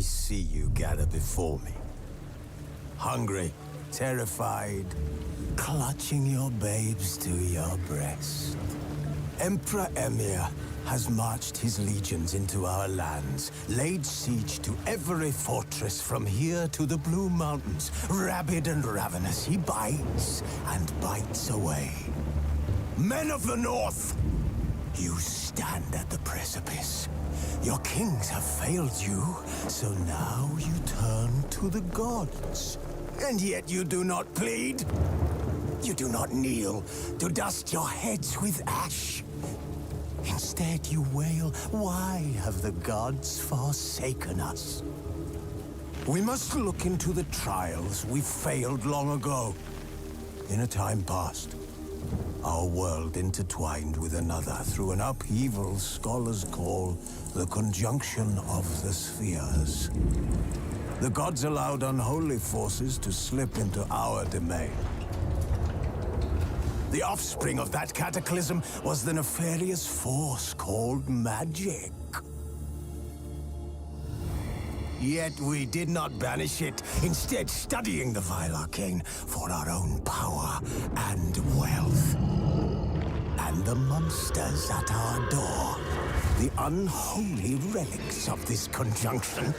see you gather before me. Hungry, terrified, clutching your babes to your breast. Emperor Emir has marched his legions into our lands, laid siege to every fortress from here to the Blue Mountains. Rabid and ravenous, he bites and bites away. Men of the North, you stand at the precipice. Your kings have failed you, so now you turn to the gods. And yet you do not plead. You do not kneel to dust your heads with ash. Instead you wail, why have the gods forsaken us? We must look into the trials we failed long ago. In a time past, our world intertwined with another through an upheaval scholars call the conjunction of the spheres. The gods allowed unholy forces to slip into our domain. The offspring of that cataclysm was the nefarious force called magic. Yet we did not banish it, instead studying the vile arcane for our own power and wealth. And the monsters at our door, the unholy relics of this conjunction.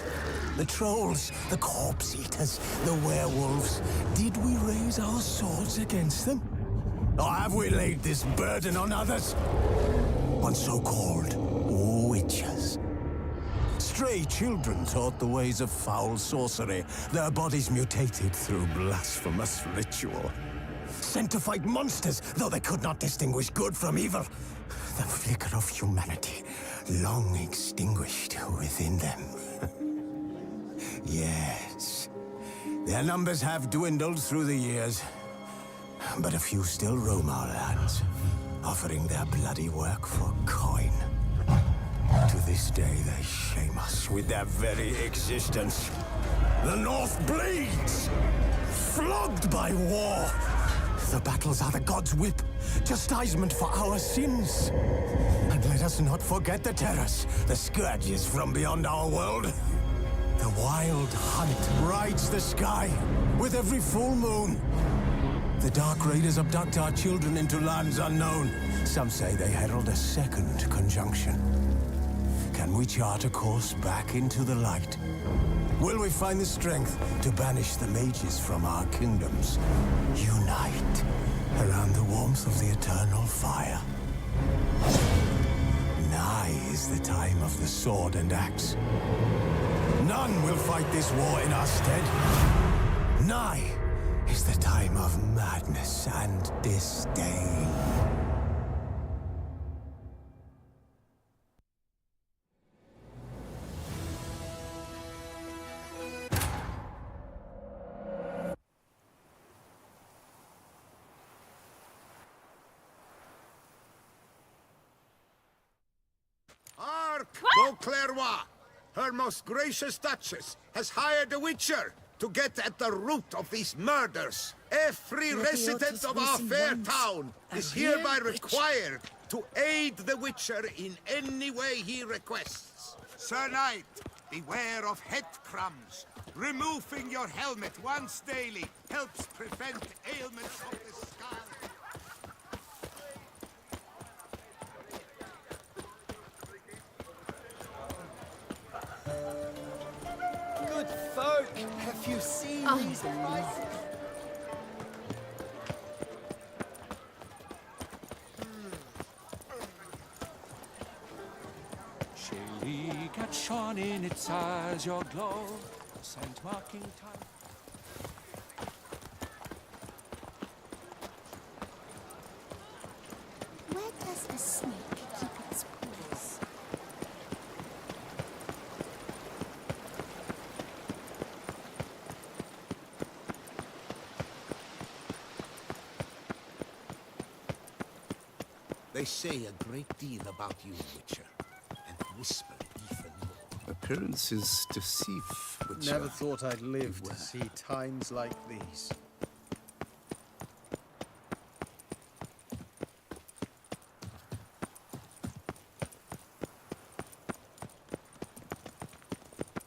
The trolls, the corpse-eaters, the werewolves. Did we raise our swords against them? Or have we laid this burden on others? On so-called witches. Stray children taught the ways of foul sorcery, their bodies mutated through blasphemous ritual. Sent to fight monsters, though they could not distinguish good from evil. The flicker of humanity, long extinguished within them. Yes, their numbers have dwindled through the years. But a few still roam our lands, offering their bloody work for coin. To this day, they shame us with their very existence. The North bleeds, flogged by war. The battles are the gods' whip, chastisement for our sins. And let us not forget the terrors, the scourges from beyond our world. The wild hunt rides the sky with every full moon. The Dark Raiders abduct our children into lands unknown. Some say they herald a second conjunction. Can we chart a course back into the light? Will we find the strength to banish the mages from our kingdoms? Unite around the warmth of the eternal fire. Nigh is the time of the sword and axe. None will fight this war in our stead. Nigh is the time of madness and disdain. Beauclerc, her most gracious Duchess, has hired a witcher to get at the root of these murders. Every resident of our fair town is hereby required to aid the witcher in any way he requests. Sir Knight, beware of head crumbs. Removing your helmet once daily helps prevent ailments of the skull. Good folk, have you seen these prices? Shady cat shone in its eyes, your glow, scent marking time. Where does a snake keep its paws? They say a great deal about you, Witcher, and whisper even more. Appearances deceive, Witcher. Never thought I'd live to see times like these.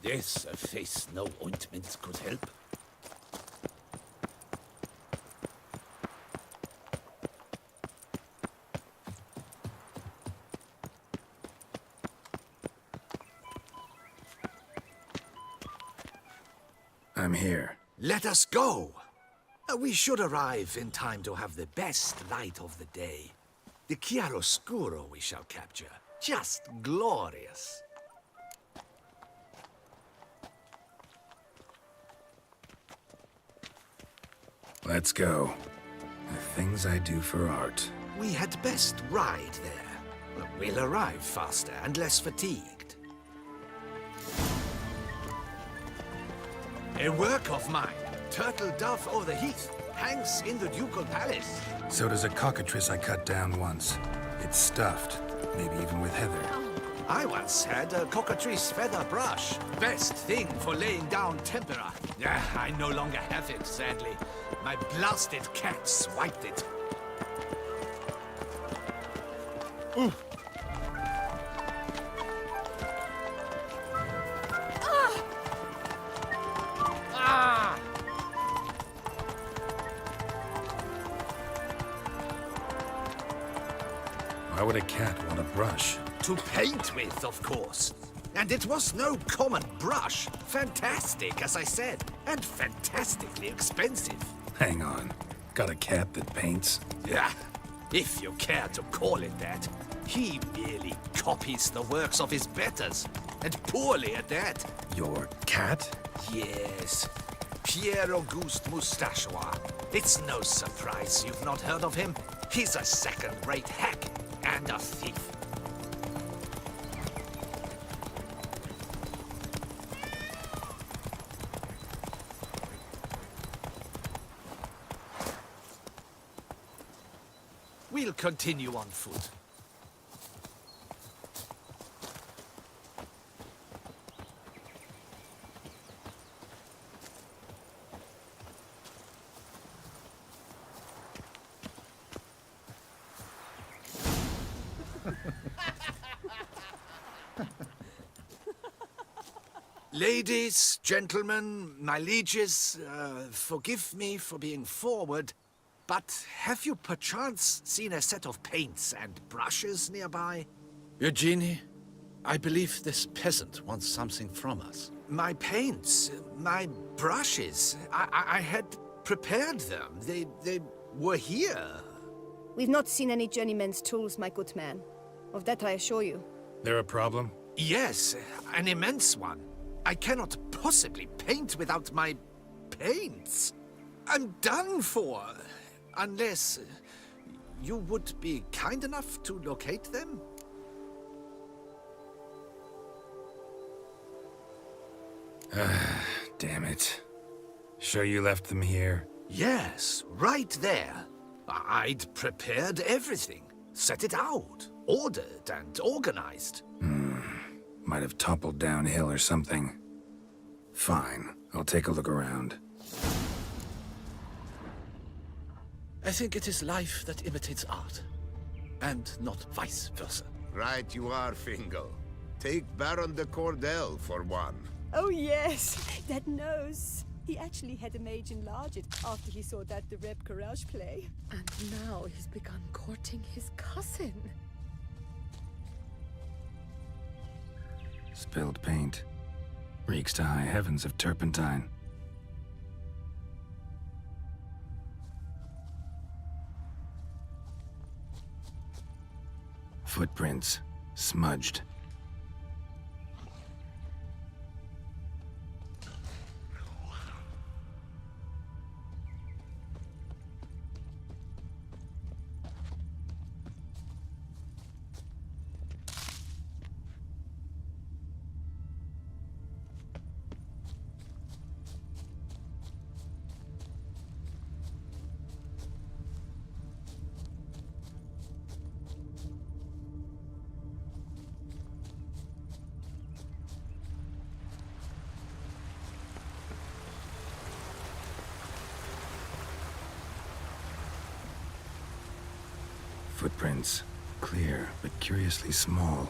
Yes, a face no ointments could help. I'm here. Let us go! We should arrive in time to have the best light of the day. The chiaroscuro we shall capture. Just glorious. Let's go. The things I do for art. We had best ride there. We'll arrive faster and less fatigued. A work of mine, Turtle Dove o'er the Heath, hangs in the Ducal Palace. So does a cockatrice I cut down once. It's stuffed, maybe even with heather. I once had a cockatrice feather brush. Best thing for laying down tempera. I no longer have it, sadly. My blasted cat swiped it. Ooh. Why would a cat want a brush? To paint with, of course. And it was no common brush. Fantastic, as I said. And fantastically expensive. Hang on. Got a cat that paints? Yeah, if you care to call it that. He merely copies the works of his betters. And poorly at that. Your cat? Yes. Pierre Auguste Moustachois. It's no surprise you've not heard of him. He's a second-rate hack and a thief. We'll continue on foot. Ladies, gentlemen, my lieges, forgive me for being forward, but have you perchance seen a set of paints and brushes nearby? Eugenie, I believe this peasant wants something from us. My paints, my brushes, I had prepared them. They were here. We've not seen any journeyman's tools, my good man. Of that I assure you. There a problem? Yes, an immense one. I cannot possibly paint without my paints. I'm done for. Unless you would be kind enough to locate them? Damn it. Sure you left them here? Yes, right there. I'd prepared everything. Set it out. Ordered and organized. Might have toppled downhill or something. Fine. I'll take a look around. I think it is life that imitates art, and not vice versa. Right you are, Fingal. Take Baron de Cordel for one. Oh yes, that nose. He actually had a mage enlarge it after he saw that the Reb Courage play. And now he's begun courting his cousin. Spilled paint. Reeks to high heavens of turpentine. Footprints. Smudged. Footprints. Clear, but curiously small.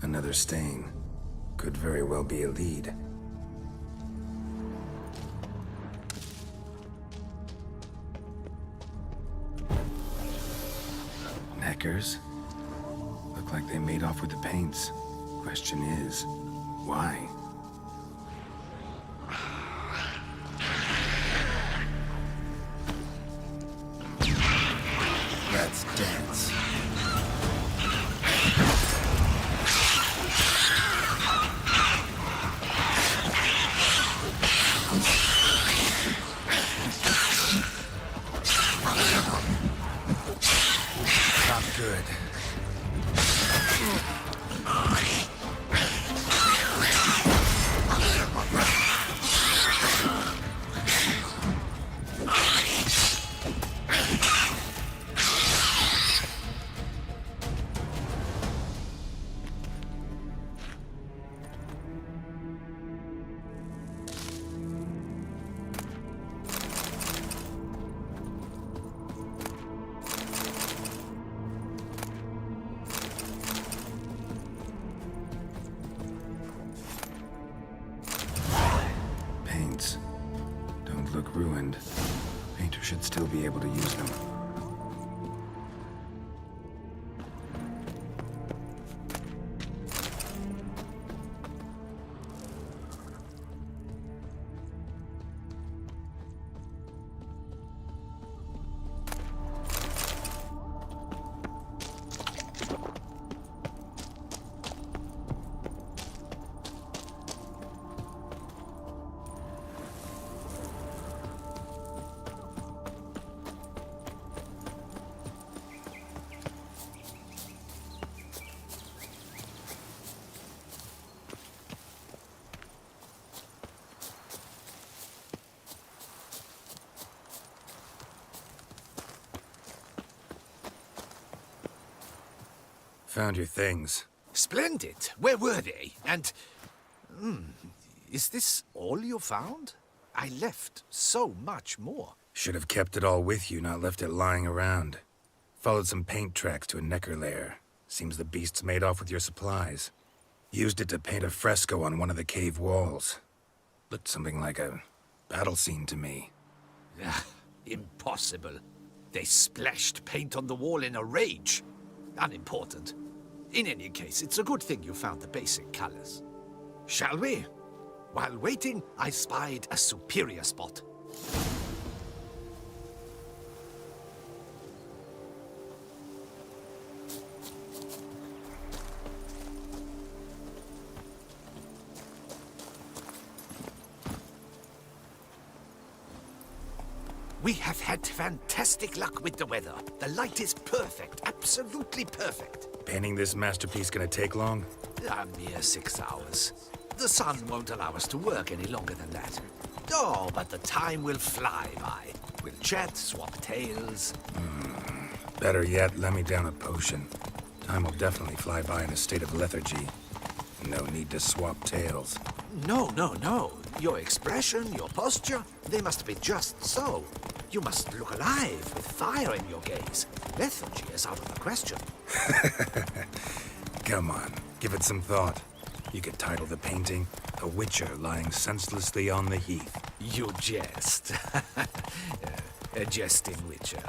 Another stain. Could very well be a lead. Neckers? Look like they made off with the paints. Question is, why? Let's dance. Not good. Paints. Don't look ruined. Painter should still be able to use them. Found your things. Splendid. Where were they? And... is this all you found? I left so much more. Should have kept it all with you, not left it lying around. Followed some paint tracks to a necker lair. Seems the beast's made off with your supplies. Used it to paint a fresco on one of the cave walls. Looked something like a battle scene to me. Impossible. They splashed paint on the wall in a rage. Unimportant. In any case, it's a good thing you found the basic colors. Shall we? While waiting, I spied a superior spot. We have had fantastic luck with the weather. The light is perfect, absolutely perfect. Painting this masterpiece gonna take long? A mere 6 hours. The sun won't allow us to work any longer than that. Oh, but the time will fly by. We'll chat, swap tales. Better yet, let me down a potion. Time will definitely fly by in a state of lethargy. No need to swap tales. No, no, no. Your expression, your posture, they must be just so. You must look alive with fire in your gaze. Lethargy is out of the question. Come on, give it some thought. You could title the painting, A Witcher Lying Senselessly on the Heath. You jest. A jesting witcher.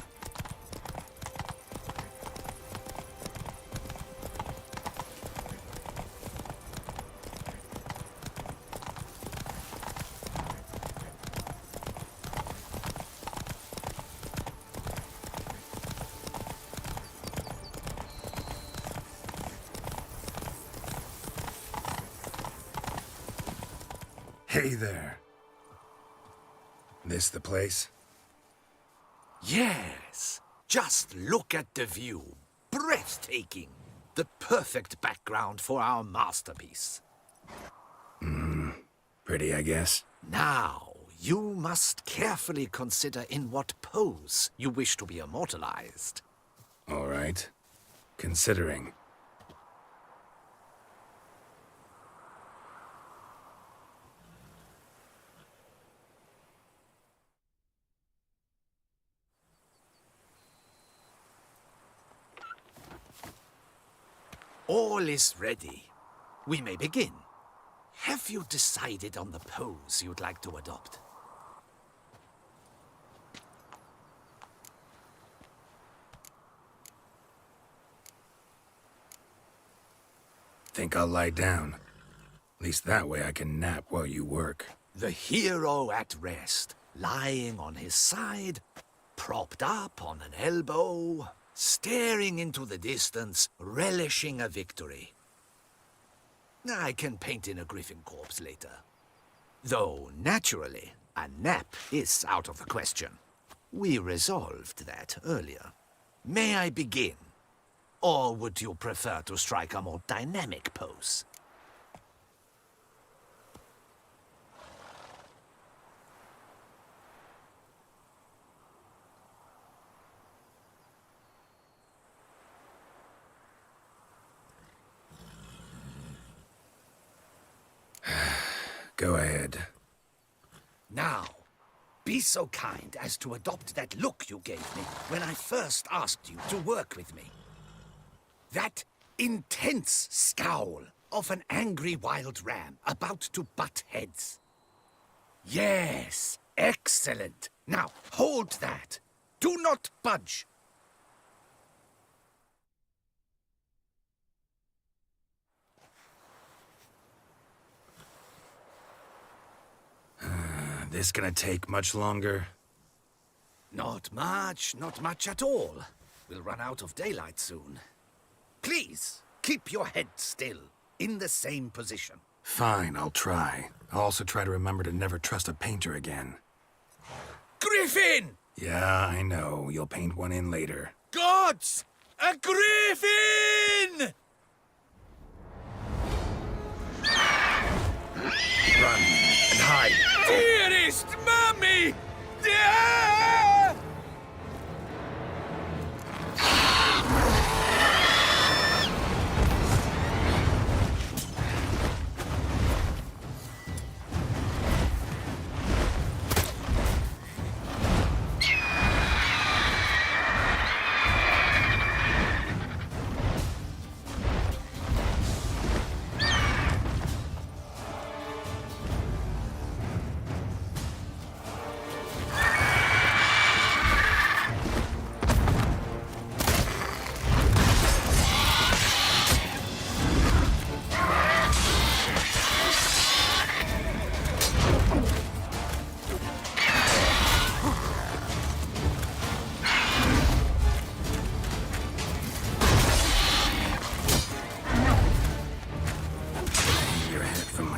Hey there. This the place? Yes. Just look at the view. Breathtaking. The perfect background for our masterpiece. Pretty, I guess. Now, you must carefully consider in what pose you wish to be immortalized. All right. Considering. All is ready. we may begin. Have you decided on the pose you'd like to adopt? Think I'll lie down. At least that way I can nap while you work. The hero at rest, lying on his side, propped up on an elbow, staring into the distance, relishing a victory. I can paint in a griffin corpse later. Though, naturally, a nap is out of the question. We resolved that earlier. May I begin? Or would you prefer to strike a more dynamic pose? Go ahead. Now, be so kind as to adopt that look you gave me when I first asked you to work with me. That intense scowl of an angry wild ram about to butt heads. Yes, excellent. Now, hold that. Do not budge. This gonna take much longer? Not much at all. We'll run out of daylight soon. Please, keep your head still, in the same position. Fine, I'll try. I'll also try to remember to never trust a painter again. Griffin! Yeah, I know. You'll paint one in later. Gods! A griffin! Run and hide. Dearest Mummy! Ah!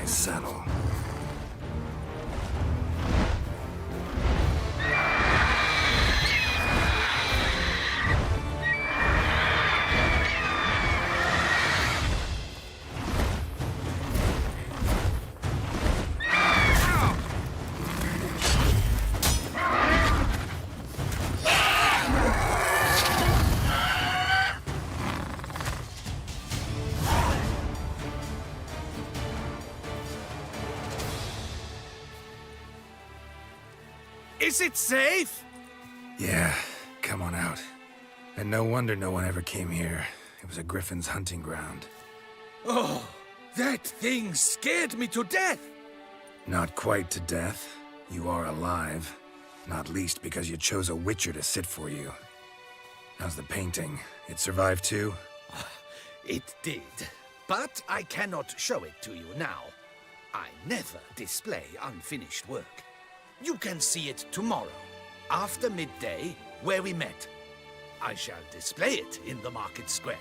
Saddle. Is it safe? Yeah, come on out. And no wonder no one ever came here. It was a griffin's hunting ground. Oh, that thing scared me to death. Not quite to death. You are alive. Not least because you chose a witcher to sit for you. How's the painting? It survived too? It did. But I cannot show it to you now. I never display unfinished work. You can see it tomorrow, after midday, where we met. I shall display it in the market square.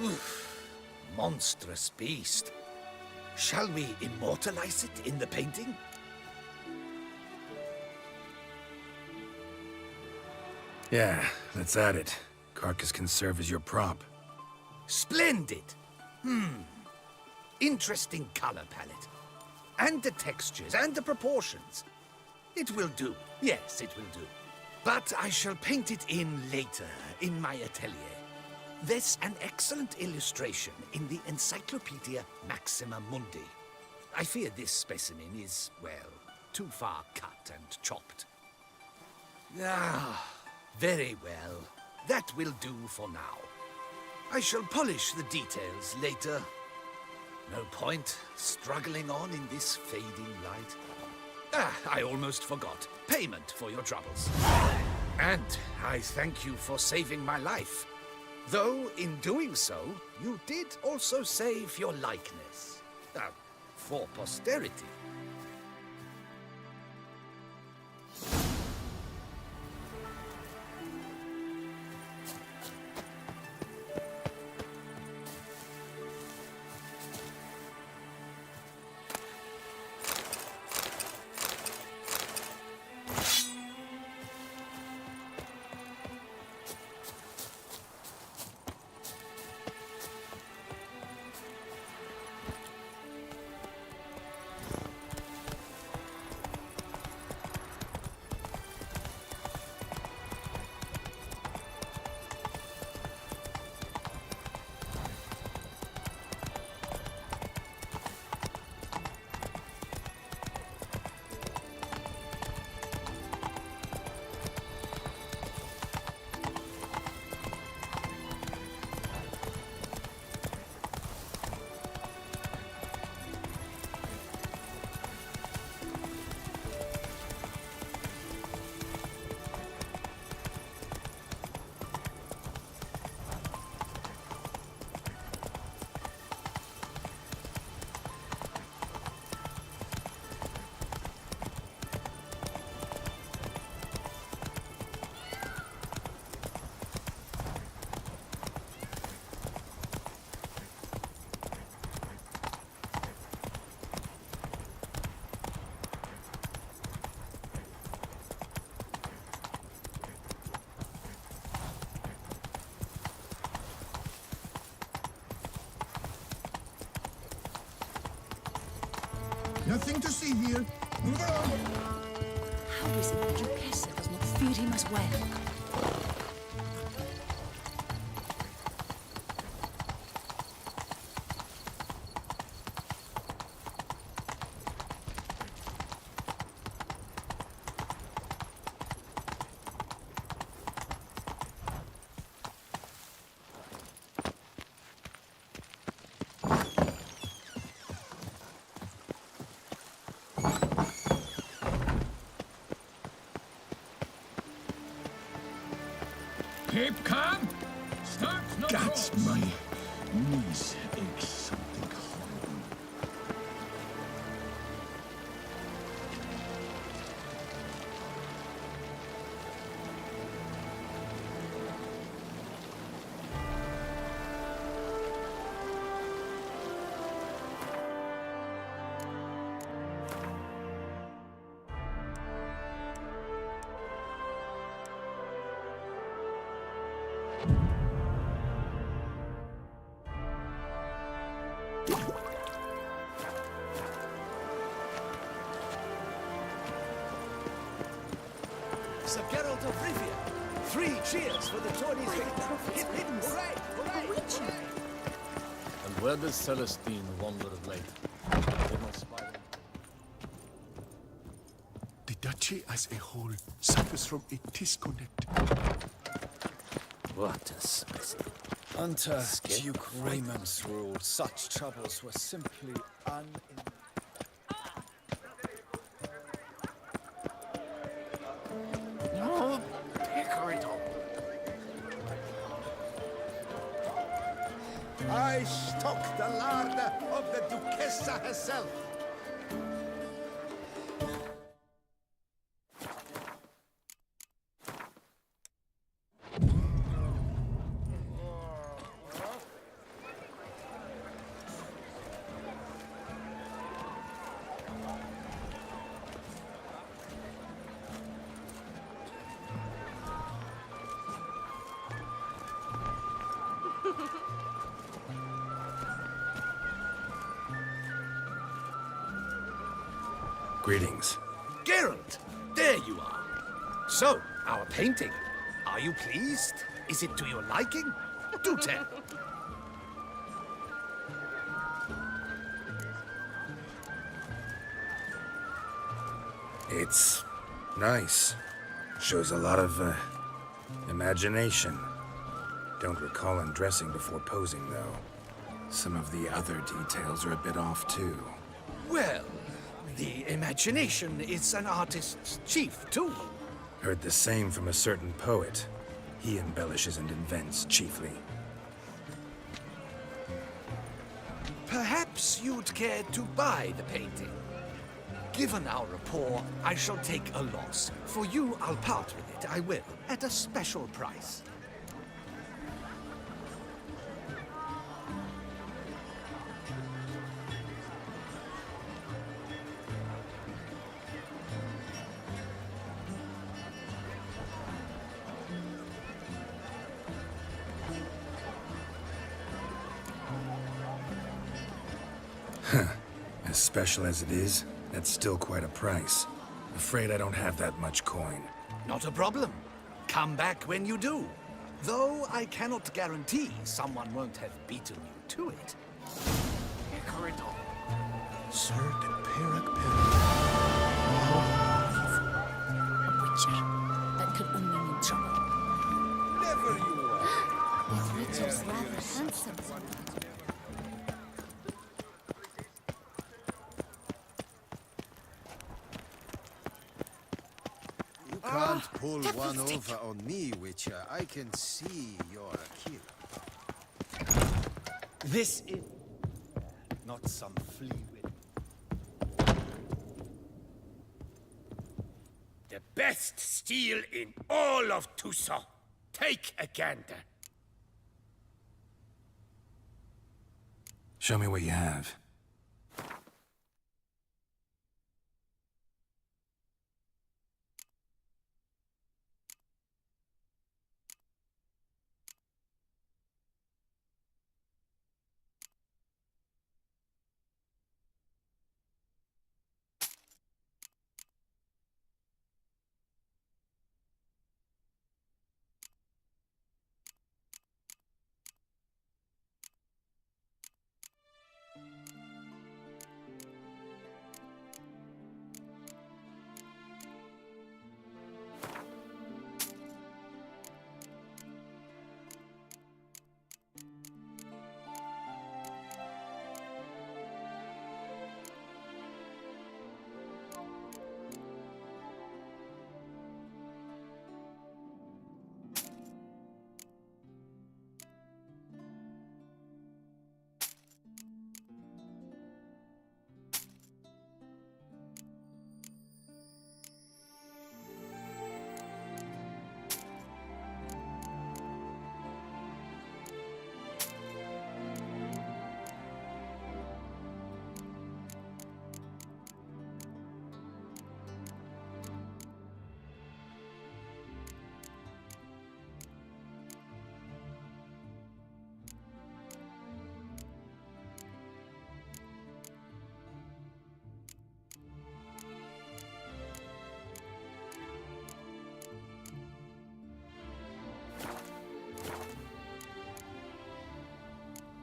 Oof, monstrous beast. Shall we immortalize it in the painting? Yeah, let's add it. Carcass can serve as your prop. Splendid! Interesting color palette. And the textures, and the proportions. It will do. Yes, it will do. But I shall paint it in later, in my atelier. There's an excellent illustration in the Encyclopedia Maxima Mundi. I fear this specimen is, well, too far cut and chopped. Ah, very well. That will do for now. I shall polish the details later. No point struggling on in this fading light. I almost forgot. Payment for your troubles. And I thank you for saving my life. Though, in doing so, you did also save your likeness. For posterity. Nothing to see here. Move along. How is it that Duquesa does not feed him as well? Keep calm. Start no That's my knees ache something horrible. Sir Geralt of Rivia. 3 cheers for the tourney's victor. Hip, hip, hooray, hooray! And where does Celestine wander of late? They must spy them. The duchy as a whole suffers from a disconnect. What a specimen. Under Duke Raymond's rule, such troubles were simply I stock the larder of the Duquesa herself. Greetings. Geralt, there you are. So, our painting. Are you pleased? Is it to your liking? Do tell. It's nice. Shows a lot of, imagination. Don't recall undressing before posing, though. Some of the other details are a bit off, too. Well, the imagination is an artist's chief tool. Heard the same from a certain poet. He embellishes and invents chiefly. Perhaps you'd care to buy the painting. Given our rapport, I shall take a loss. For you, I'll part with it, I will, at a special price. As special as it is, that's still quite a price. Afraid I don't have that much coin. Not a problem. Come back when you do. Though I cannot guarantee someone won't have beaten you to it. Sir de Perak A witcher. That could only mean trouble. Never you were. That witcher's rather handsome. You can't pull one over on me, Witcher. I can see you're a kid. This is not some flea with The best steel in all of Toussaint. Take a gander. Show me what you have.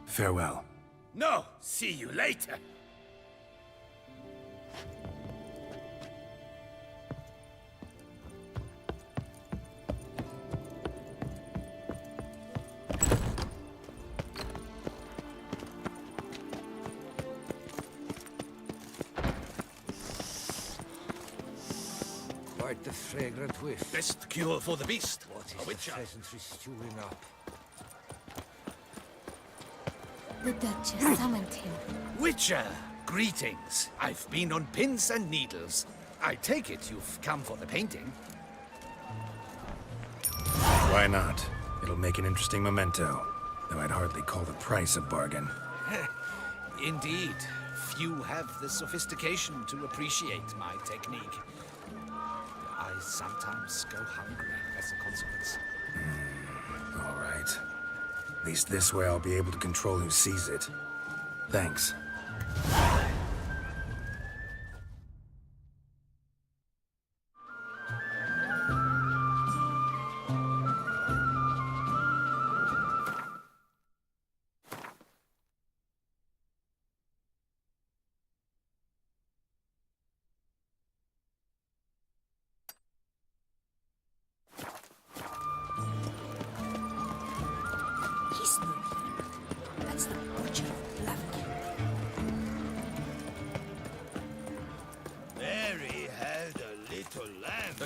Farewell. No, see you later. Quite the fragrant whiff. Best cure for the beast. What is A the witcher. pheasantry stewing up? The Duchess summoned him. Witcher, greetings. I've been on pins and needles. I take it you've come for the painting. Why not? It'll make an interesting memento, though I'd hardly call the price a bargain. Indeed. Few have the sophistication to appreciate my technique. I sometimes go hungry as a consequence. All right. At least this way I'll be able to control who sees it. Thanks. He's no here. That's the butcher.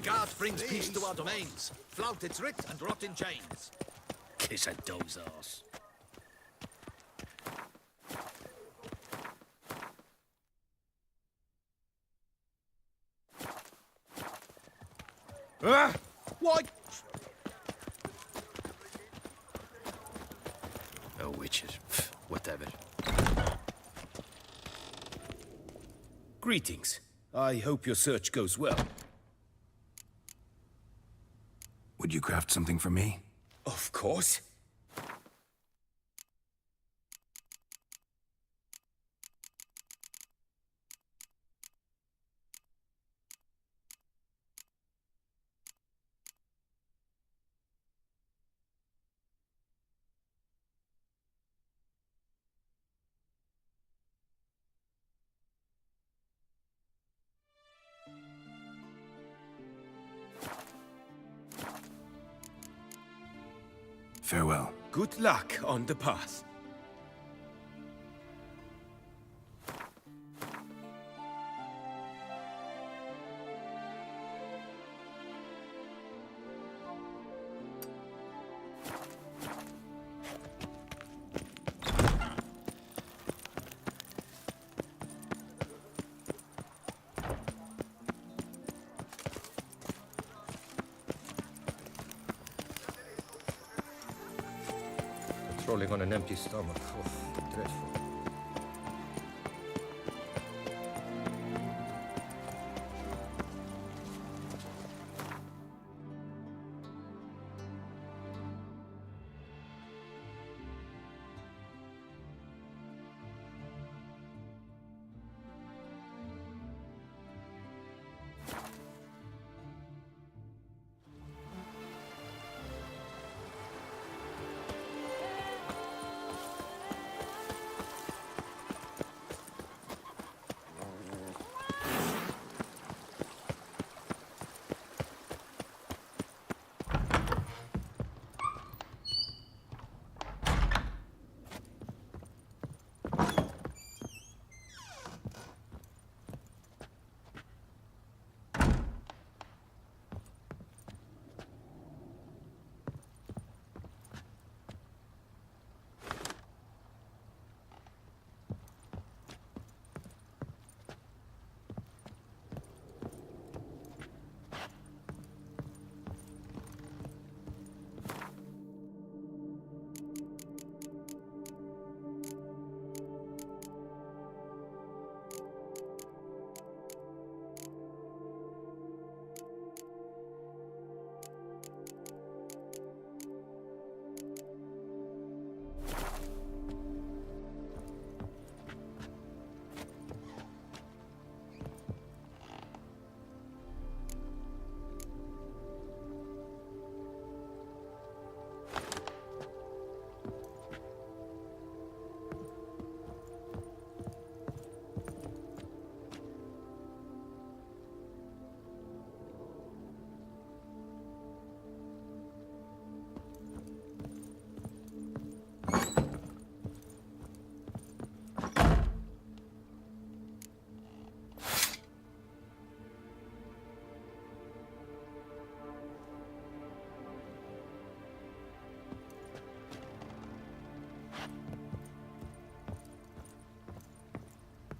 The guard brings peace to our domains. Flout its writ and rot in chains. Kiss a doe's arse. Ah! Why? Oh, witches. Whatever. Greetings. I hope your search goes well. Would you craft something for me? Of course. Farewell. Good luck on the path. Rolling on an empty stomach. Oh, dreadful.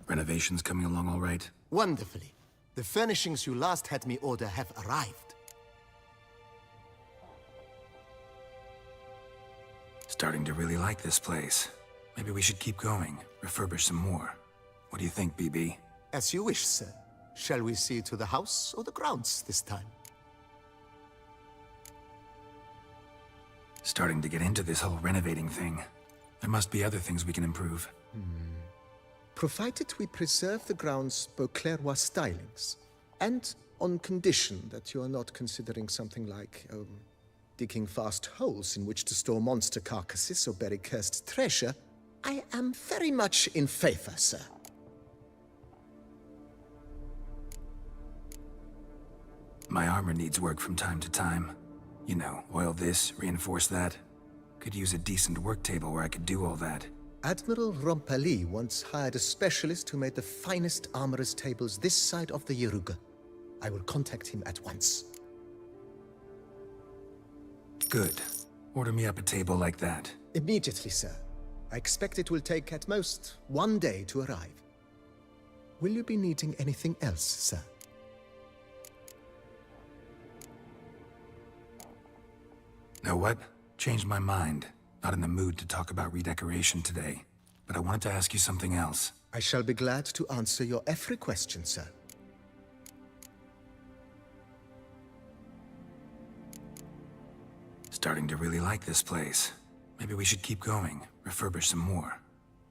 Renovations coming along all right? Wonderfully. The furnishings you last had me order have arrived. Starting to really like this place. Maybe we should keep going, refurbish some more. What do you think, BB? As you wish, sir. Shall we see to the house or the grounds this time? Starting to get into this whole renovating thing. There must be other things we can improve. Provided we preserve the ground's boudoir stylings, and on condition that you are not considering something like, digging vast holes in which to store monster carcasses or bury cursed treasure, I am very much in favor, sir. My armor needs work from time to time. You know, oil this, reinforce that. Could use a decent work table where I could do all that. Admiral Rompali once hired a specialist who made the finest armorer's tables this side of the Yaruga. I will contact him at once. Good. Order me up a table like that. Immediately, sir. I expect it will take at most 1 day to arrive. Will you be needing anything else, sir? Know what? Changed my mind. Not in the mood to talk about redecoration today. But I wanted to ask you something else. I shall be glad to answer your every question, sir. Starting to really like this place. Maybe we should keep going, refurbish some more.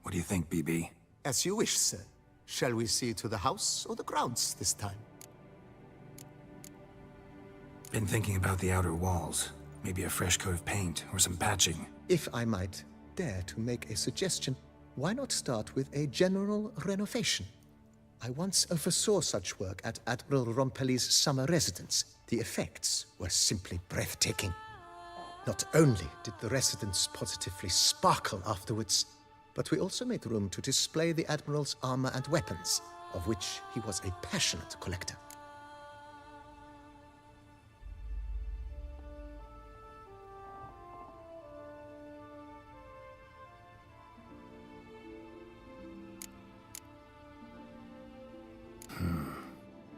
What do you think, BB? As you wish, sir. Shall we see to the house or the grounds this time? Been thinking about the outer walls. Maybe a fresh coat of paint or some patching. If I might dare to make a suggestion, why not start with a general renovation? I once oversaw such work at Admiral Rompelli's summer residence. The effects were simply breathtaking. Not only did the residence positively sparkle afterwards, but we also made room to display the Admiral's armor and weapons, of which he was a passionate collector.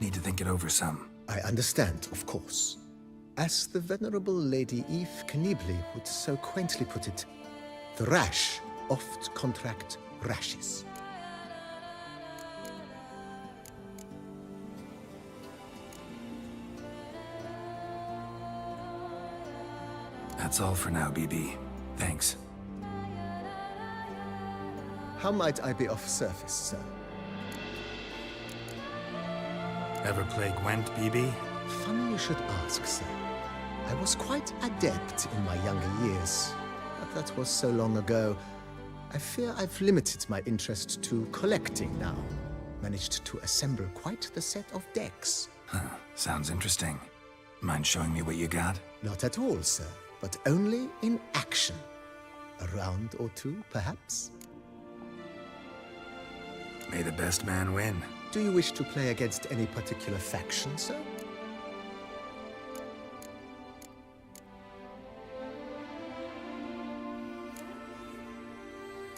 Need to think it over some. I understand, of course. As the venerable Lady Eve Knibley would so quaintly put it, the rash oft contract rashes. That's all for now, BB. Thanks. How might I be of service, sir? Ever play Gwent, BB? Funny you should ask, sir. I was quite adept in my younger years, but that was so long ago. I fear I've limited my interest to collecting now. Managed to assemble quite the set of decks. Huh. Sounds interesting. Mind showing me what you got? Not at all, sir, but only in action. A round or two, perhaps? May the best man win. Do you wish to play against any particular faction, sir?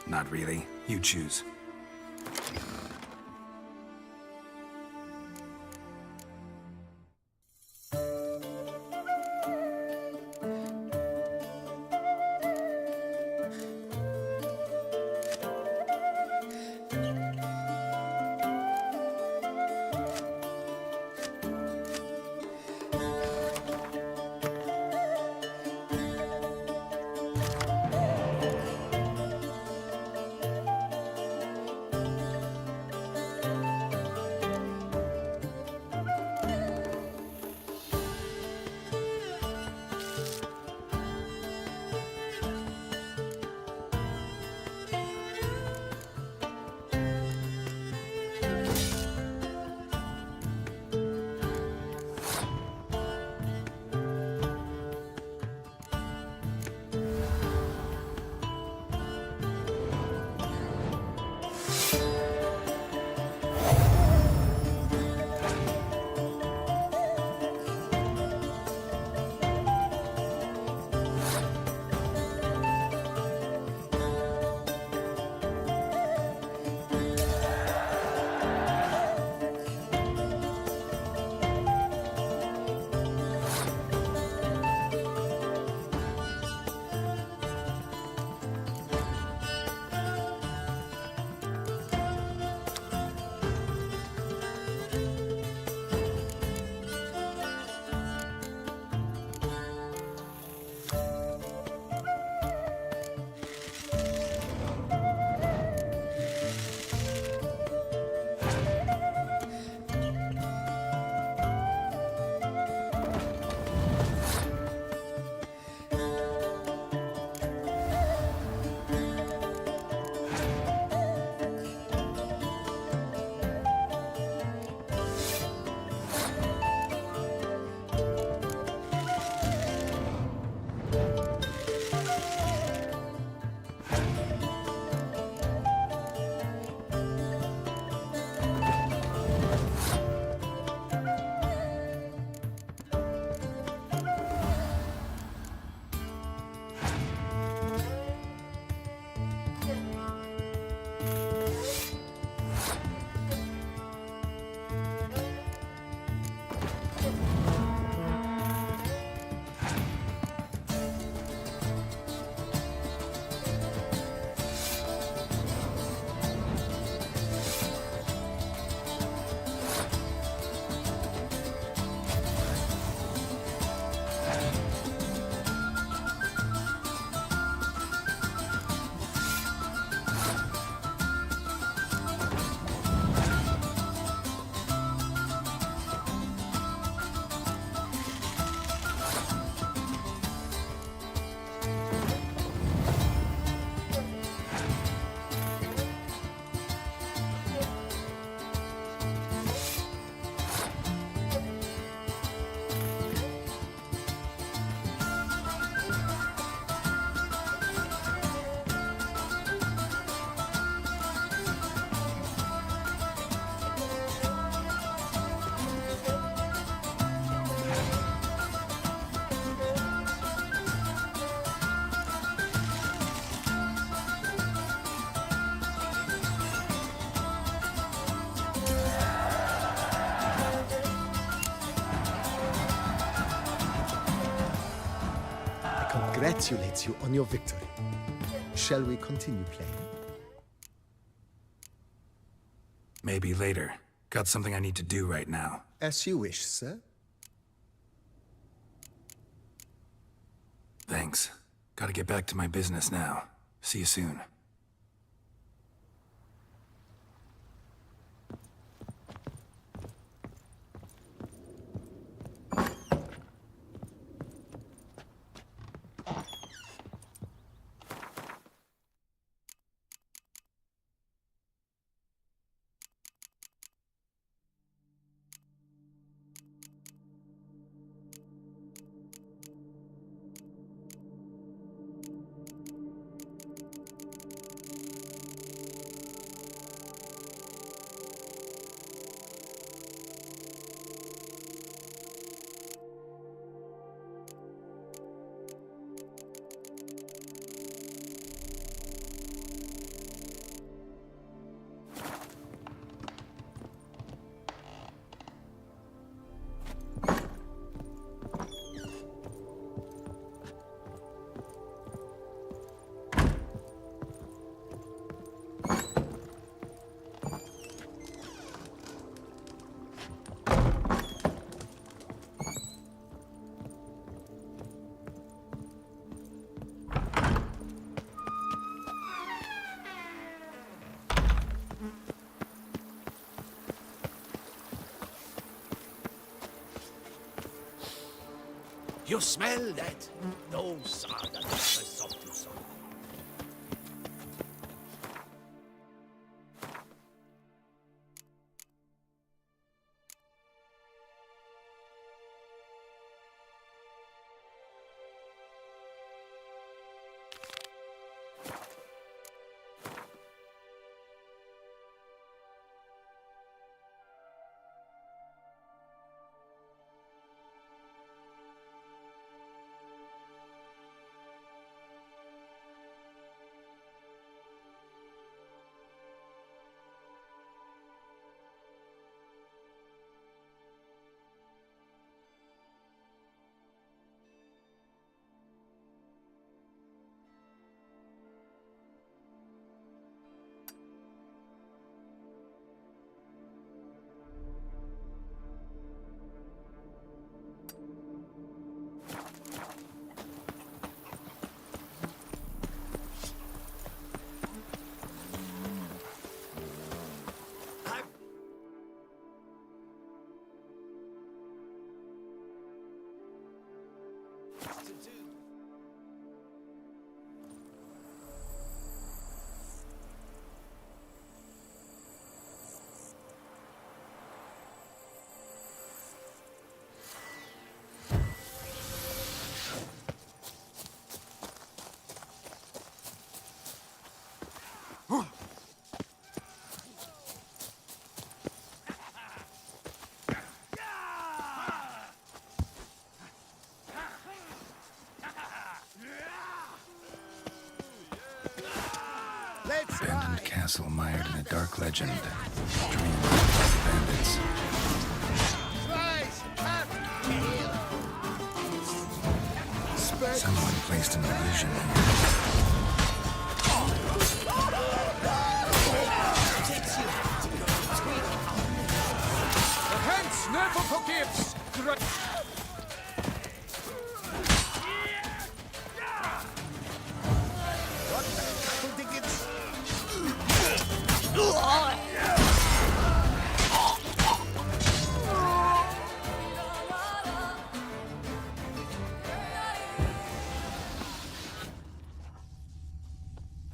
Not really. You choose. congratulate you on your victory. Shall we continue playing? Maybe later. Got something I need to do right now. As you wish, sir. Thanks. Gotta get back to my business now. See you soon. You smell that? Those are the necklaces of Toussaint. Abandoned castle mired in a dark legend. Drained by bandits. Someone placed an illusion here. The Hence never forgives!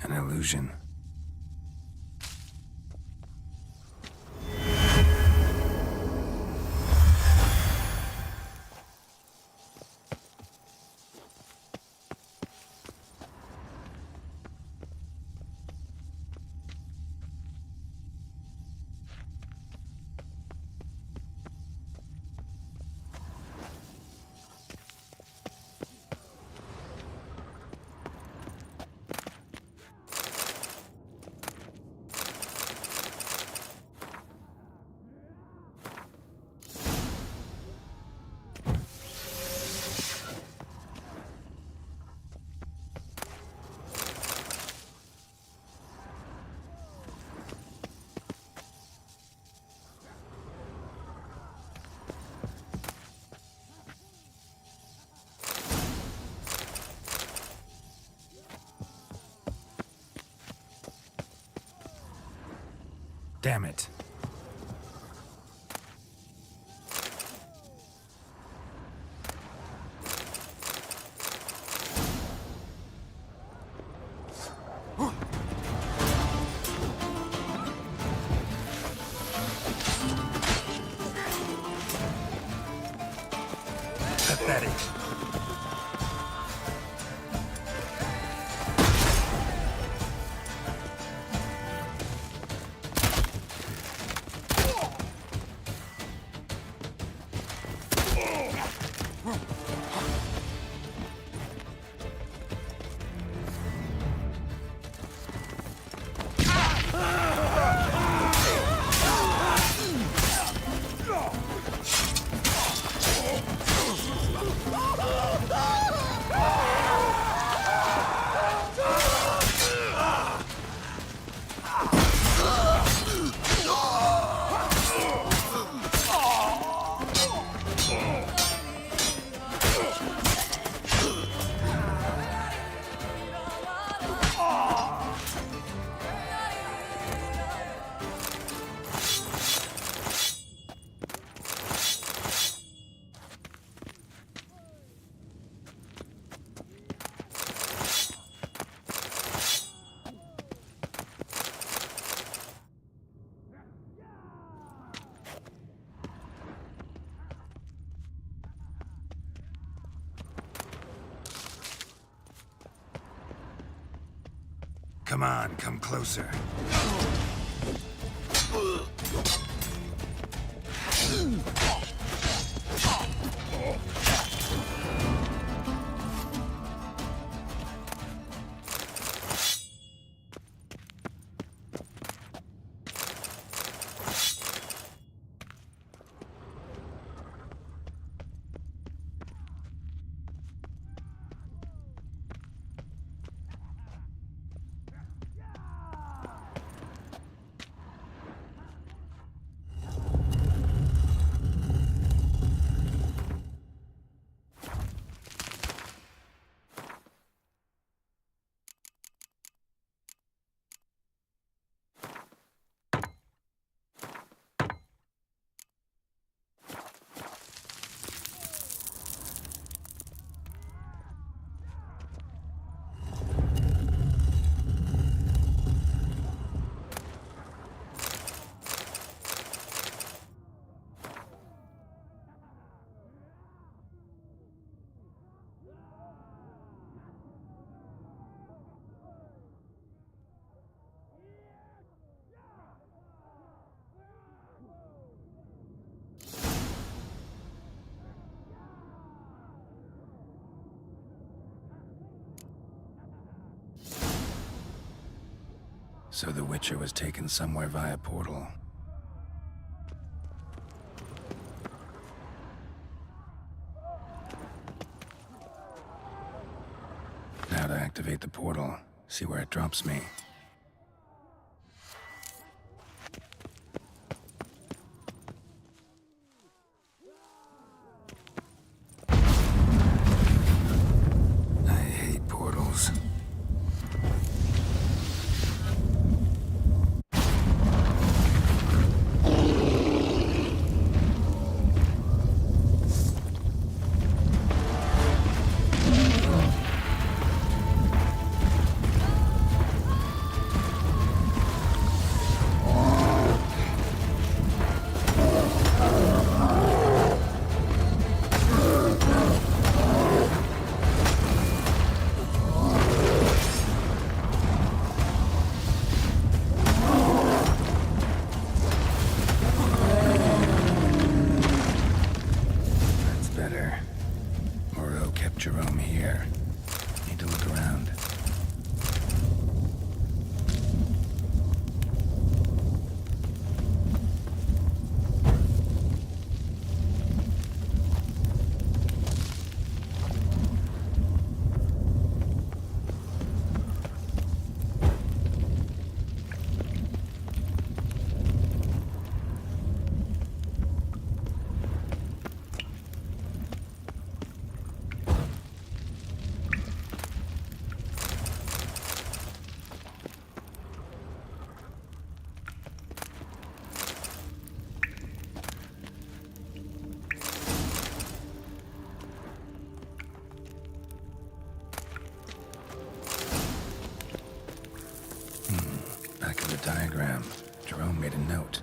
An illusion. Damn it. Pathetic. Come on, come closer. So the Witcher was taken somewhere via portal. Now to activate the portal, see where it drops me. I hate portals. note.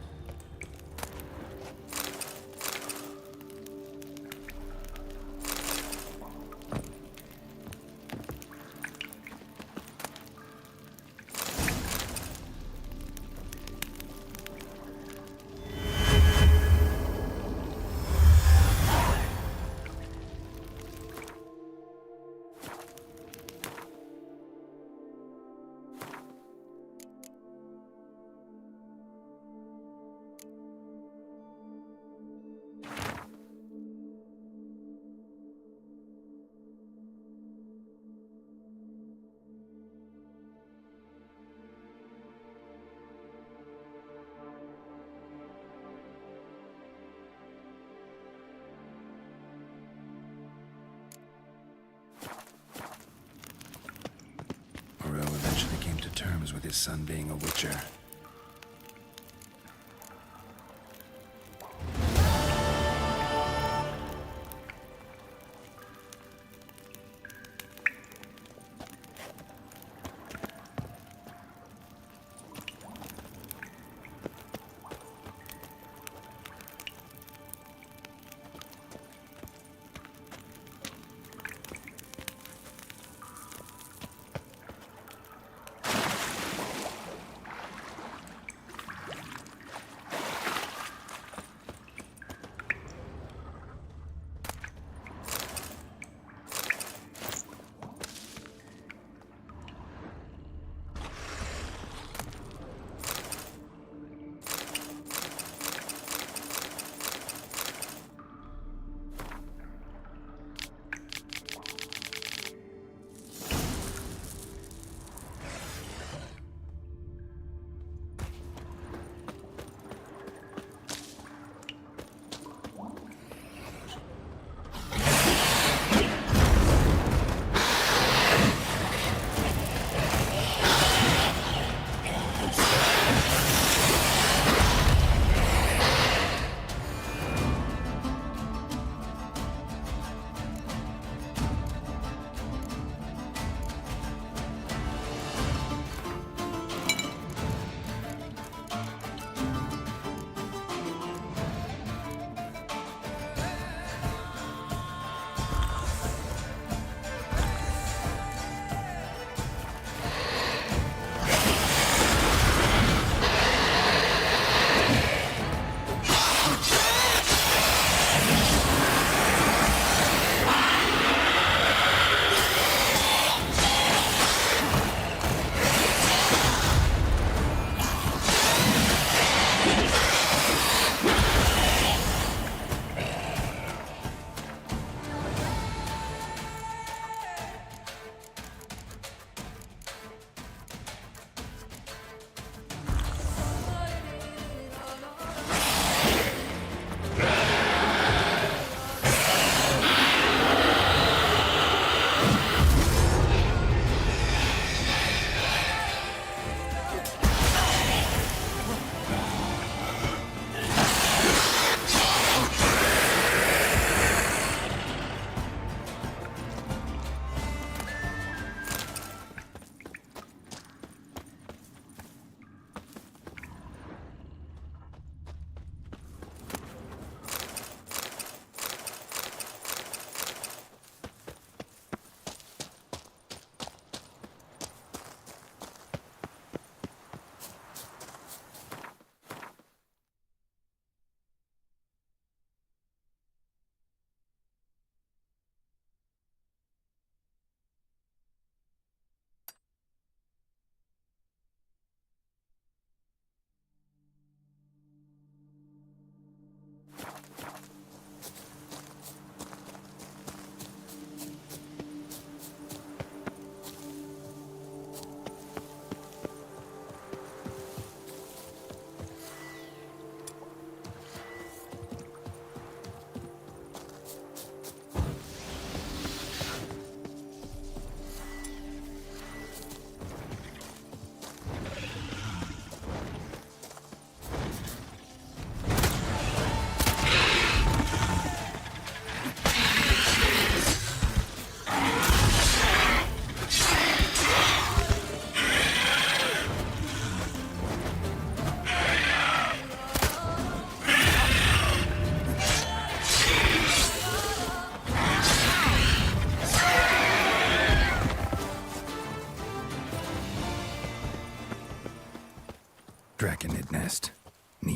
Moreau eventually came to terms with his son being a witcher.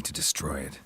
me to destroy it.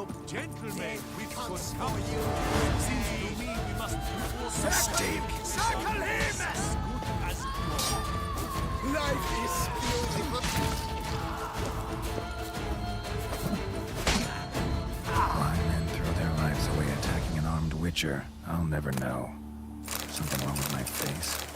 So, gentlemen, we've got cover you. Seems to me we must Circle him! as Life is beautiful. Why men throw their lives away attacking an armed witcher, I'll never know. Something wrong with my face.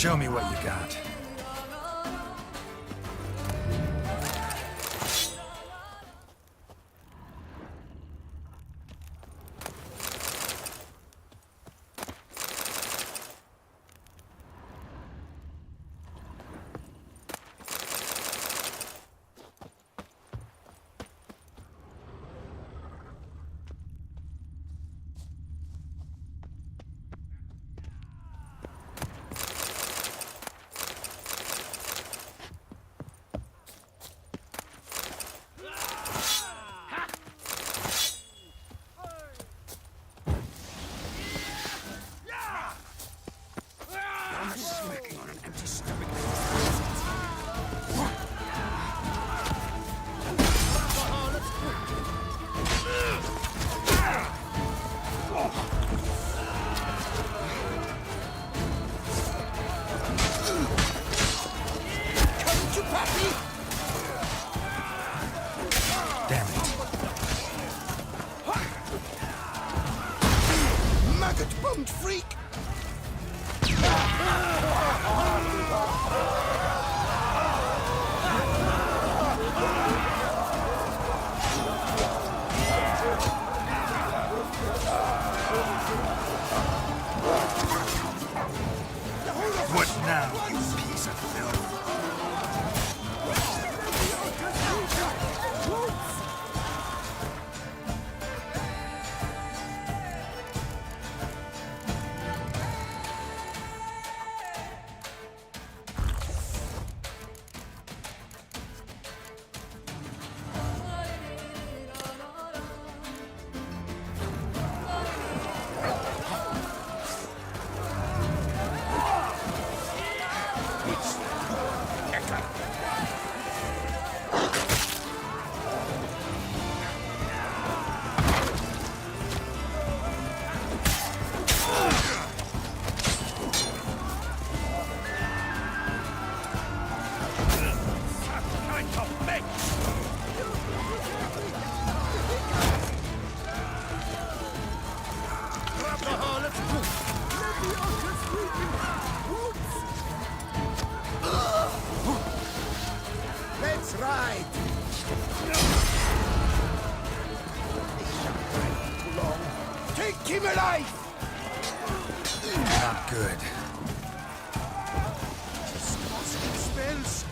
Show me what you got. Damn it. Maggot-bummed freak! What now, you piece of filth? Let's ride! Take him alive! Not good. Spells!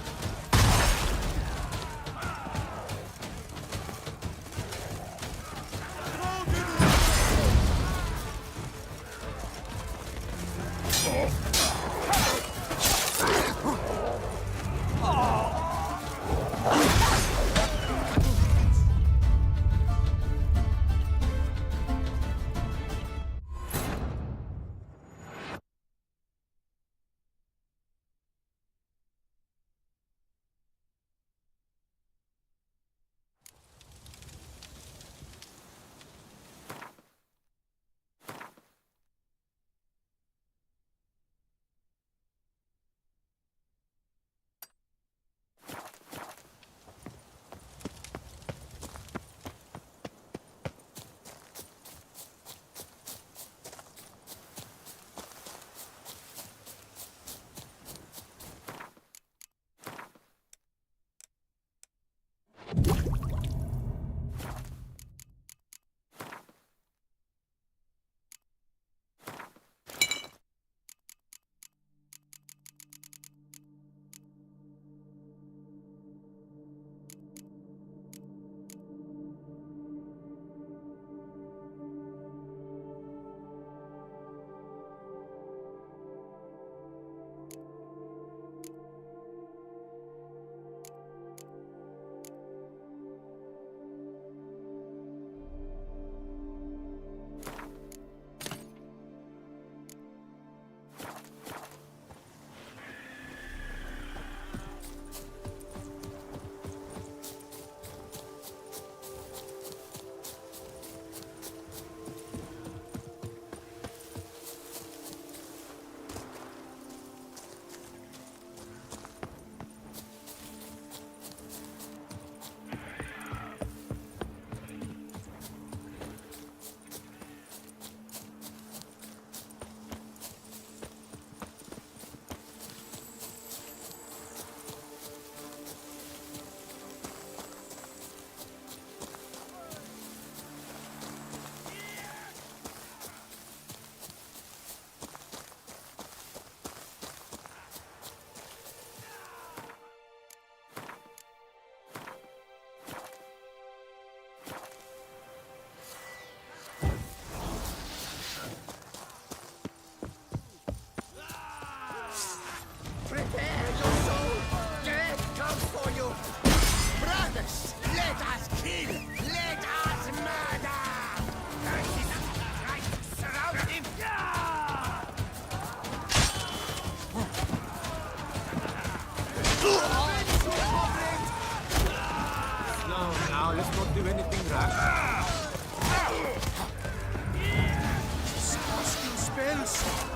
Now let's not do anything rash. Disgusting spells!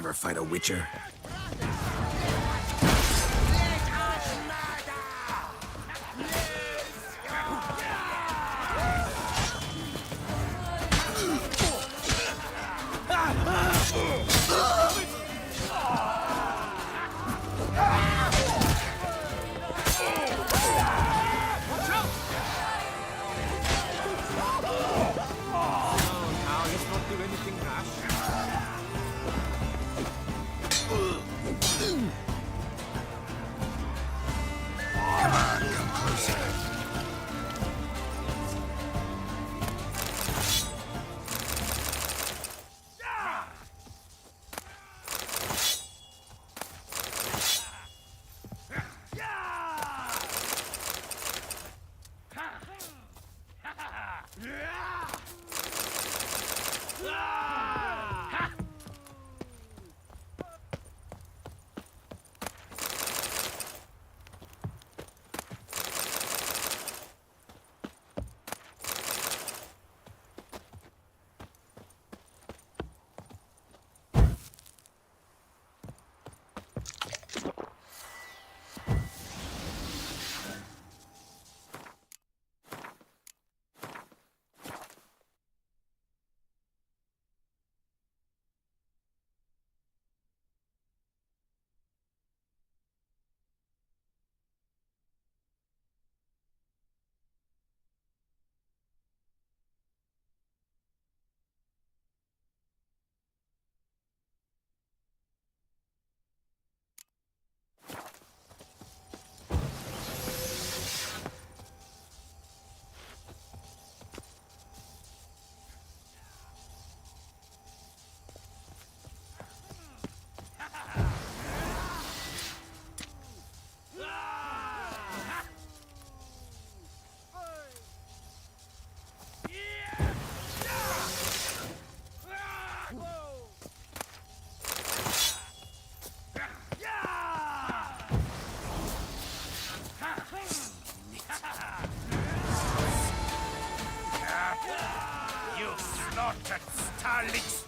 ever fight a witcher?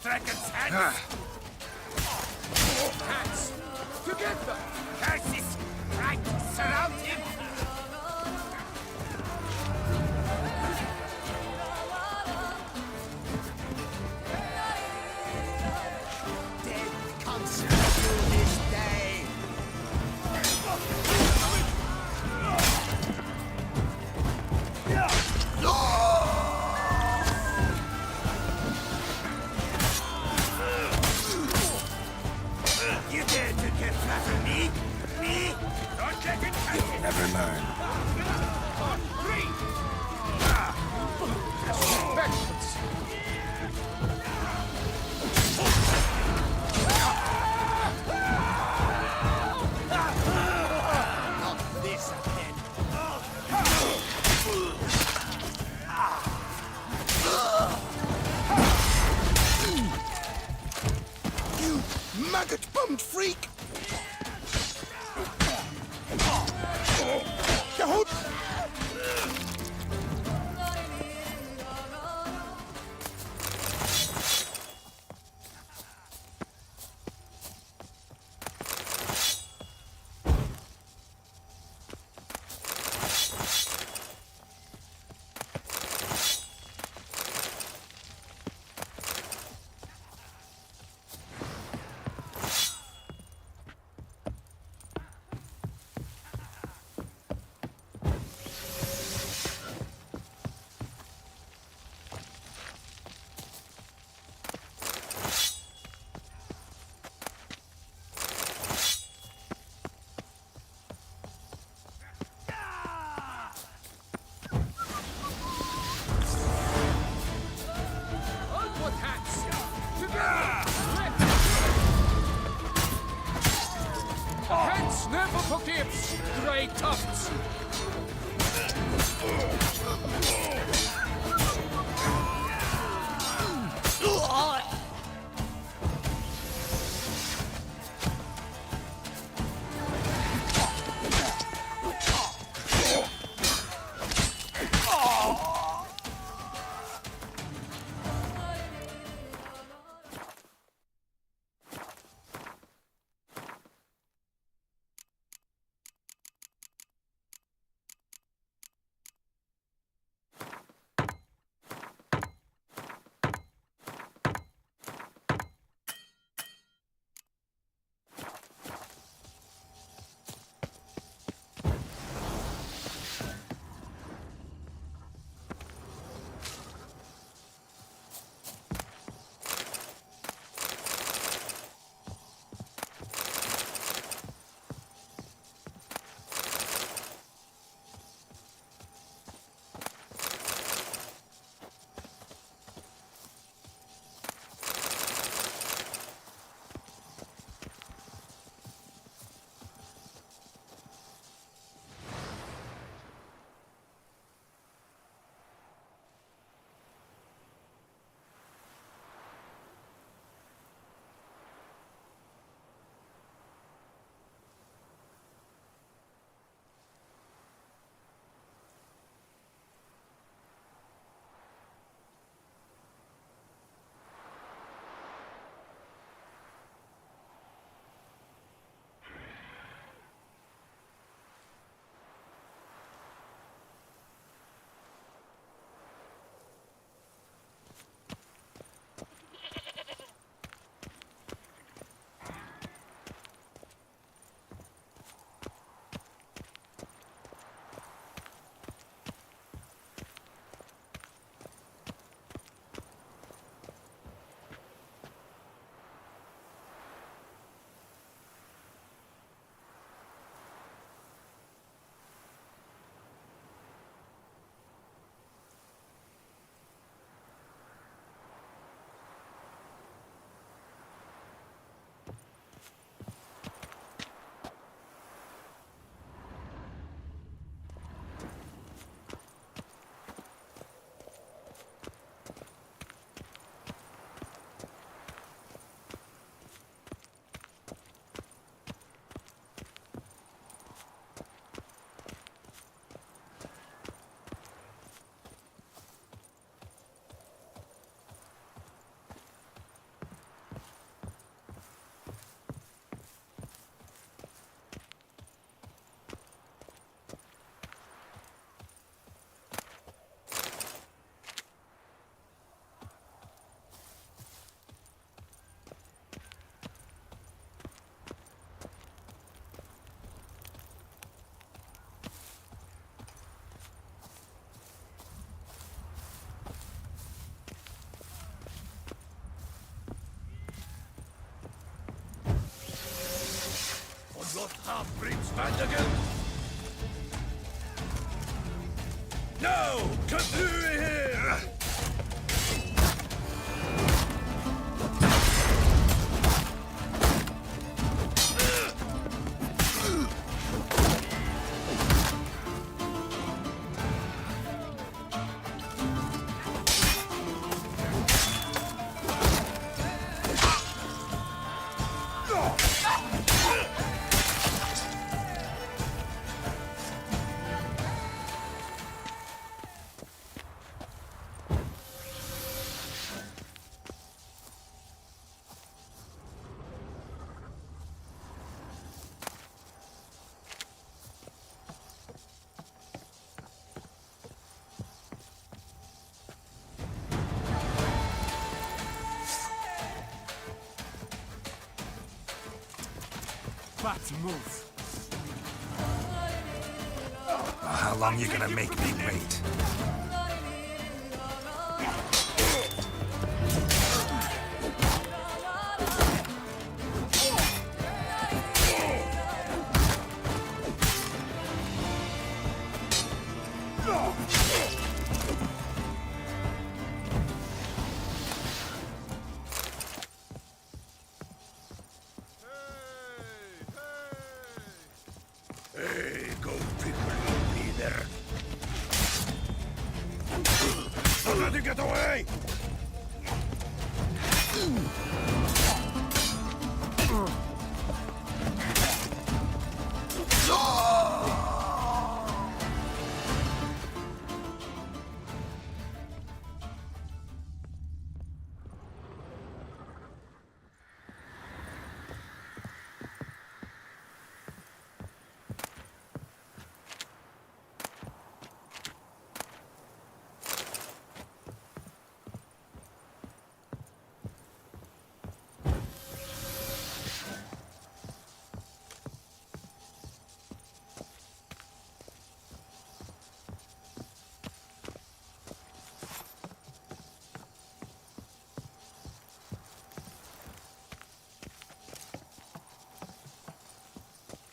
Dragon's hands! Hands! Together! Curses! Right! Surround him! Death comes to you this day! You dare to get flatter me? Me? Don't let it catch you! Never learn. On three! Backwards! Not this again! You maggot-bummed freak! Hands never forgives, grey tufts! No! Come through here! Bats move. How long you gonna make me wait? Hey, go people, be there. Don't let him get away!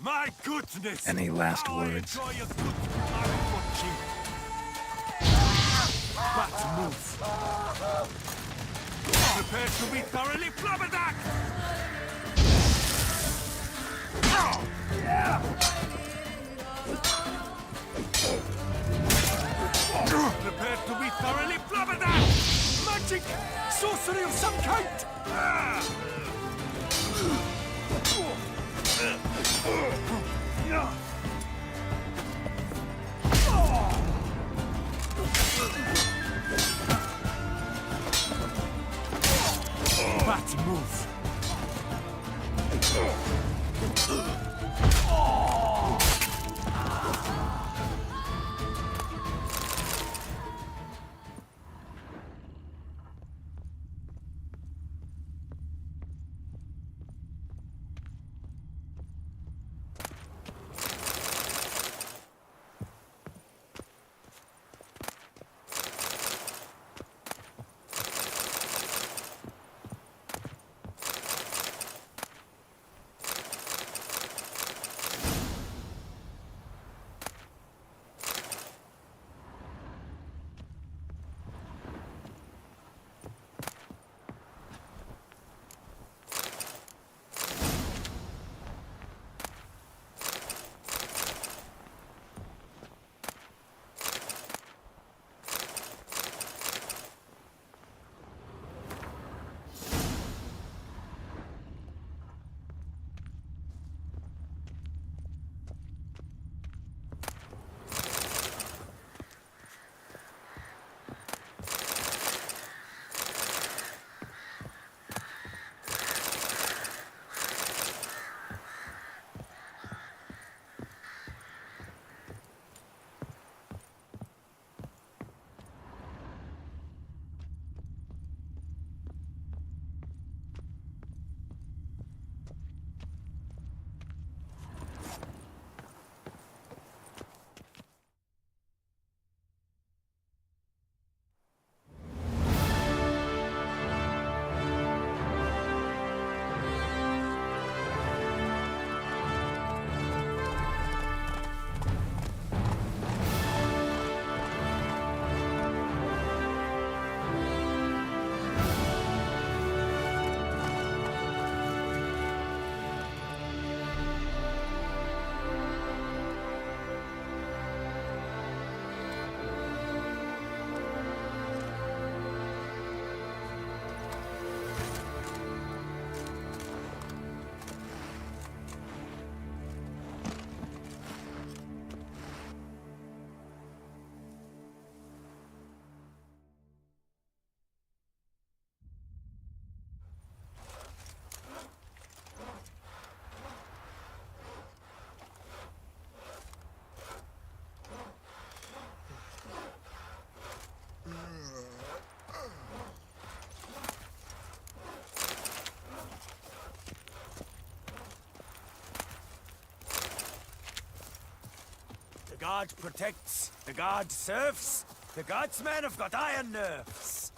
My goodness! Any last words? Bats move. Prepare to be thoroughly flabbergasted! Prepare to be thoroughly flabbergasted! Magic! Sorcery of some kind! Bats move. god protects, the god serves. The gods' men have got iron nerves.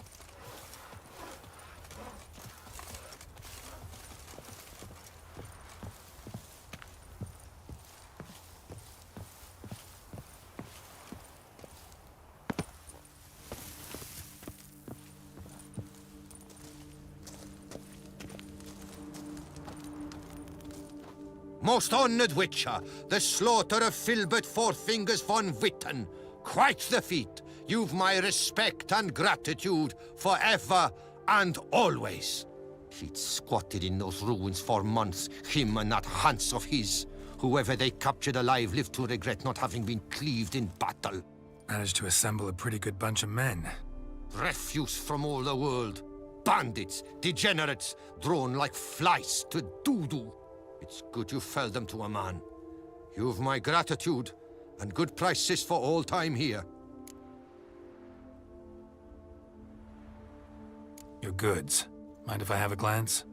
Most honoured Witcher, the slaughter of Filbert Fourfingers von Witten. Quite the feat. You've my respect and gratitude forever and always. He'd squatted in those ruins for months, him and that Hans of his. Whoever they captured alive lived to regret not having been cleaved in battle. Managed to assemble a pretty good bunch of men. Refuse from all the world. Bandits, degenerates, drawn like flies to doo-doo. It's good you fell them to a man. You've my gratitude, and good prices for all time here. Your goods. Mind if I have a glance?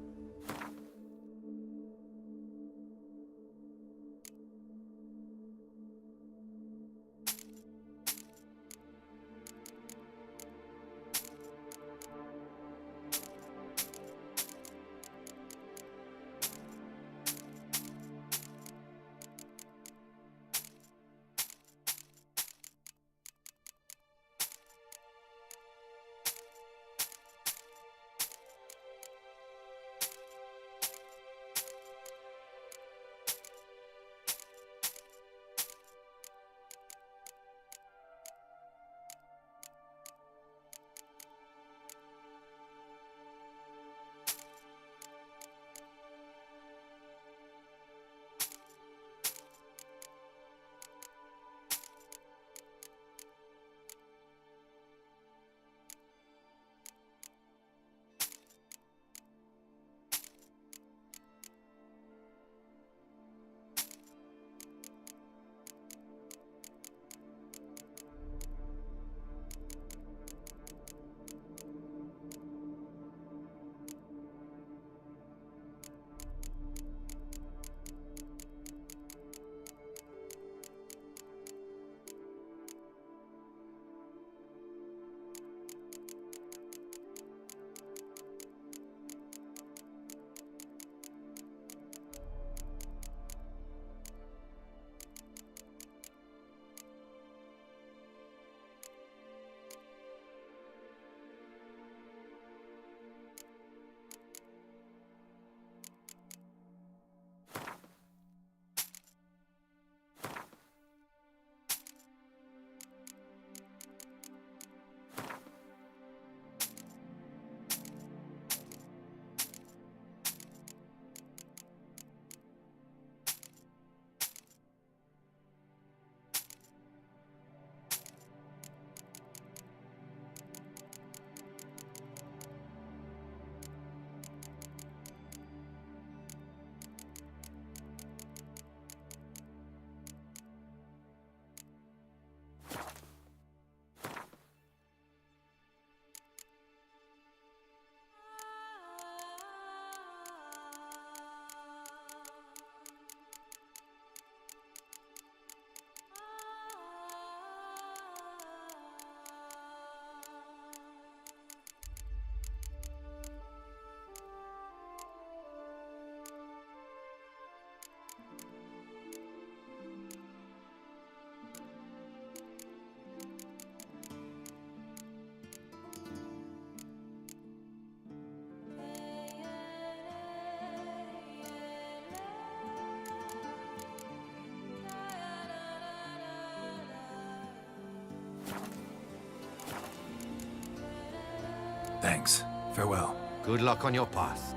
Thanks. Farewell. Good luck on your path.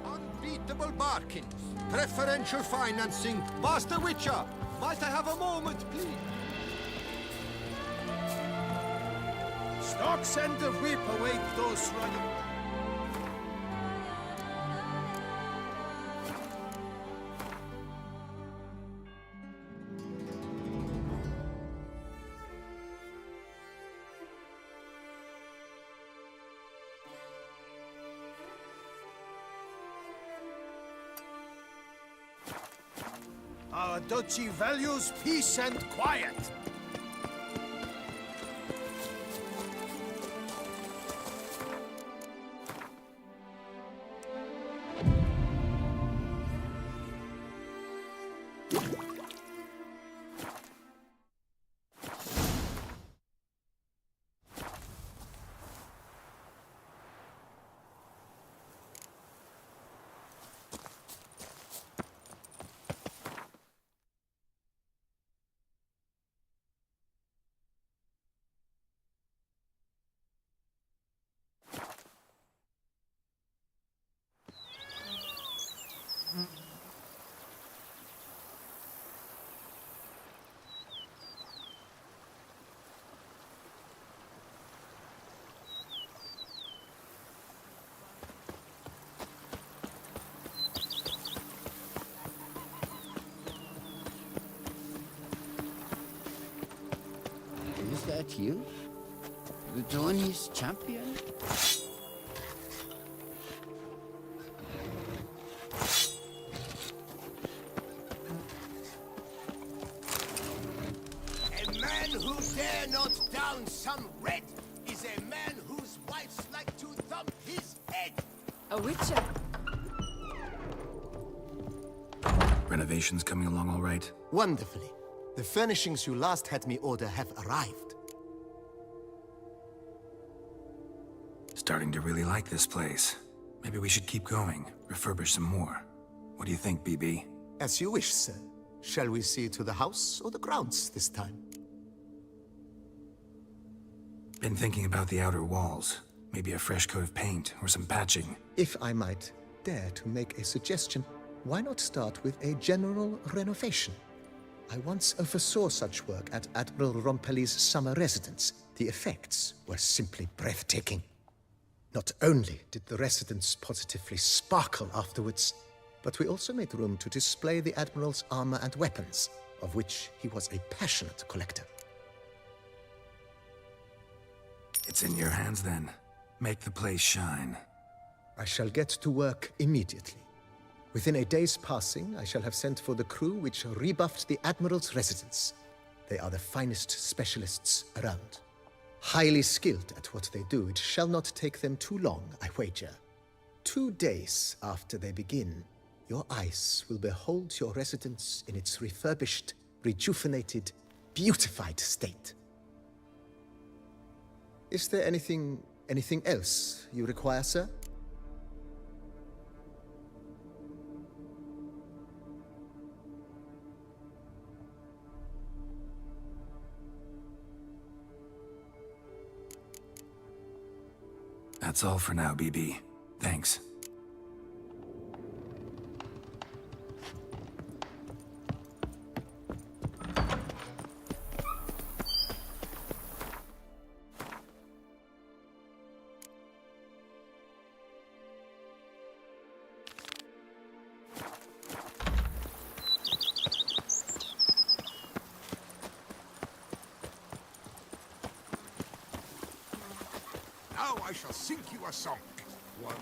Unbeatable bargains. Preferential financing. Master Witcher, might I have a moment, please? Stocks and the whip await those running. Our duchy values peace and quiet. Is that you? The Tony's champion? A man who dare not down some red is a man whose wives like to thump his head. A witcher. Renovations coming along all right? Wonderfully. The furnishings you last had me order have arrived. Starting to really like this place. Maybe we should keep going, refurbish some more. What do you think, BB? As you wish, sir. Shall we see to the house or the grounds this time? Been thinking about the outer walls. Maybe a fresh coat of paint or some patching. If I might dare to make a suggestion, why not start with a general renovation? I once oversaw such work at Admiral Rompelli's summer residence. The effects were simply breathtaking. Not only did the residence positively sparkle afterwards, but we also made room to display the Admiral's armor and weapons, of which he was a passionate collector. It's in your hands then. Make the place shine. I shall get to work immediately. Within a day's passing, I shall have sent for the crew which rebuffed the Admiral's residence. They are the finest specialists around. Highly skilled at what they do, it shall not take them too long, I wager. 2 days after they begin, your eyes will behold your residence in its refurbished, rejuvenated, beautified state. Is there anything else you require, sir? That's all for now, BB. Thanks. Now I shall sing you a song. One.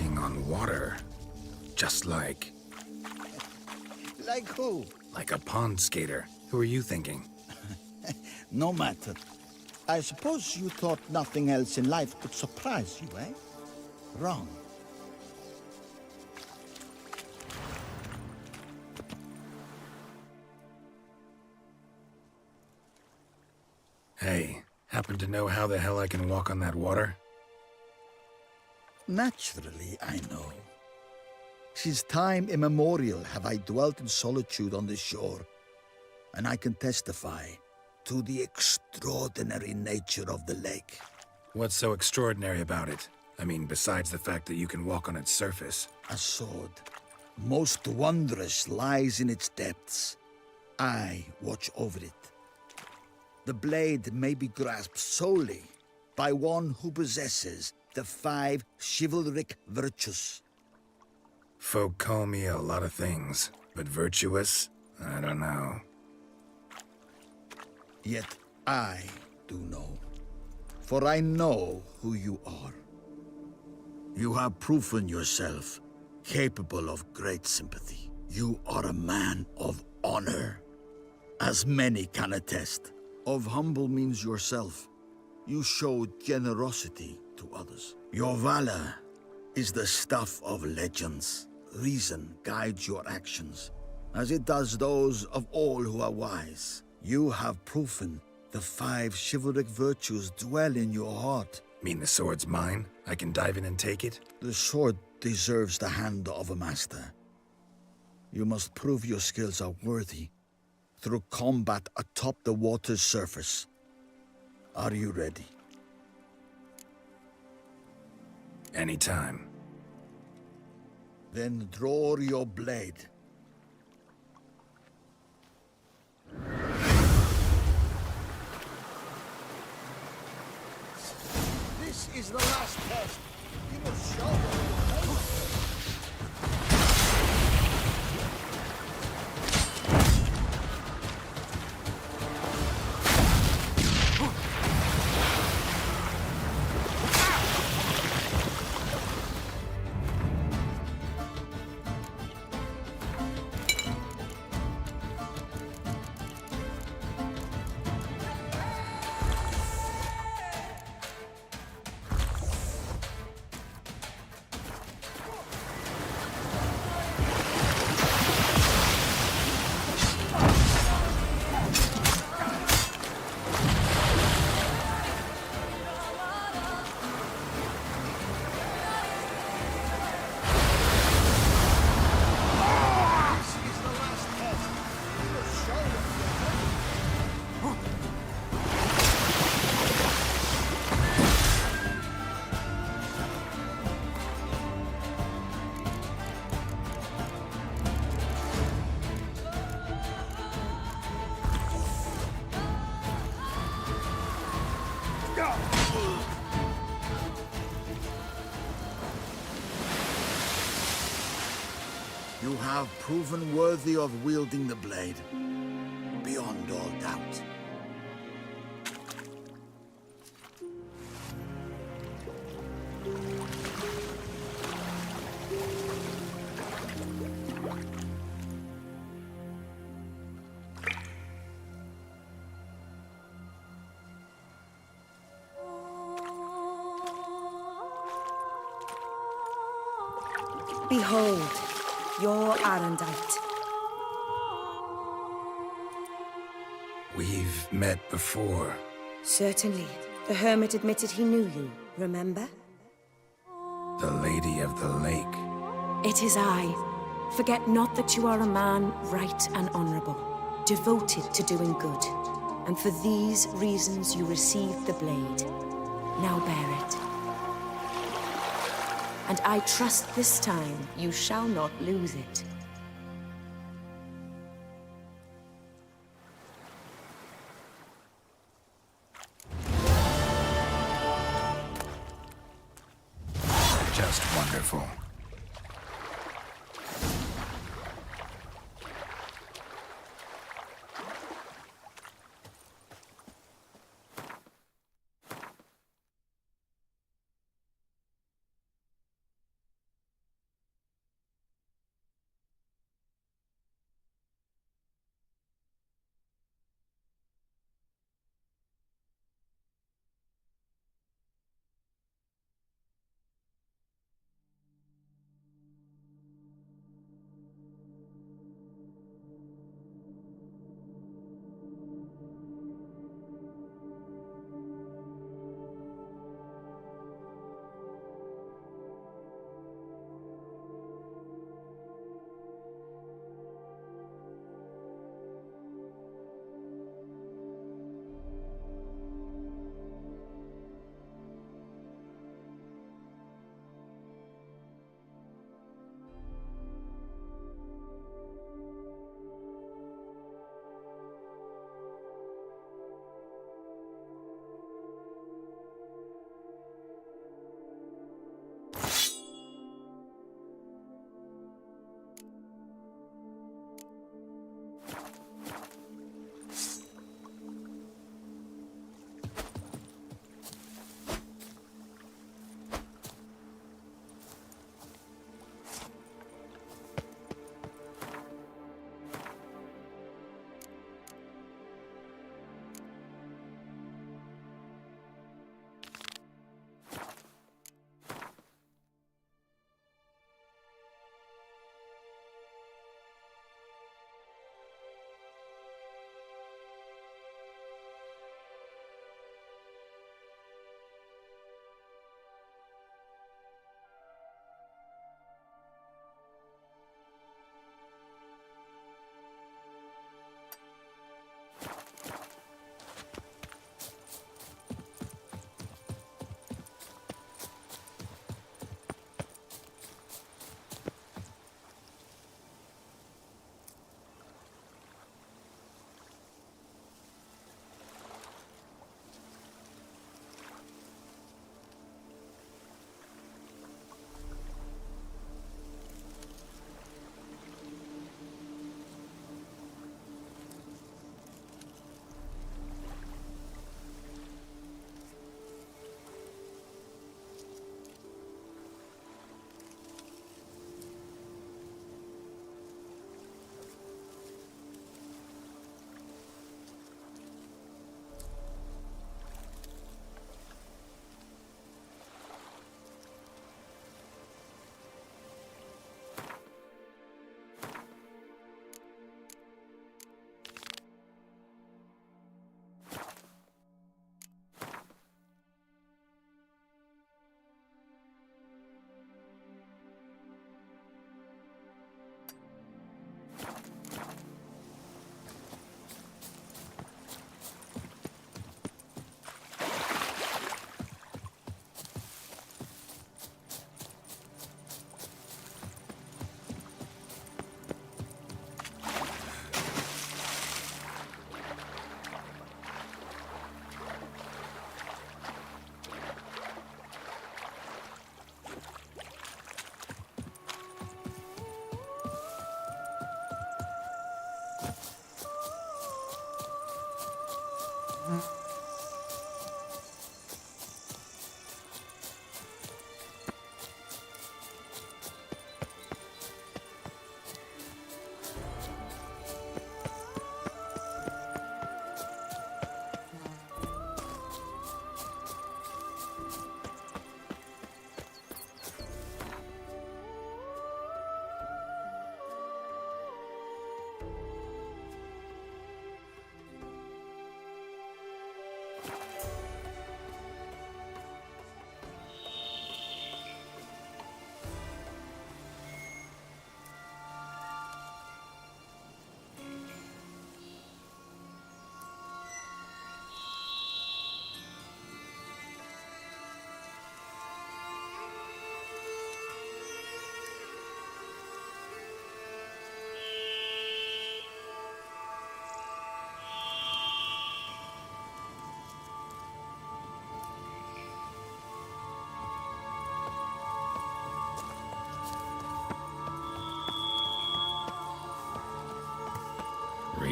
Walking on water. Just like... Like who? Like a pond skater. Who are you thinking? No matter. I suppose you thought nothing else in life could surprise you, eh? Wrong. Hey, happen to know how the hell I can walk on that water? Naturally, I know. Since time immemorial have I dwelt in solitude on this shore, and I can testify to the extraordinary nature of the lake. What's so extraordinary about it? I mean, besides the fact that you can walk on its surface. A sword, most wondrous, lies in its depths. I watch over it. The blade may be grasped solely by one who possesses the 5 chivalric virtues. Folk call me a lot of things, but virtuous? I don't know. Yet I do know, for I know who you are. You have proven yourself capable of great sympathy. You are a man of honor, as many can attest. Of humble means yourself. You show generosity to others. Your valor is the stuff of legends. Reason guides your actions, as it does those of all who are wise. You have proven the 5 chivalric virtues dwell in your heart. Mean the sword's mine? I can dive in and take it? The sword deserves the hand of a master. You must prove your skills are worthy through combat atop the water's surface. Are you ready? Anytime. Then draw your blade. This is the last test. You must show them your power. You have proven worthy of wielding the blade, beyond all doubt. Behold, your Aerondight. We've met before. Certainly. The hermit admitted he knew you, remember? The Lady of the Lake. It is I. Forget not that you are a man right and honorable, devoted to doing good. And for these reasons you received the blade. Now bear it. And I trust this time you shall not lose it. Just wonderful.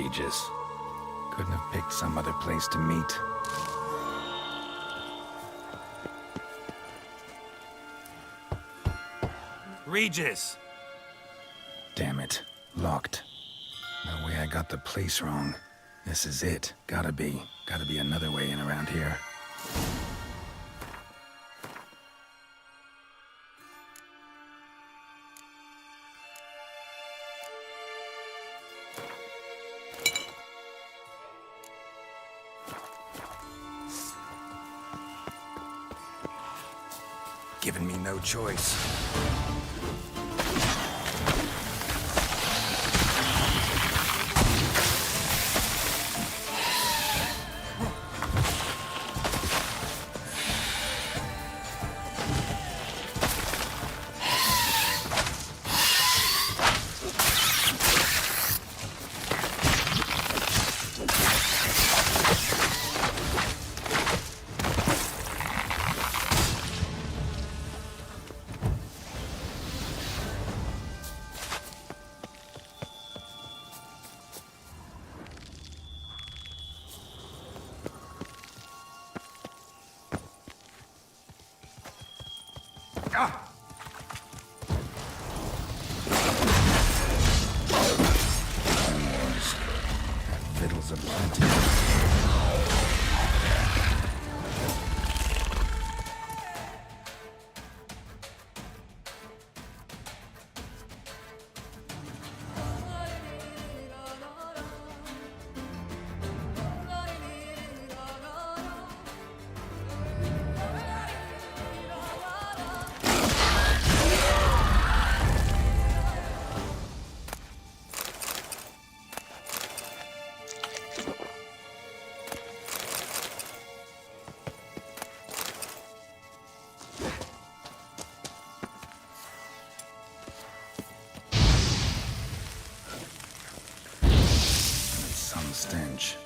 Regis. Couldn't have picked some other place to meet. Regis! Damn it. Locked. No way I got the place wrong. This is it. Gotta be. Gotta be another way in around here. Giving me no choice. Fiddles aplenty. Stench.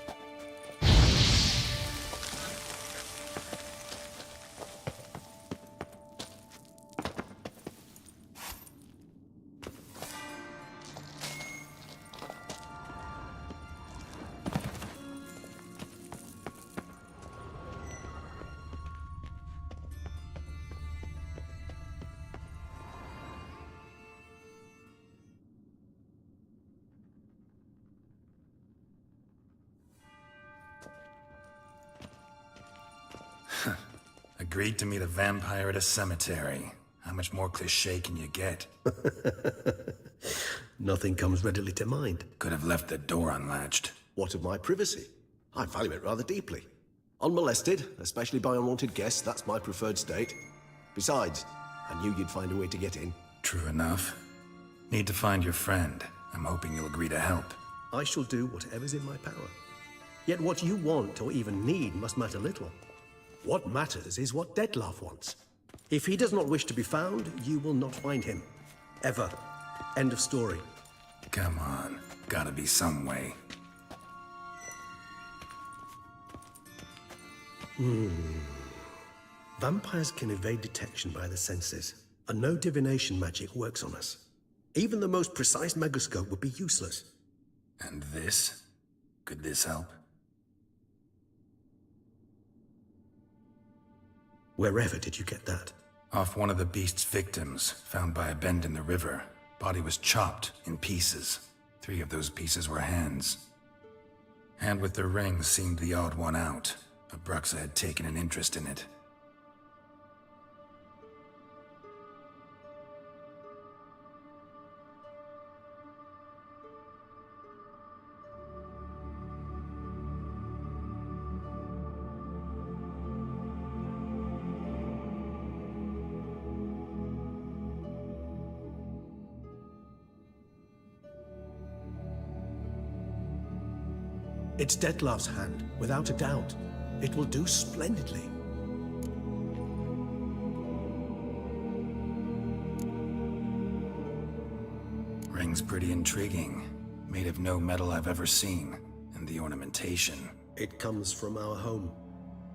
Agreed to meet a vampire at a cemetery. How much more cliché can you get? Nothing comes readily to mind. Could have left the door unlatched. What of my privacy? I value it rather deeply. Unmolested, especially by unwanted guests, that's my preferred state. Besides, I knew you'd find a way to get in. True enough. Need to find your friend. I'm hoping you'll agree to help. I shall do whatever's in my power. Yet what you want or even need must matter little. What matters is what Dettlaff wants. If he does not wish to be found, you will not find him. Ever. End of story. Come on. Gotta be some way. Vampires can evade detection by the senses, and no divination magic works on us. Even the most precise megascope would be useless. And this? Could this help? Wherever did you get that? Off one of the beast's victims, found by a bend in the river. Body was chopped in pieces. 3 of those pieces were hands. Hand with the ring seemed the odd one out. Abruxa had taken an interest in it. It's Dettlaff's hand, without a doubt. It will do splendidly. Ring's pretty intriguing. Made of no metal I've ever seen. And the ornamentation. It comes from our home,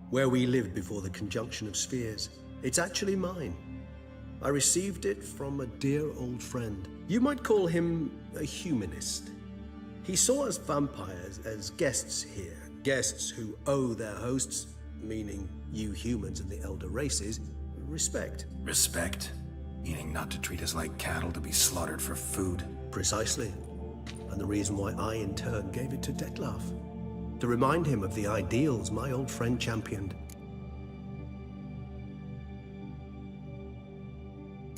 where we lived before the conjunction of spheres. It's actually mine. I received it from a dear old friend. You might call him a humanist. He saw us vampires as guests here, guests who owe their hosts, meaning you humans and the elder races, respect. Respect? Meaning not to treat us like cattle to be slaughtered for food? Precisely. And the reason why I, in turn, gave it to Dettlaff. To remind him of the ideals my old friend championed.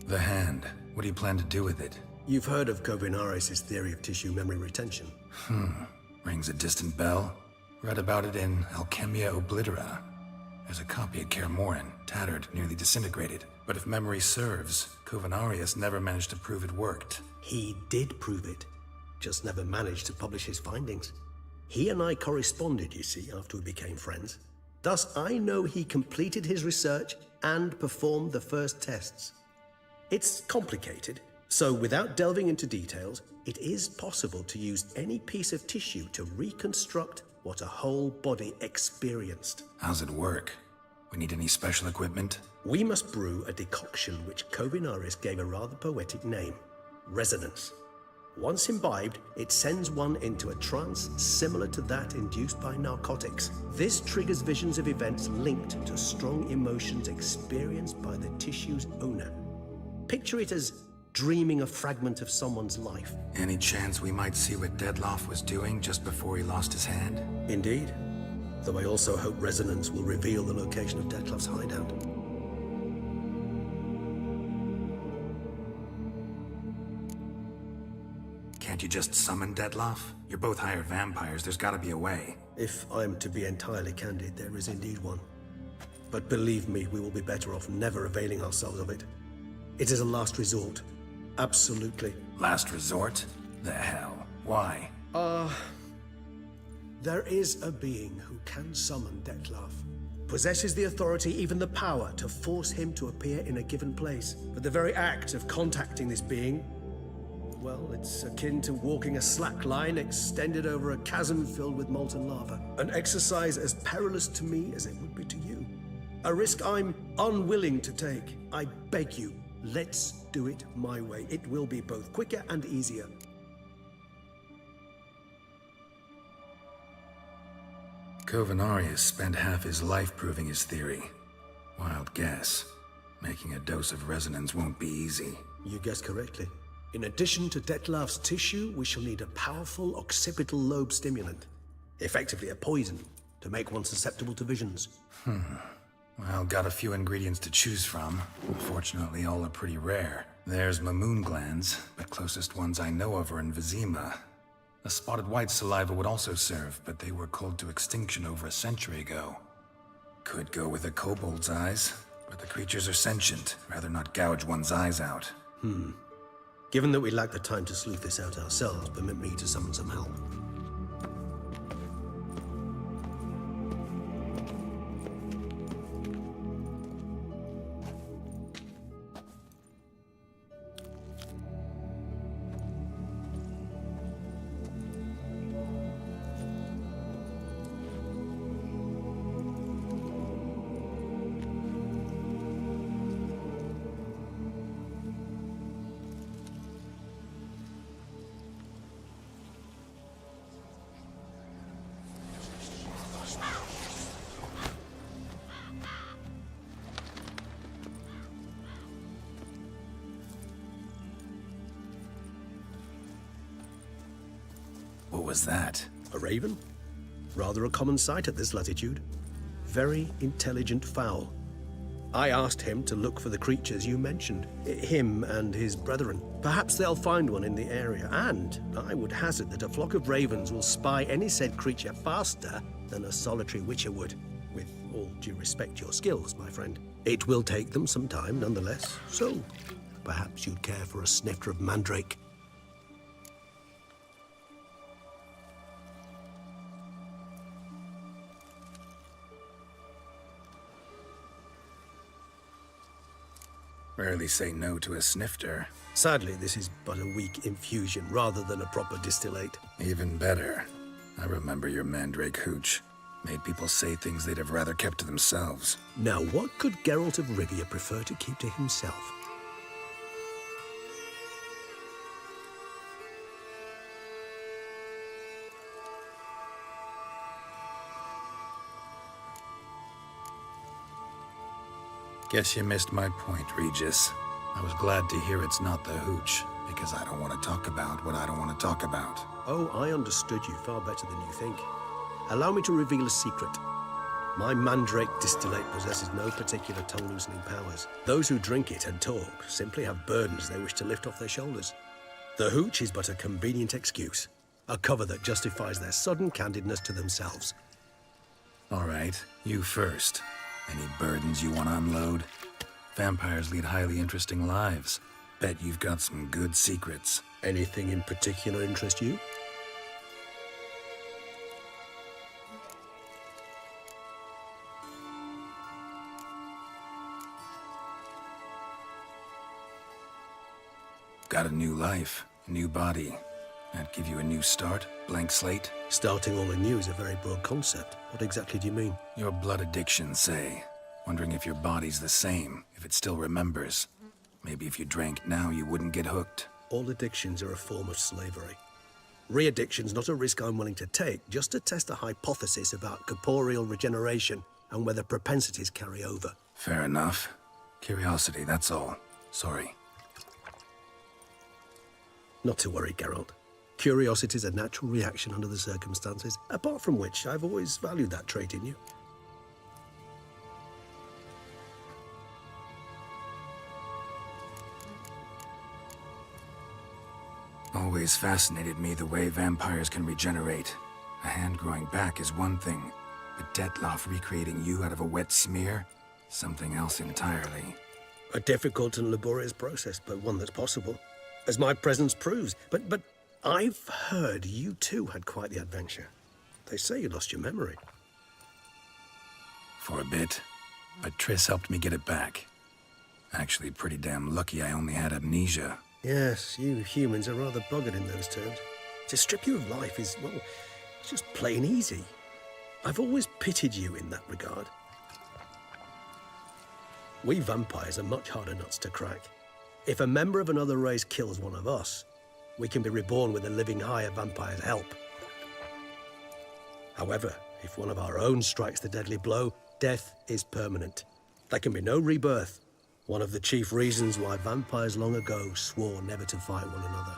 The hand. What do you plan to do with it? You've heard of Kovinaris' theory of tissue memory retention. Rings a distant bell. Read about it in Alchemia Oblitera. There's a copy at Kaer Morhen, tattered, nearly disintegrated. But if memory serves, Kovinaris never managed to prove it worked. He did prove it, just never managed to publish his findings. He and I corresponded, you see, after we became friends. Thus, I know he completed his research and performed the first tests. It's complicated, so without delving into details, it is possible to use any piece of tissue to reconstruct what a whole body experienced. How's it work? We need any special equipment? We must brew a decoction which Kovinaris gave a rather poetic name, resonance. Once imbibed, it sends one into a trance similar to that induced by narcotics. This triggers visions of events linked to strong emotions experienced by the tissue's owner. Picture it as dreaming a fragment of someone's life. Any chance we might see what Dettlaff was doing just before he lost his hand? Indeed. Though I also hope resonance will reveal the location of Dettlaff's hideout. Can't you just summon Dettlaff? You're both hired vampires, there's gotta be a way. If I'm to be entirely candid, there is indeed one. But believe me, we will be better off never availing ourselves of it. It is a last resort. Absolutely. Last resort? The hell? Why? There is a being who can summon Dettlaff. Possesses the authority, even the power, to force him to appear in a given place. But the very act of contacting this being, well, it's akin to walking a slack line extended over a chasm filled with molten lava. An exercise as perilous to me as it would be to you. A risk I'm unwilling to take. I beg you, let's do it my way. It will be both quicker and easier. Kovinaris spent half his life proving his theory. Wild guess. Making a dose of resonance won't be easy. You guessed correctly. In addition to Dettlaff's tissue, we shall need a powerful occipital lobe stimulant. Effectively a poison, to make one susceptible to visions. Well, got a few ingredients to choose from. Unfortunately, all are pretty rare. There's Mamoon glands, but closest ones I know of are in Vizima. A spotted white saliva would also serve, but they were culled to extinction over a century ago. Could go with a kobold's eyes, but the creatures are sentient. Rather not gouge one's eyes out. Given that we lack the time to sleuth this out ourselves, permit me to summon some help. What was that? A raven? Rather a common sight at this latitude. Very intelligent fowl. I asked him to look for the creatures you mentioned. Him and his brethren. Perhaps they'll find one in the area, and I would hazard that a flock of ravens will spy any said creature faster than a solitary witcher would. With all due respect to your skills, my friend. It will take them some time, nonetheless. So, perhaps you'd care for a snifter of mandrake. Rarely say no to a snifter. Sadly, this is but a weak infusion rather than a proper distillate. Even better. I remember your mandrake hooch. Made people say things they'd have rather kept to themselves. Now, what could Geralt of Rivia prefer to keep to himself? Guess you missed my point, Regis. I was glad to hear it's not the hooch, because I don't want to talk about what I don't want to talk about. Oh, I understood you far better than you think. Allow me to reveal a secret. My mandrake distillate possesses no particular tongue-loosening powers. Those who drink it and talk simply have burdens they wish to lift off their shoulders. The hooch is but a convenient excuse, a cover that justifies their sudden candidness to themselves. All right, you first. Any burdens you want to unload? Vampires lead highly interesting lives. Bet you've got some good secrets. Anything in particular interest you? Got a new life, a new body. That give you a new start? Blank slate? Starting all anew is a very broad concept. What exactly do you mean? Your blood addiction, say. Wondering if your body's the same, if it still remembers. Maybe if you drank now, you wouldn't get hooked. All addictions are a form of slavery. Re-addiction's not a risk I'm willing to take, just to test a hypothesis about corporeal regeneration and whether propensities carry over. Fair enough. Curiosity, that's all. Sorry. Not to worry, Geralt. Curiosity is a natural reaction under the circumstances, apart from which I've always valued that trait in you. Always fascinated me the way vampires can regenerate. A hand growing back is one thing, but Detloff recreating you out of a wet smear? Something else entirely. A difficult and laborious process, but one that's possible, as my presence proves. But I've heard you too had quite the adventure. They say you lost your memory. For a bit, but Triss helped me get it back. Actually, pretty damn lucky I only had amnesia. Yes, you humans are rather buggered in those terms. To strip you of life is, well, it's just plain easy. I've always pitied you in that regard. We vampires are much harder nuts to crack. If a member of another race kills one of us, we can be reborn with a living higher vampire's help. However, if one of our own strikes the deadly blow, death is permanent. There can be no rebirth. One of the chief reasons why vampires long ago swore never to fight one another.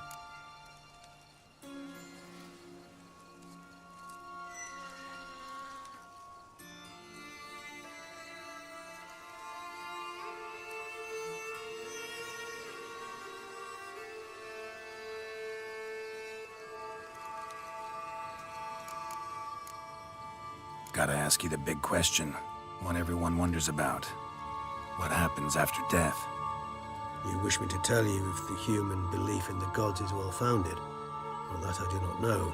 Gotta ask you the big question, one everyone wonders about. What happens after death? You wish me to tell you if the human belief in the gods is well-founded? Well, that I do not know.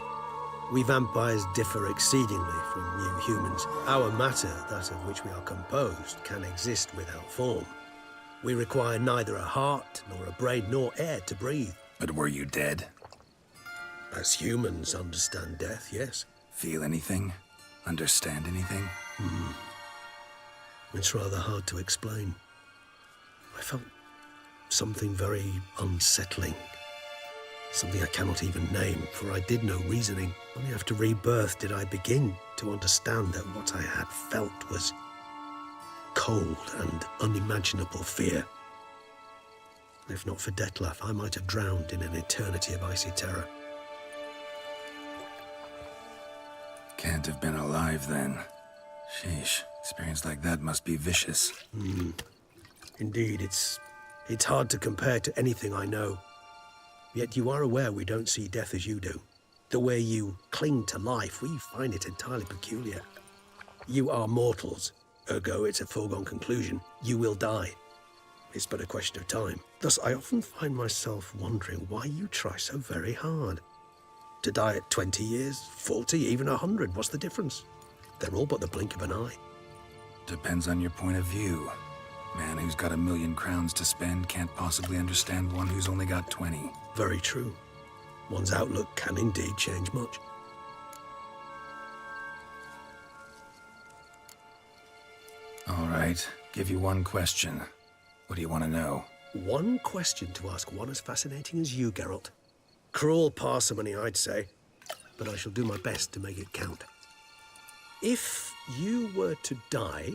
We vampires differ exceedingly from you humans. Our matter, that of which we are composed, can exist without form. We require neither a heart, nor a brain, nor air to breathe. But were you dead? As humans understand death, yes. Feel anything? Understand anything? It's rather hard to explain. I felt something very unsettling. Something I cannot even name, for I did no reasoning. Only after rebirth did I begin to understand that what I had felt was cold and unimaginable fear. If not for Detloff, I might have drowned in an eternity of icy terror. Can't have been alive then. Sheesh, experience like that must be vicious. Indeed, it's hard to compare to anything I know. Yet you are aware we don't see death as you do. The way you cling to life, we find it entirely peculiar. You are mortals, ergo it's a foregone conclusion. You will die. It's but a question of time. Thus, I often find myself wondering why you try so very hard. To die at 20 years, 40, even 100, what's the difference? They're all but the blink of an eye. Depends on your point of view. Man who's got 1,000,000 crowns to spend can't possibly understand one who's only got 20. Very true. One's outlook can indeed change much. All right, give you one question. What do you want to know? One question to ask one as fascinating as you, Geralt. Cruel parsimony, I'd say, but I shall do my best to make it count. If you were to die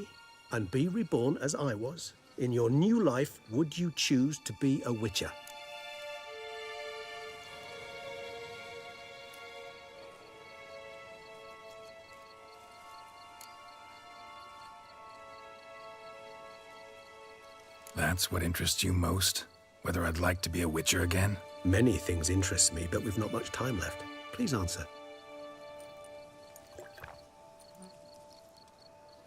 and be reborn as I was, In your new life, would you choose to be a witcher? That's what interests you most? Whether I'd like to be a witcher again? Many things interest me, but we've not much time left. Please answer.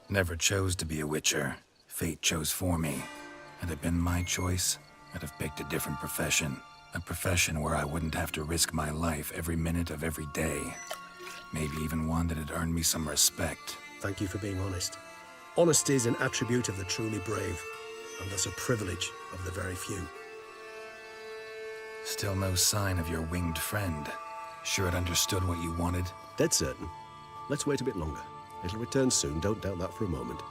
Never chose to be a witcher. Fate chose for me. Had it been my choice, I'd have picked a different profession. A profession where I wouldn't have to risk my life every minute of every day. Maybe even one that'd earn me some respect. Thank you for being honest. Honesty is an attribute of the truly brave, and thus a privilege of the very few. Still no sign of your winged friend. Sure it understood what you wanted? Dead certain. Let's wait a bit longer. It'll return soon, don't doubt that for a moment.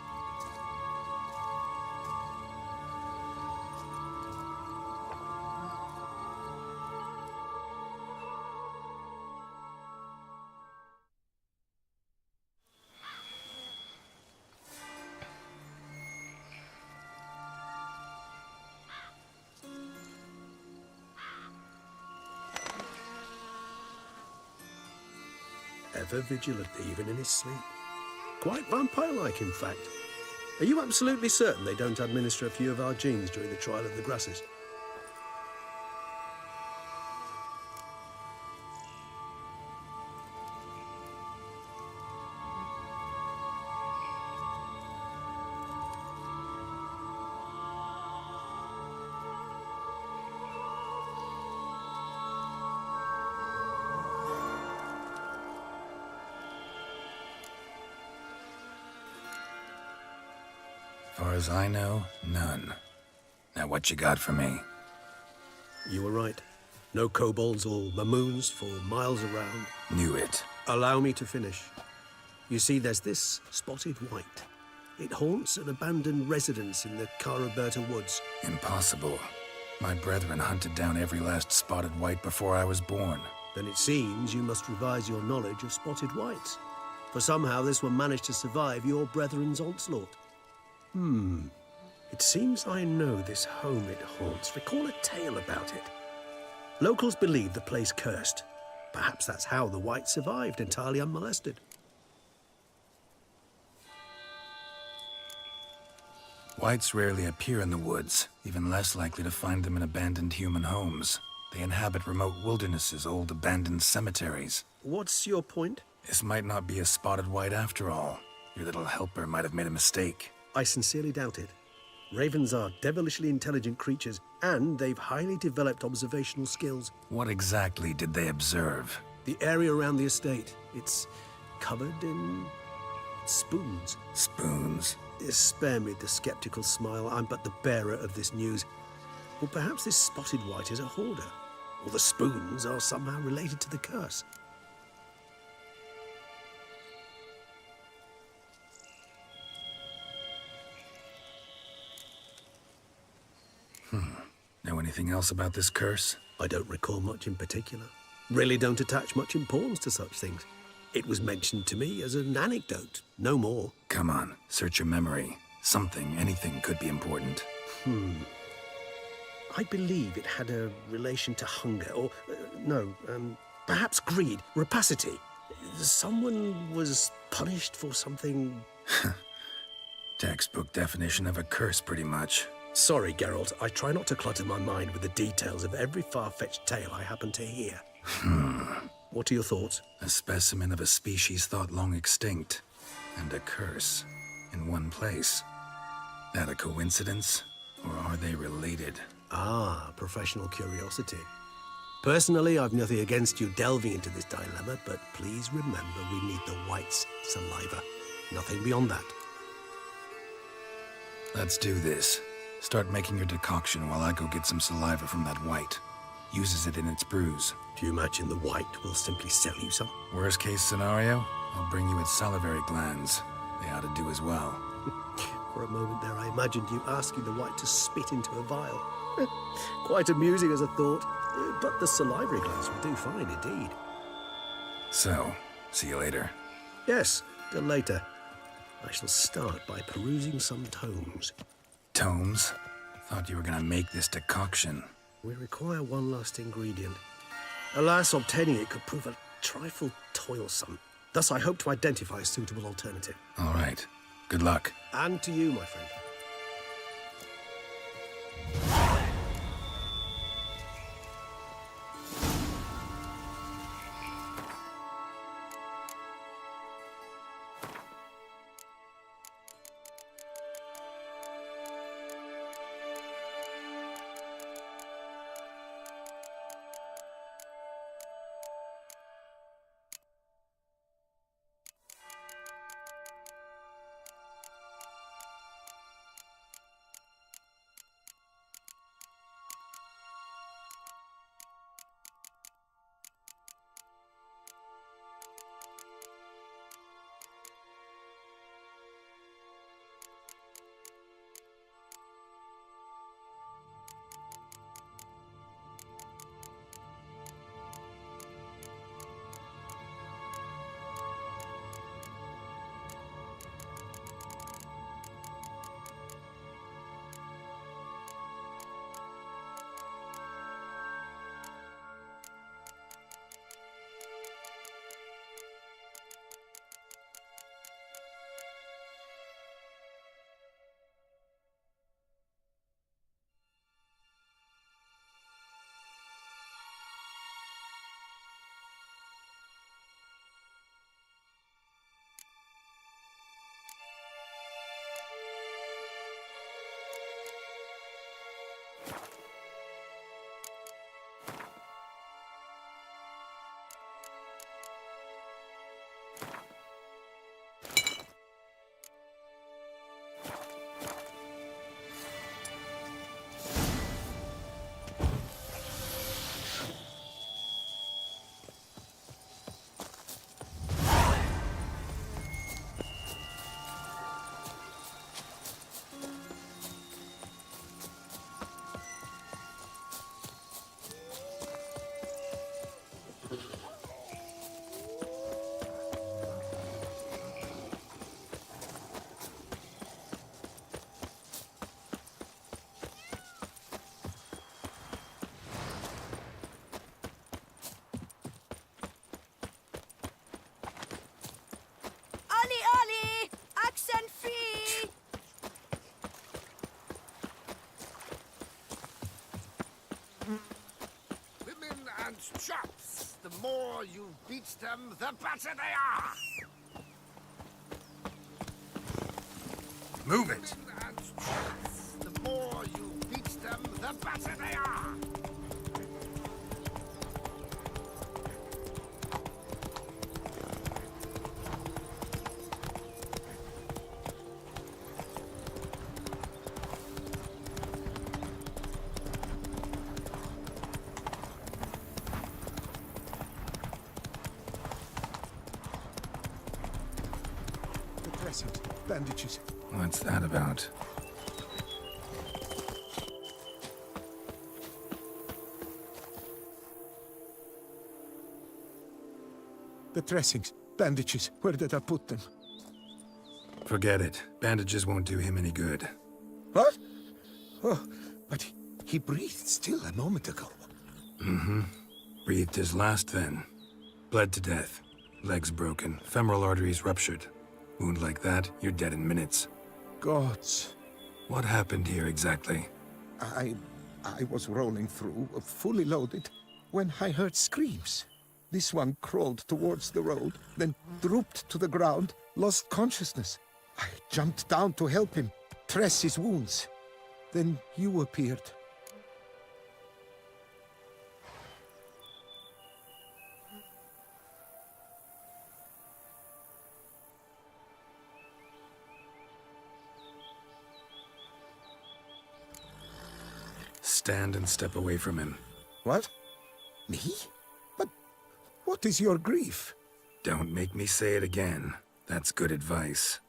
Ever vigilant, even in his sleep. Quite vampire-like, in fact. Are you absolutely certain they don't administer a few of our genes during the trial of the grasses? Far as I know, none. Now what you got for me? You were right. No kobolds or mamoons for miles around. Knew it. Allow me to finish. You see, there's this spotted white. It haunts an abandoned residence in the Caraberta woods. Impossible. My brethren hunted down every last spotted white before I was born. Then it seems you must revise your knowledge of spotted whites. For somehow this one managed to survive your brethren's onslaught. It seems I know this home it haunts. Recall a tale about it. Locals believe the place cursed. Perhaps that's how the white survived, entirely unmolested. Whites rarely appear in the woods, even less likely to find them in abandoned human homes. They inhabit remote wildernesses, old abandoned cemeteries. What's your point? This might not be a spotted white after all. Your little helper might have made a mistake. I sincerely doubt it. Ravens are devilishly intelligent creatures, and they've highly developed observational skills. What exactly did they observe? The area around the estate. It's covered in spoons. Spoons? Spare me the skeptical smile. I'm but the bearer of this news. Or perhaps this spotted white is a hoarder, or the spoons are somehow related to the curse. Know anything else about this curse? I don't recall much in particular. Really don't attach much importance to such things. It was mentioned to me as an anecdote, no more. Come on, search your memory. Something, anything could be important. I believe it had a relation to hunger, or, perhaps greed, rapacity. Someone was punished for something... Textbook definition of a curse, pretty much. Sorry, Geralt. I try not to clutter my mind with the details of every far-fetched tale I happen to hear. What are your thoughts? A specimen of a species thought long extinct, and a curse in one place. That a coincidence, or are they related? Ah, professional curiosity. Personally, I've nothing against you delving into this dilemma, but please remember we need the white's saliva. Nothing beyond that. Let's do this. Start making your decoction while I go get some saliva from that white. Uses it in its brews. Do you imagine the white will simply sell you some? Worst case scenario, I'll bring you its salivary glands. They ought to do as well. For a moment there, I imagined you asking the white to spit into a vial. Quite amusing as a thought, but the salivary glands will do fine indeed. So, see you later. Yes, till later. I shall start by perusing some tomes. Tomes? Thought you were gonna make this decoction. We require one last ingredient. Alas, obtaining it could prove a trifle toilsome. Thus, I hope to identify a suitable alternative. All right. Good luck. And to you, my friend. Chops. The more you beat them, the better they are. Move it. And chops. The more you beat them, the better they are. Bandages. What's that about? The dressings, bandages. Where did I put them? Forget it. Bandages won't do him any good. What? Oh, but he breathed still a moment ago. Mm-hmm. Breathed his last then. Bled to death. Legs broken. Femoral arteries ruptured. Wound like that, you're dead in minutes. Gods. What happened here exactly? I was rolling through, fully loaded, when I heard screams. This one crawled towards the road, then drooped to the ground, lost consciousness. I jumped down to help him, dress his wounds. Then you appeared. Stand and step away from him. What? Me? But what is your grief? Don't make me say it again. That's good advice.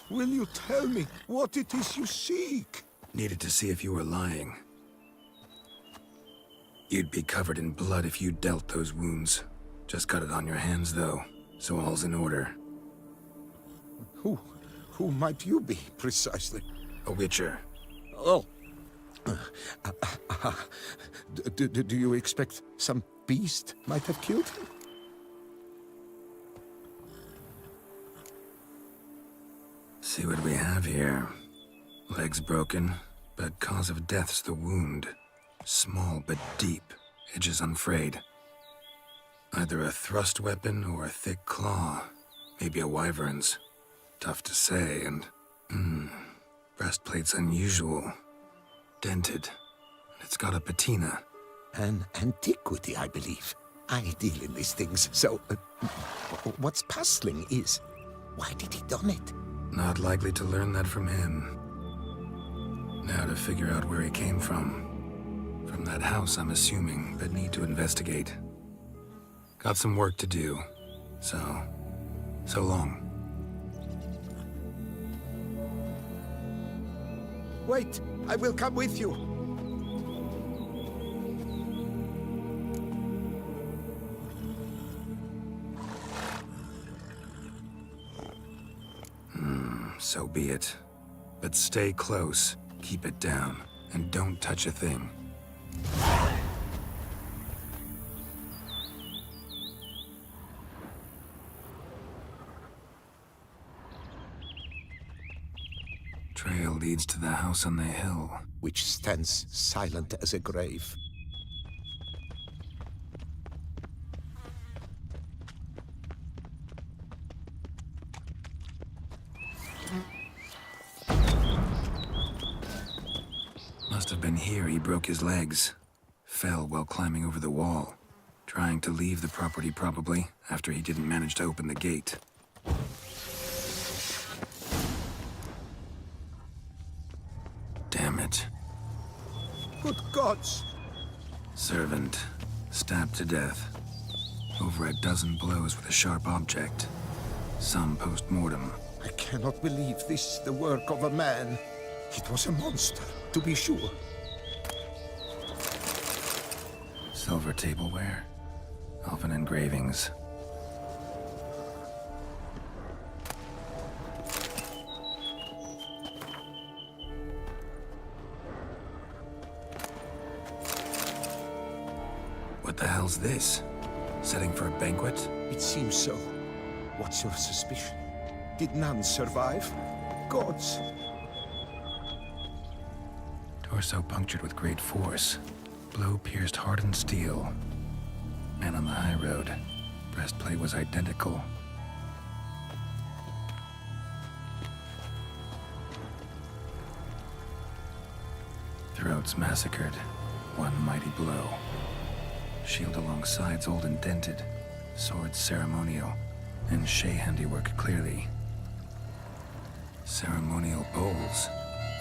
Will you tell me what it is you seek? Needed to see if you were lying. You'd be covered in blood if you dealt those wounds. Just got it on your hands, though, so all's in order. Who Who might you be, precisely? A witcher. Oh. Do you expect some beast might have killed him? See what we have here. Legs broken, but cause of death's the wound. Small but deep, edges unfrayed. Either a thrust weapon or a thick claw. Maybe a wyvern's. Tough to say, and... breastplate's unusual. Dented. It's got a patina. An antiquity, I believe. I deal in these things, so... what's puzzling is... why did he don it? Not likely to learn that from him. Now to figure out where he came from. From that house, I'm assuming, but need to investigate. Got some work to do. So long. Wait, I will come with you. So be it. But stay close, keep it down, and don't touch a thing. Trail leads to the house on the hill, which stands silent as a grave. Must have been here he broke his legs. Fell while climbing over the wall. Trying to leave the property probably, after he didn't manage to open the gate. Damn it. Good gods! Servant, stabbed to death. Over a dozen blows with a sharp object. Some post-mortem. I cannot believe this the work of a man. It was a monster, to be sure. Silver tableware. Elven engravings. What the hell's this? Setting for a banquet? It seems so. What's your suspicion? Did none survive? Gods! Torso punctured with great force. Blow pierced hardened steel. Man on the high road. Breastplate was identical. Throats massacred. One mighty blow. Shield along sides old and dented. Sword ceremonial. And Shay handiwork clearly. Ceremonial bowls.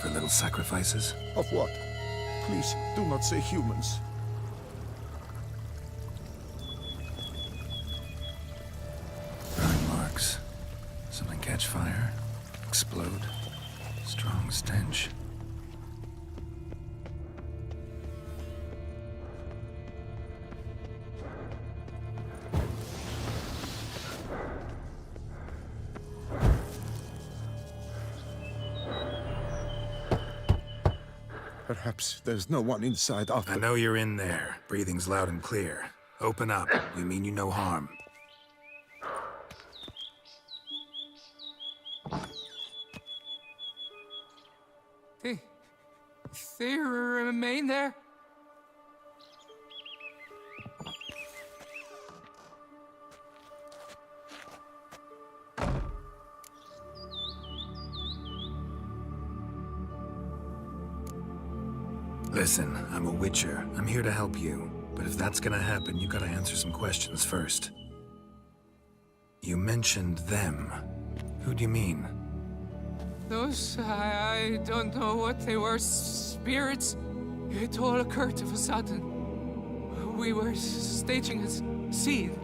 For little sacrifices? Of what? Please, do not say humans. Burn marks. Something catch fire. Explode. Strong stench. Perhaps there's no one inside after... I know you're in there. Breathing's loud and clear. Open up. We mean you no harm. They remain there? Listen, I'm a witcher. I'm here to help you. But if that's gonna happen, you gotta answer some questions first. You mentioned them. Who do you mean? Those, I don't know what they were. Spirits. It all occurred of a sudden. We were staging a scene.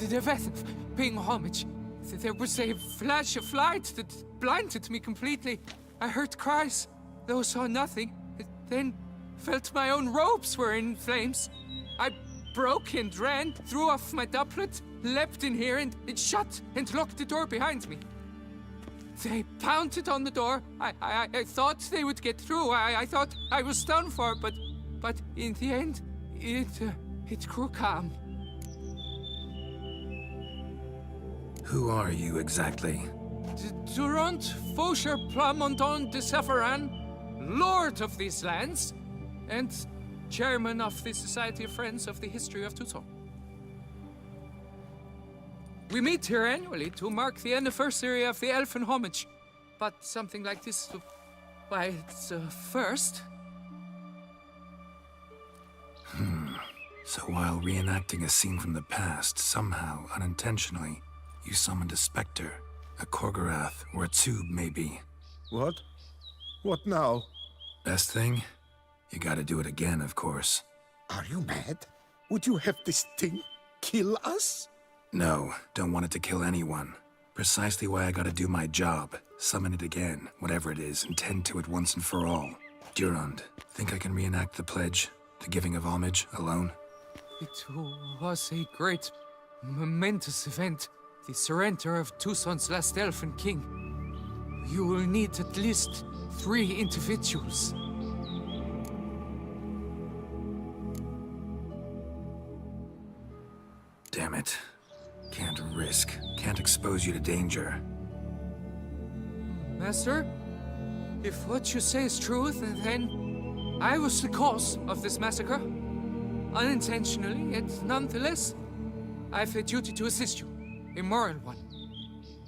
The event of paying homage. There was a flash of light that blinded me completely. I heard cries, though saw nothing. Then felt my own robes were in flames. I broke and ran, threw off my doublet, leapt in here and it shut and locked the door behind me. They pounded on the door. I thought they would get through. I thought I was done for, but in the end, it grew calm. Who are you exactly? Durant Faucher Plamondon de Sephiran, Lord of these lands, and Chairman of the Society of Friends of the History of Toussaint. We meet here annually to mark the anniversary of the Elfin Homage, but something like this, why, it's a first. So while reenacting a scene from the past, somehow, unintentionally, you summoned a specter, a Korgorath, or a tube, maybe. What? What now? Best thing? You gotta do it again, of course. Are you mad? Would you have this thing kill us? No, don't want it to kill anyone. Precisely why I gotta do my job. Summon it again, whatever it is, and tend to it once and for all. Durand, think I can reenact the pledge, the giving of homage, alone? It was a great, momentous event. The surrender of Toussaint's last elfin king. You will need at least 3 individuals. Damn it. Can't risk. Can't expose you to danger. Master, if what you say is true, then I was the cause of this massacre. Unintentionally, yet nonetheless, I've a duty to assist you. A moral one.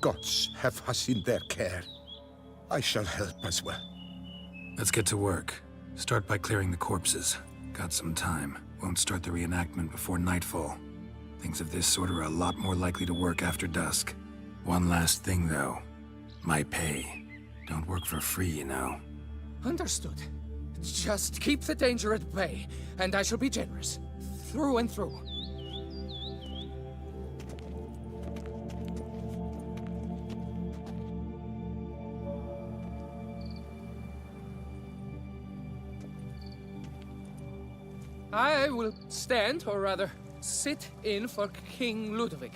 Gods have us in their care. I shall help as well. Let's get to work. Start by clearing the corpses. Got some time. Won't start the reenactment before nightfall. Things of this sort are a lot more likely to work after dusk. One last thing, though. My pay. Don't work for free, you know. Understood. Just keep the danger at bay, and I shall be generous. Through and through. I will stand, or rather, sit in for King Ludovic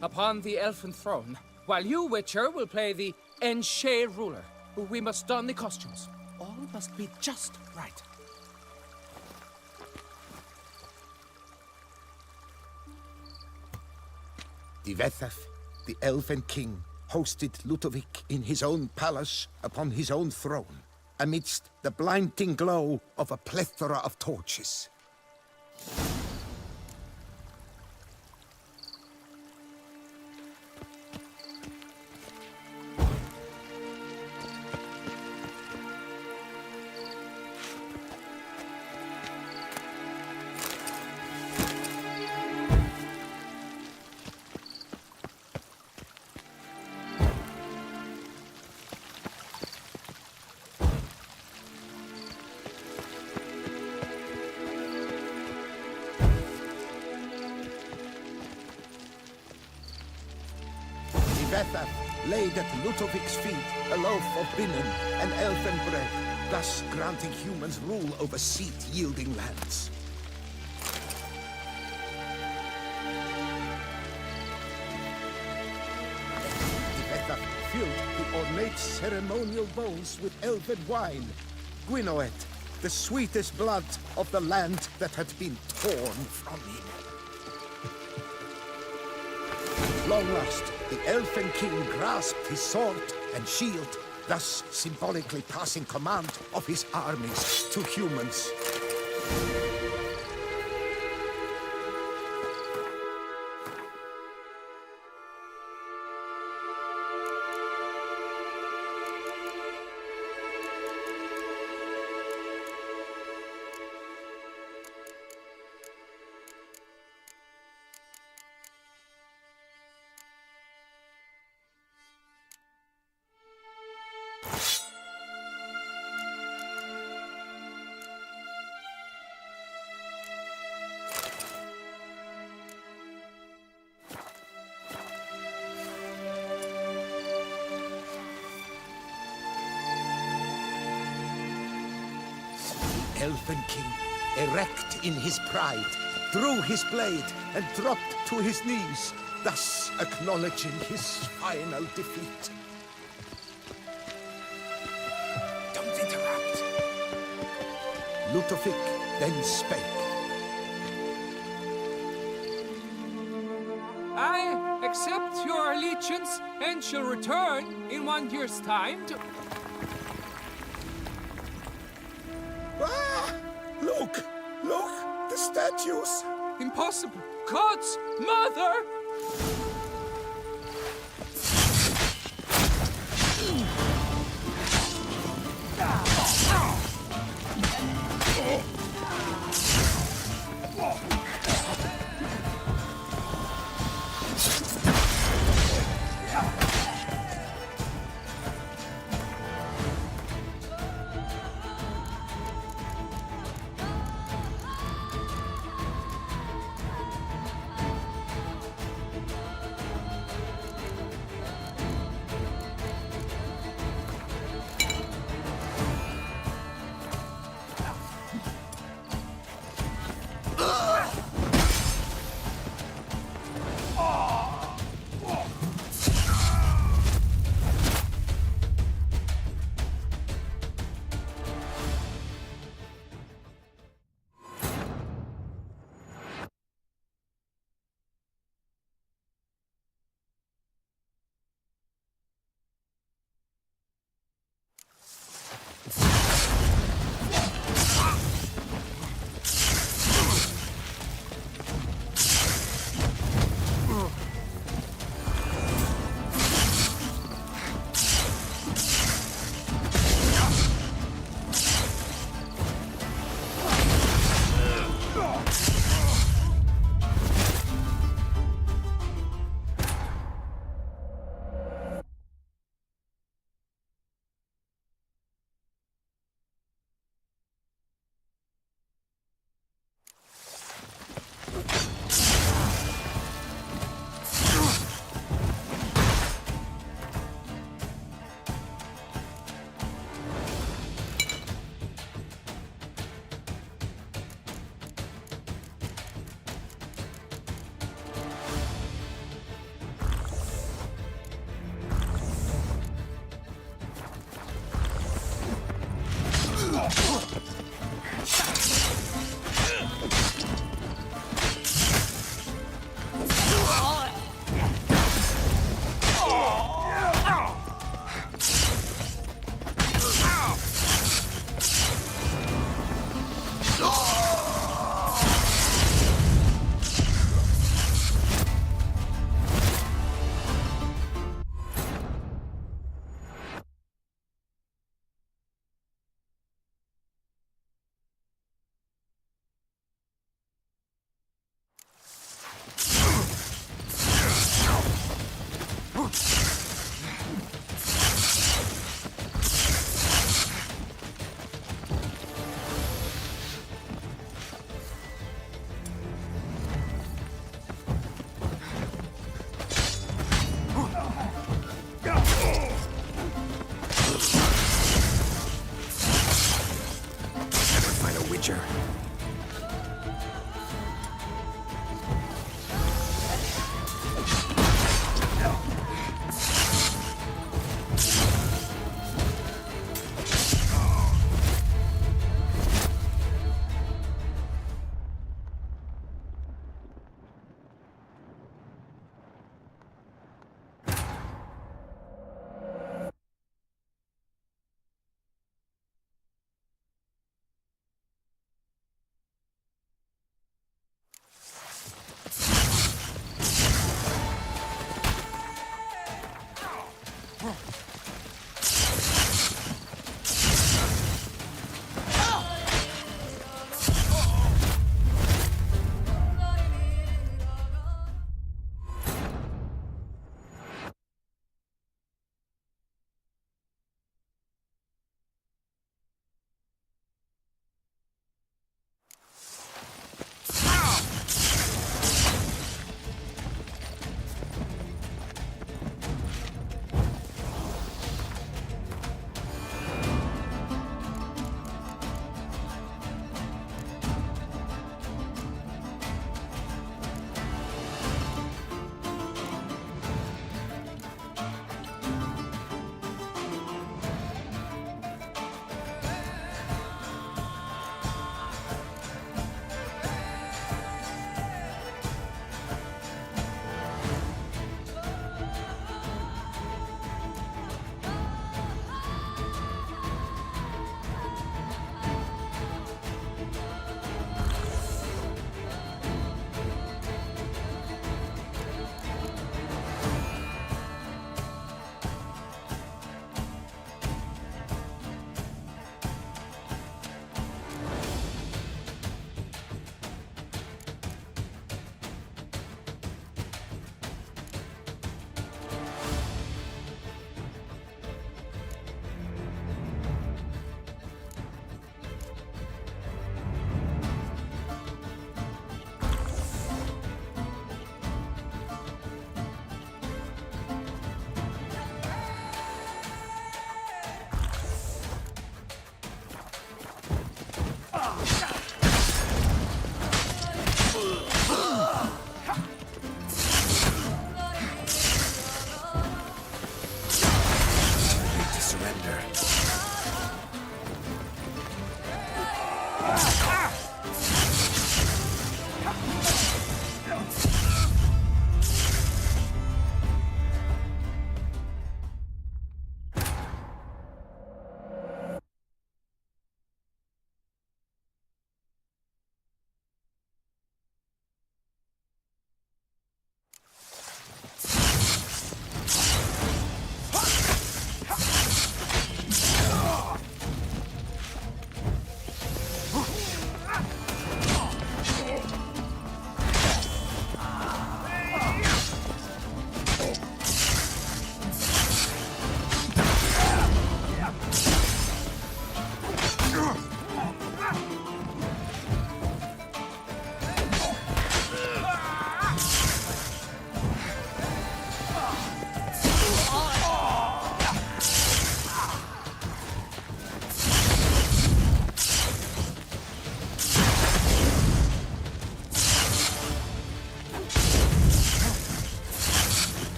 upon the elfin throne, while you, Witcher, will play the Enche ruler. We must don the costumes. All must be just right. Divethaf, the elfin king, hosted Ludovic in his own palace upon his own throne, amidst the blinding glow of a plethora of torches. Divethaf laid at Ludovic's feet a loaf of binnen and elfin bread, thus granting humans rule over seed-yielding lands. Divethaf filled the ornate ceremonial bowls with elfin wine, Gwinoet, the sweetest blood of the land that had been torn from him. At long last, the elfin king grasped his sword and shield, thus symbolically passing command of his armies to humans. Elfin king, erect in his pride, drew his blade and dropped to his knees, thus acknowledging his final defeat. Ludovic then spake. I accept your allegiance and shall return in 1 year's time to... Ah! Look! Look! The statues! Impossible! God's mother!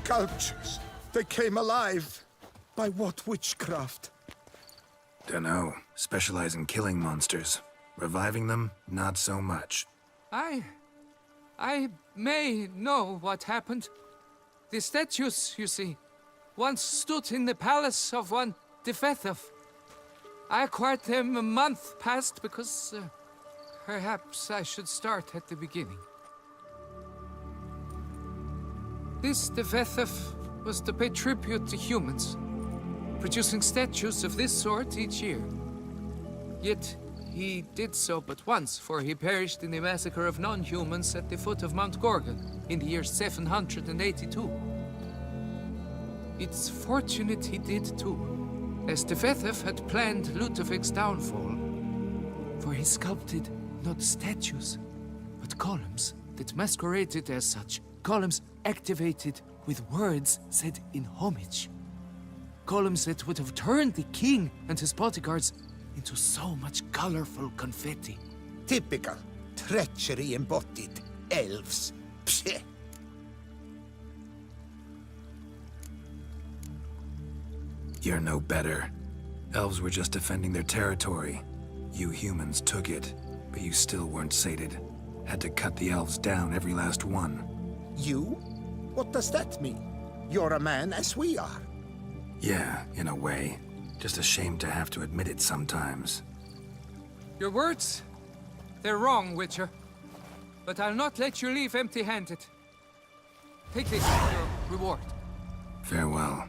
sculptures. They came alive. By what witchcraft? Dunno. Specialize in killing monsters. Reviving them, not so much. I may know what happened. The statues, you see, once stood in the palace of one Defethov. I acquired them a month past because perhaps I should start at the beginning. This Defethov was to pay tribute to humans, producing statues of this sort each year. Yet he did so but once, for he perished in the massacre of non-humans at the foot of Mount Gorgon in the year 782. It's fortunate he did too, as Defethov had planned Ludovic's downfall, for he sculpted not statues, but columns that masqueraded as such. Columns activated with words said in homage. Columns that would have turned the king and his bodyguards into so much colorful confetti. Typical. Treachery embodied. Elves. Psheh. You're no better. Elves were just defending their territory. You humans took it, but you still weren't sated. Had to cut the elves down, every last one. You? What does that mean? You're a man as we are. Yeah, in a way. Just ashamed to have to admit it sometimes. Your words? They're wrong, Witcher. But I'll not let you leave empty-handed. Take this as your reward. Farewell.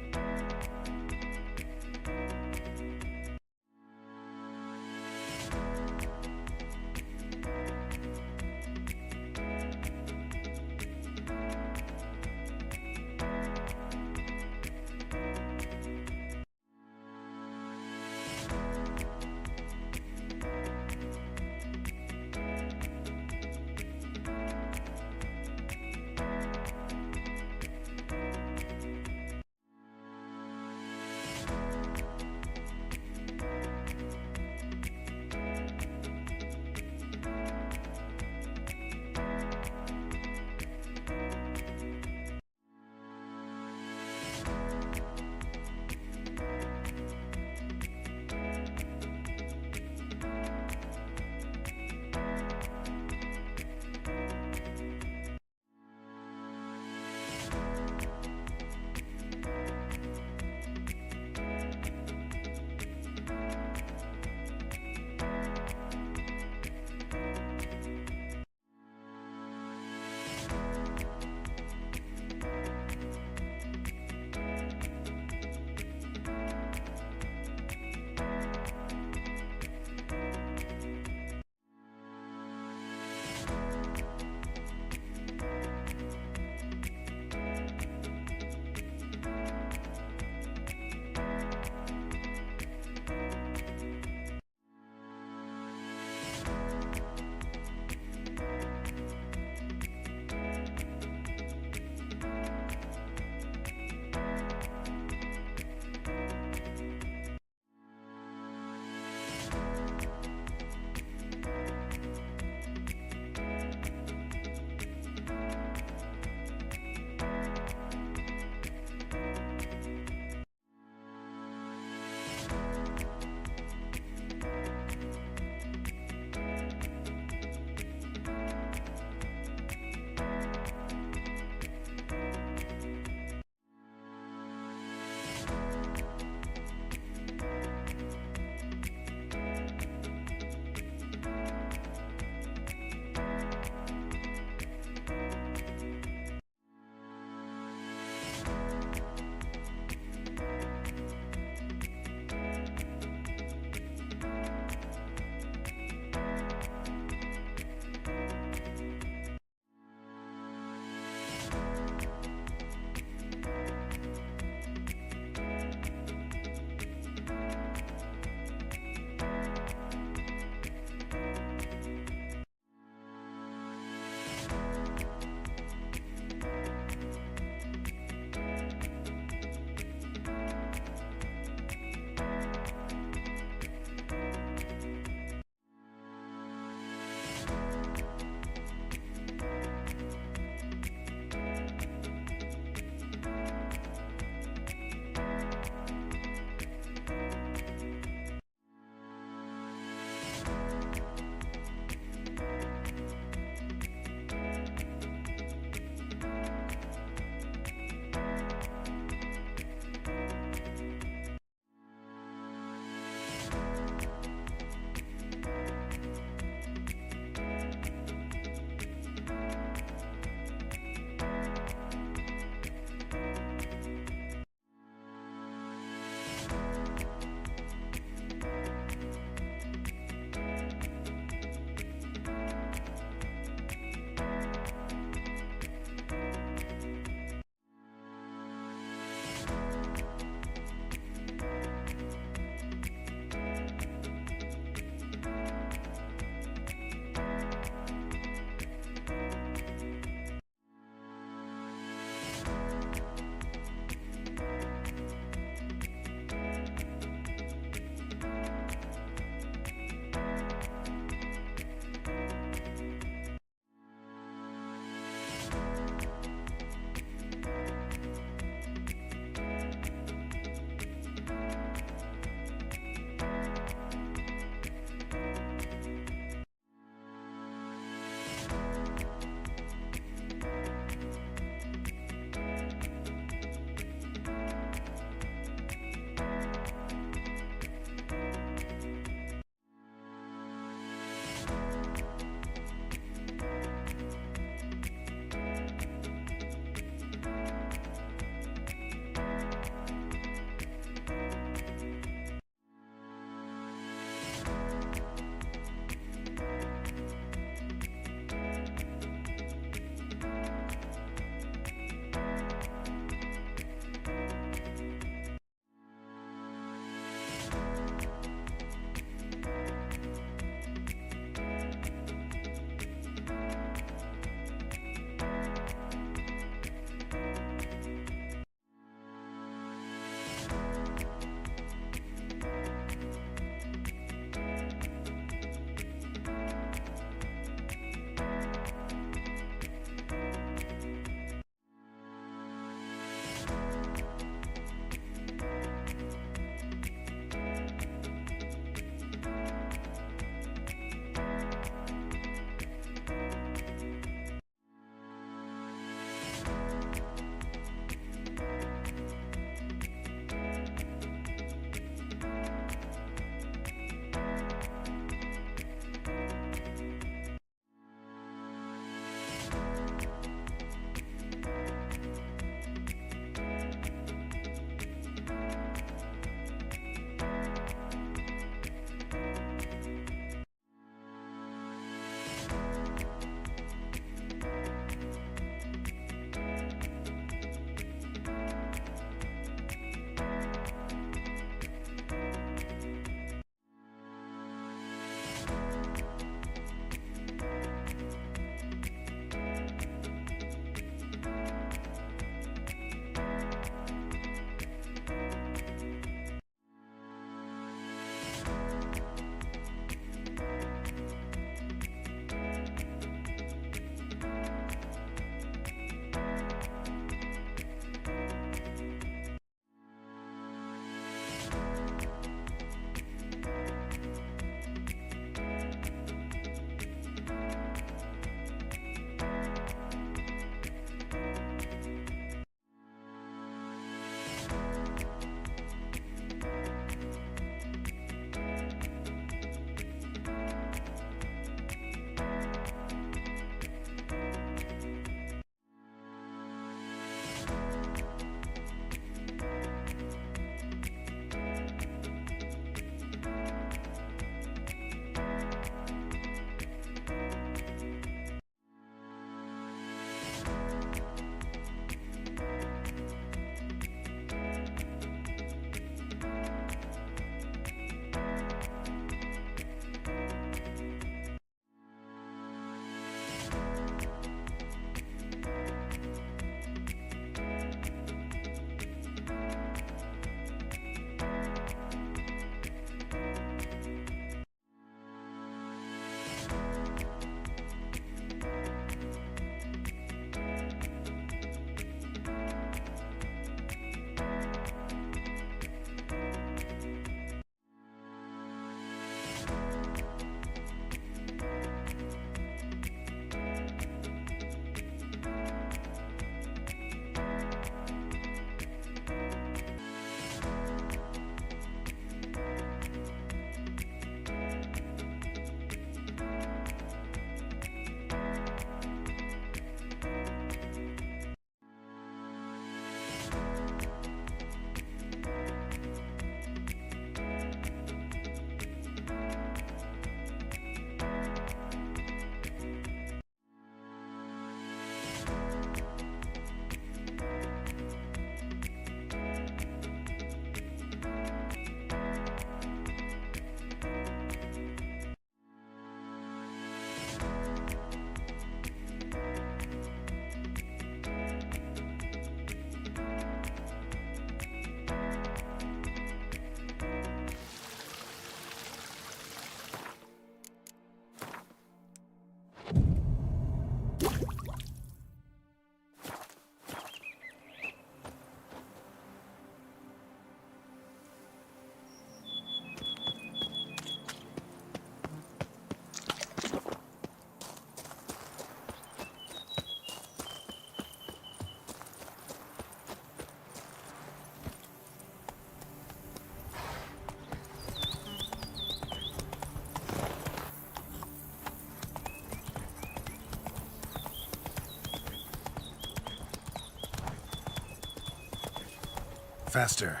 Faster.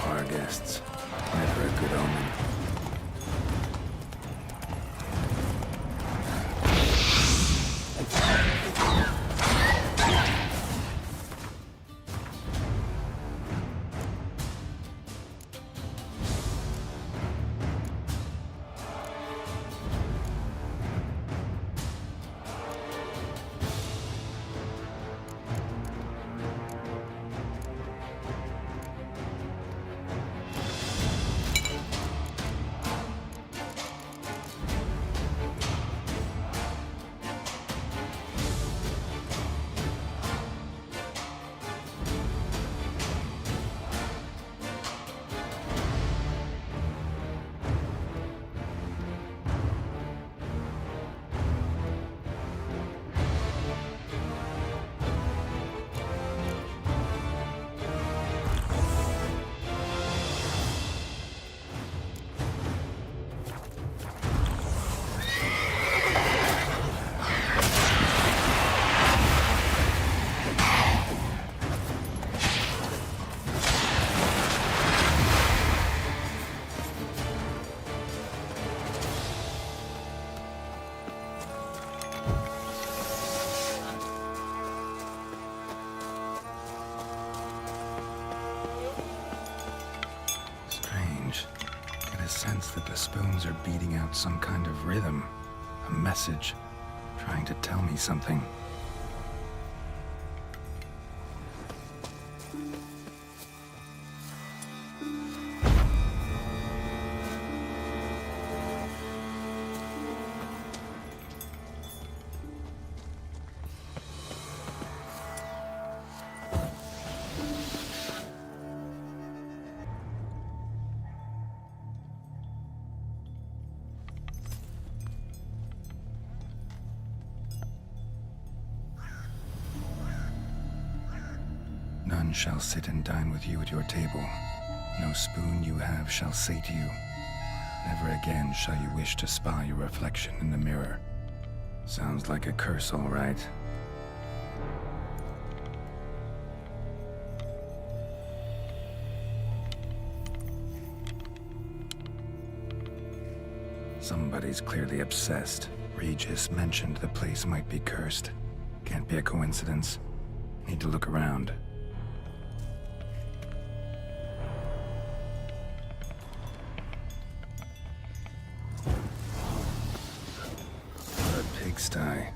Our guests. Never a good omen. Sense that the spoons are beating out some kind of rhythm, a message, trying to tell me something. None shall sit and dine with you at your table. No spoon you have shall say to you, never again shall you wish to spy your reflection in the mirror. Sounds like a curse, all right. Somebody's clearly obsessed. Regis mentioned the place might be cursed. Can't be a coincidence. Need to look around. Pigsty.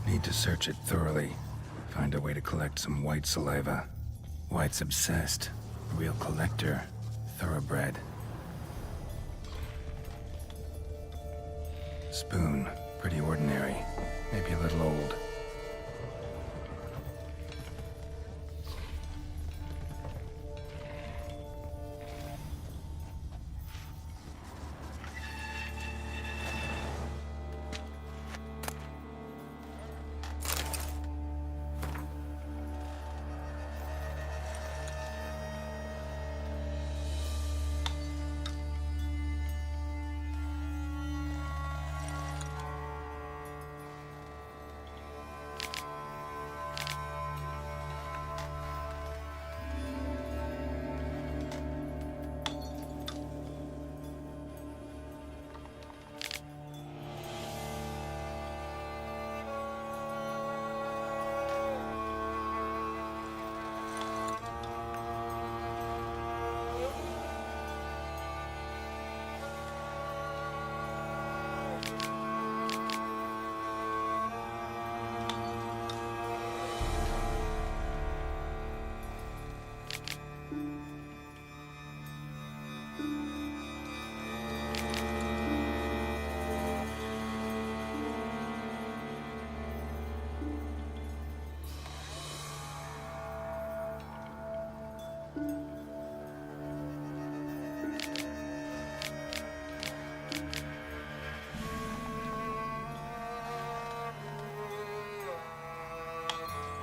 Need to search it thoroughly. Find a way to collect some white saliva. White's obsessed. A real collector. Thoroughbred. Spoon. Pretty ordinary. Maybe a little old.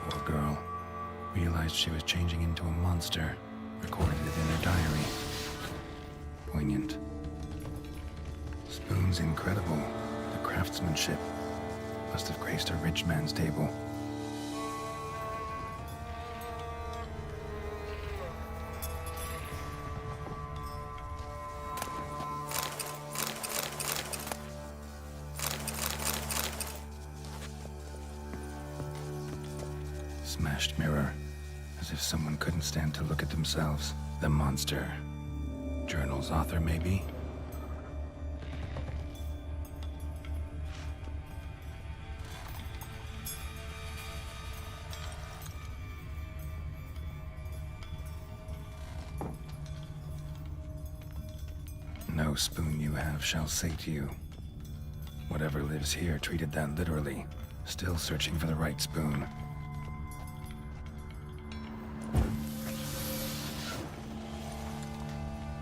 Poor girl. Realized she was changing into a monster. Recorded it in her diary. Poignant. Spoon's incredible. The craftsmanship must have graced a rich man's table. Smashed mirror. As if someone couldn't stand to look at themselves. The monster. Journal's author, maybe? No spoon you have shall sate you. Whatever lives here treated that literally. Still searching for the right spoon.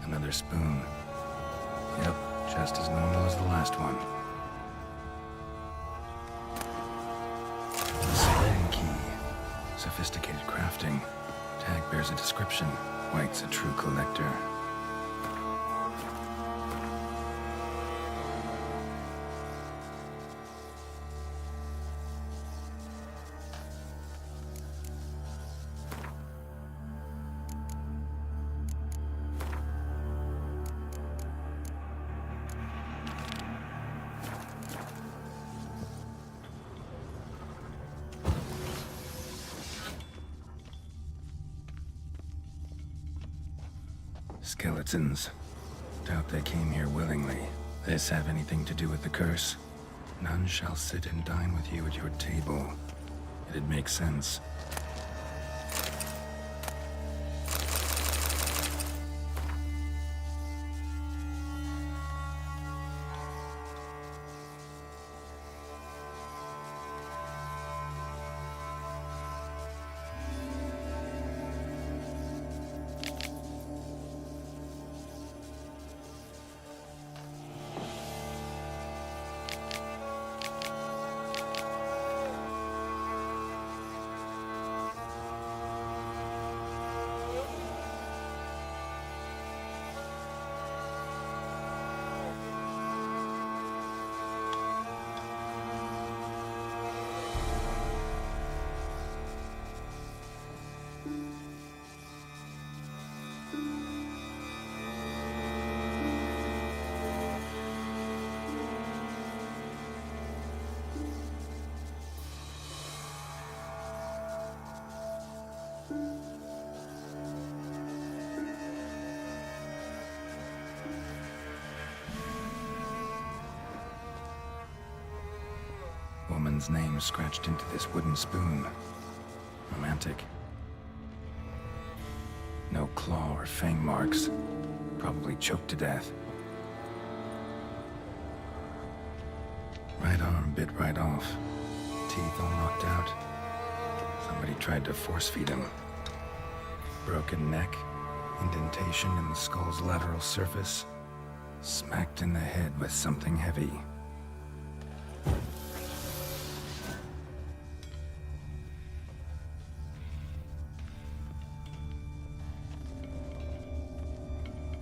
Another spoon. Yep, just as normal as the last one. The Siren key. Sophisticated crafting. Tag bears a description. White's a true collector. Skeletons. Doubt they came here willingly. This have anything to do with the curse? None shall sit and dine with you at your table. It'd make sense. Woman's name scratched into this wooden spoon. Romantic. No claw or fang marks. Probably choked to death. Right arm bit right off. Teeth all knocked out. Somebody tried to force feed him. Broken neck. Indentation in the skull's lateral surface. Smacked in the head with something heavy.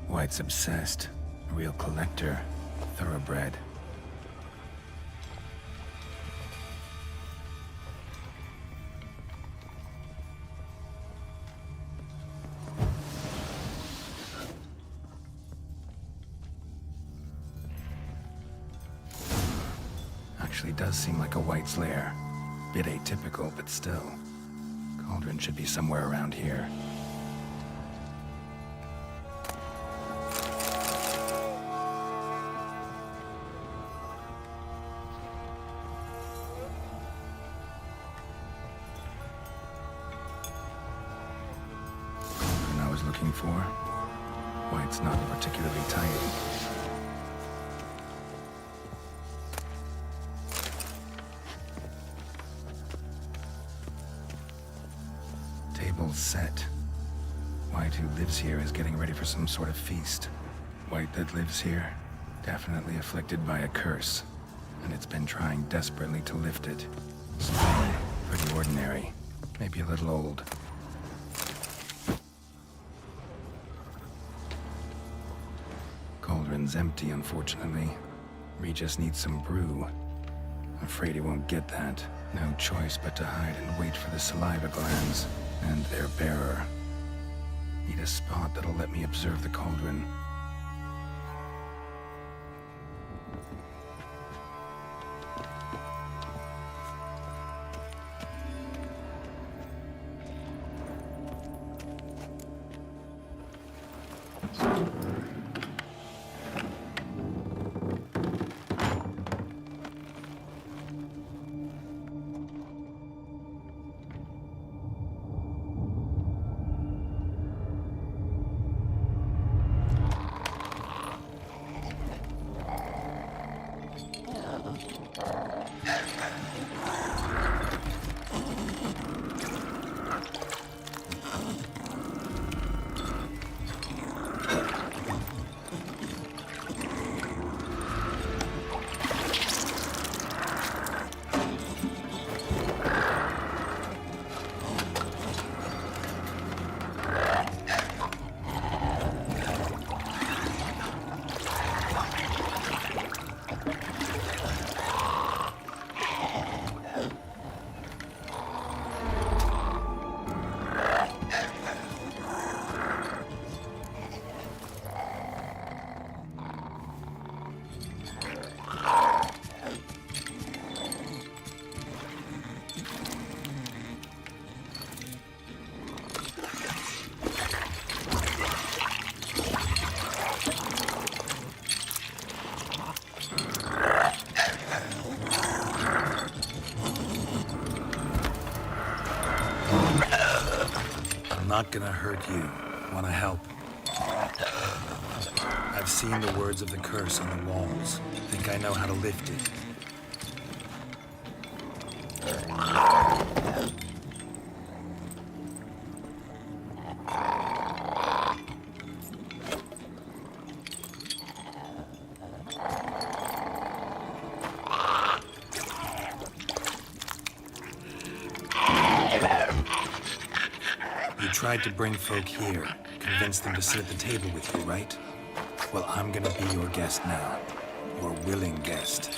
White's obsessed. A real collector. Thoroughbred. Actually does seem like a White's lair. Bit atypical, but still. Cauldron should be somewhere around here. Looking for. White's not particularly tidy. Table's set. White, who lives here, is getting ready for some sort of feast. White that lives here, definitely afflicted by a curse, and it's been trying desperately to lift it. Spoon, pretty ordinary, maybe a little old. cauldron's empty, unfortunately. Regis needs some brew. Afraid he won't get that. No choice but to hide and wait for the saliva glands and their bearer. Need a spot that'll let me observe the cauldron. Not gonna hurt you. Wanna help? I've seen the words of the curse on the walls. Think I know how to lift it. Tried to bring folk here, convince them to sit at the table with you, right? Well, I'm gonna be your guest now. Your willing guest.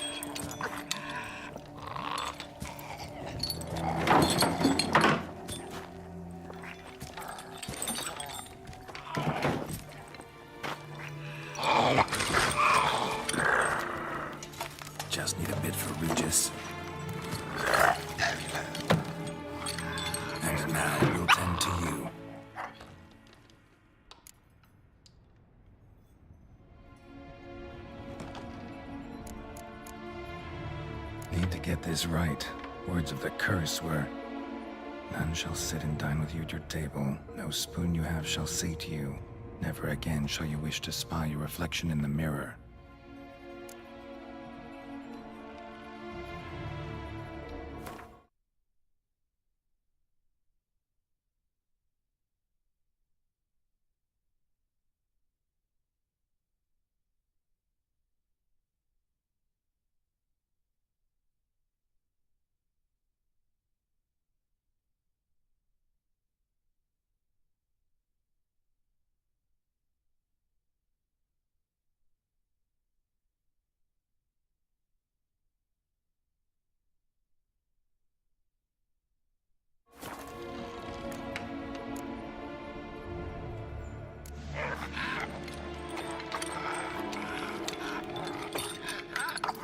Just need a bit for Regis. And now we'll tend to you. Need to get this right. Words of the curse were, none shall sit and dine with you at your table. No spoon you have shall sate you. Never again shall you wish to spy your reflection in the mirror.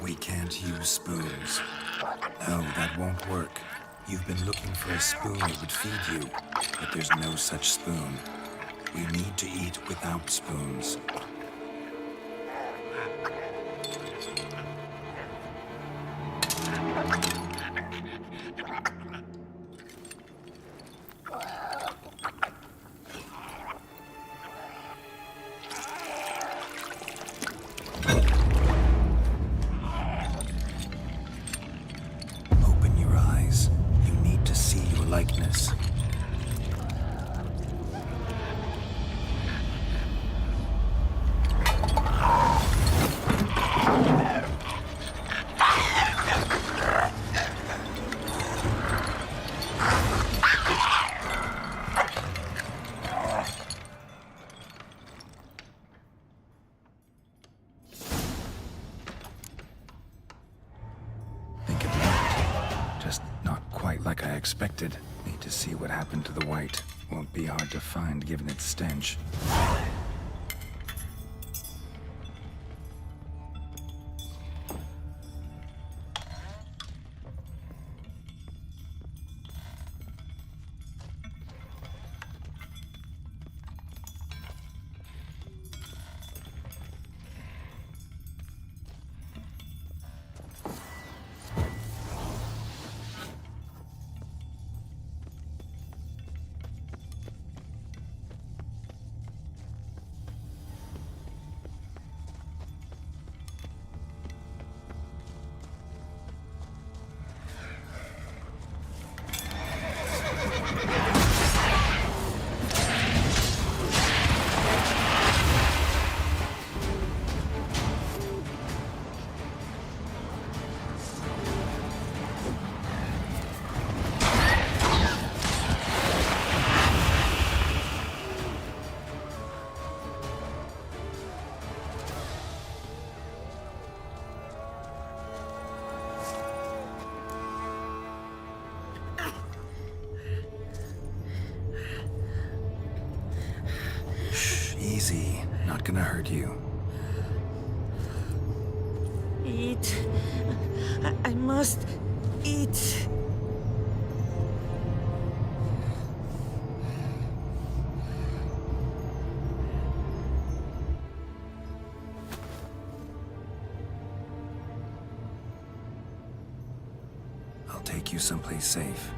We can't use spoons. No, that won't work. You've been looking for a spoon that would feed you, but there's no such spoon. We need to eat without spoons. Likeness. Like I expected. Need to see what happened to the white. Won't be hard to find given its stench. Easy. Not gonna hurt you. Eat. I must eat. I'll take you someplace safe.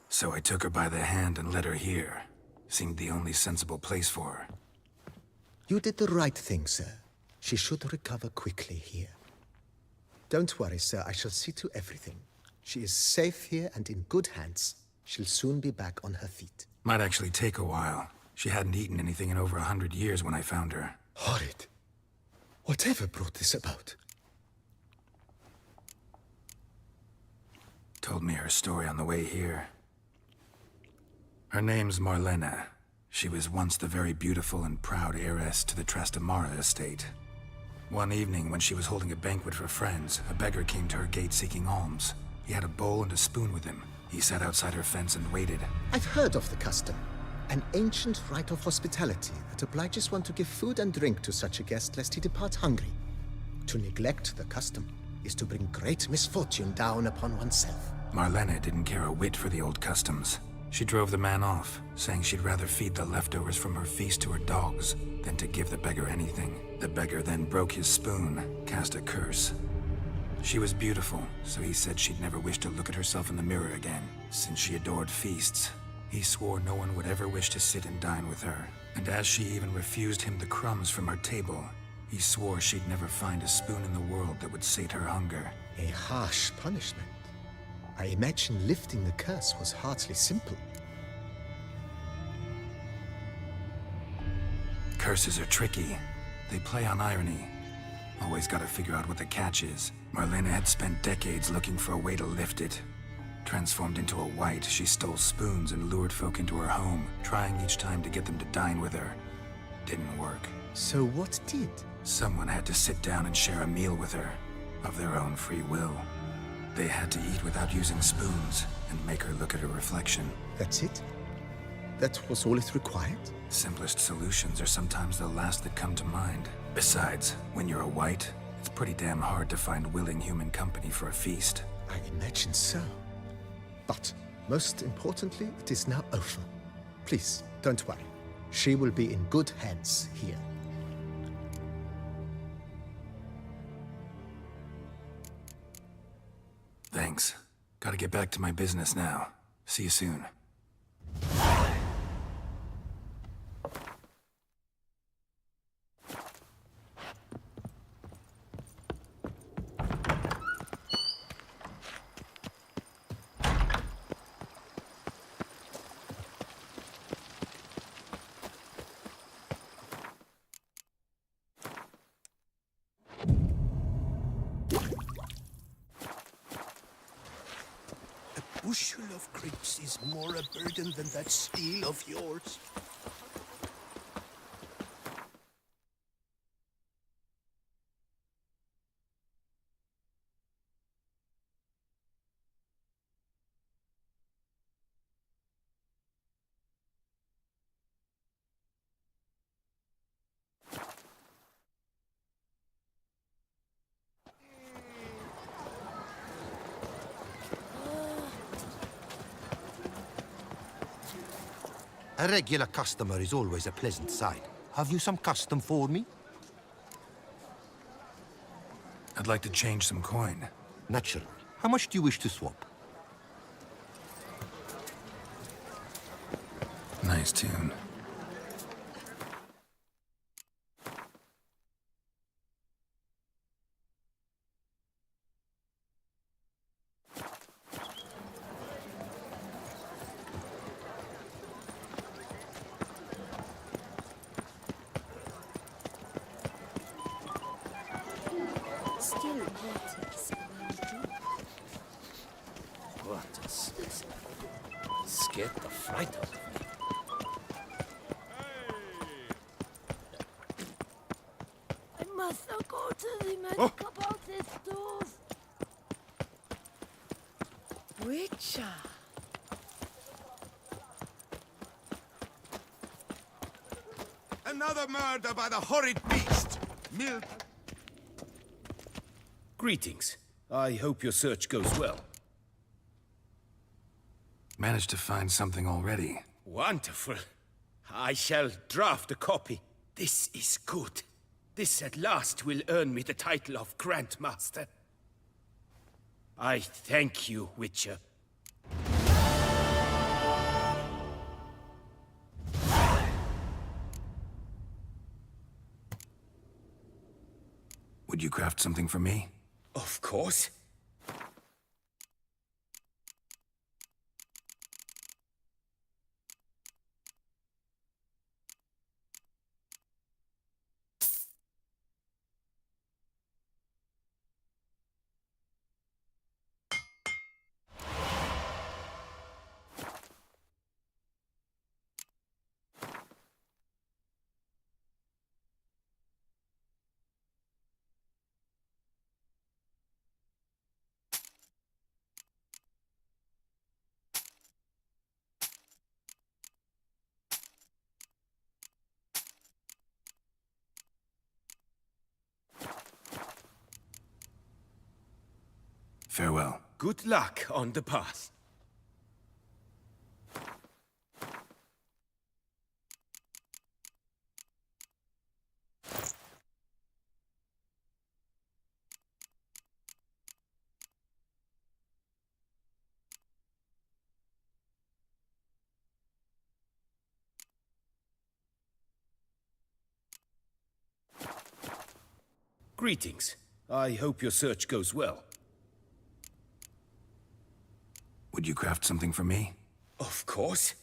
So I took her by the hand and led her here. Seemed the only sensible place for her. You did the right thing, sir. She should recover quickly here. Don't worry, sir. I shall see to everything. She is safe here and in good hands. She'll soon be back on her feet. Might actually take a while. She hadn't eaten anything in over 100 years when I found her. Horrid. Whatever brought this about? Told me her story on the way here. Her name's Marlena. She was once the very beautiful and proud heiress to the Trastamara estate. One evening, when she was holding a banquet for friends, a beggar came to her gate seeking alms. He had a bowl and a spoon with him. He sat outside her fence and waited. I've heard of the custom. An ancient rite of hospitality that obliges one to give food and drink to such a guest lest he depart hungry. To neglect the custom is to bring great misfortune down upon oneself. Marlena didn't care a whit for the old customs. She drove the man off, saying she'd rather feed the leftovers from her feast to her dogs than to give the beggar anything. The beggar then broke his spoon, cast a curse. She was beautiful, so he said she'd never wish to look at herself in the mirror again. Since she adored feasts, he swore no one would ever wish to sit and dine with her. And as she even refused him the crumbs from her table, he swore she'd never find a spoon in the world that would sate her hunger. A harsh punishment. I imagine lifting the curse was hardly simple. Curses are tricky. They play on irony. Always gotta figure out what the catch is. Marlena had spent decades looking for a way to lift it. Transformed into a white, she stole spoons and lured folk into her home, trying each time to get them to dine with her. Didn't work. So what did? Someone had to sit down and share a meal with her, of their own free will. They had to eat without using spoons, and make her look at her reflection. That's it? That was all it required? Simplest solutions are sometimes the last that come to mind. Besides, when you're a white, it's pretty damn hard to find willing human company for a feast. I imagine so. But, most importantly, it is now over. Please, don't worry. She will be in good hands here. Thanks. Gotta get back to my business now. See you soon. bushel of grapes is more a burden than that steel of yours. A regular customer is always a pleasant sight. Have you some custom for me? I'd like to change some coin. Naturally. How much do you wish to swap? Nice tune. Still waters around you. What is this? Scared the fright out of me. I must not go to the men about this stove. Witcher. Another murder by the horrid beast! Milk. Greetings. I hope your search goes well. Managed to find something already. Wonderful. I shall draft a copy. This is good. This at last will earn me the title of Grandmaster. I thank you, Witcher. Would you craft something for me? Of course. Farewell. Good luck on the path. Greetings. I hope your search goes well. Would you craft something for me? Of course.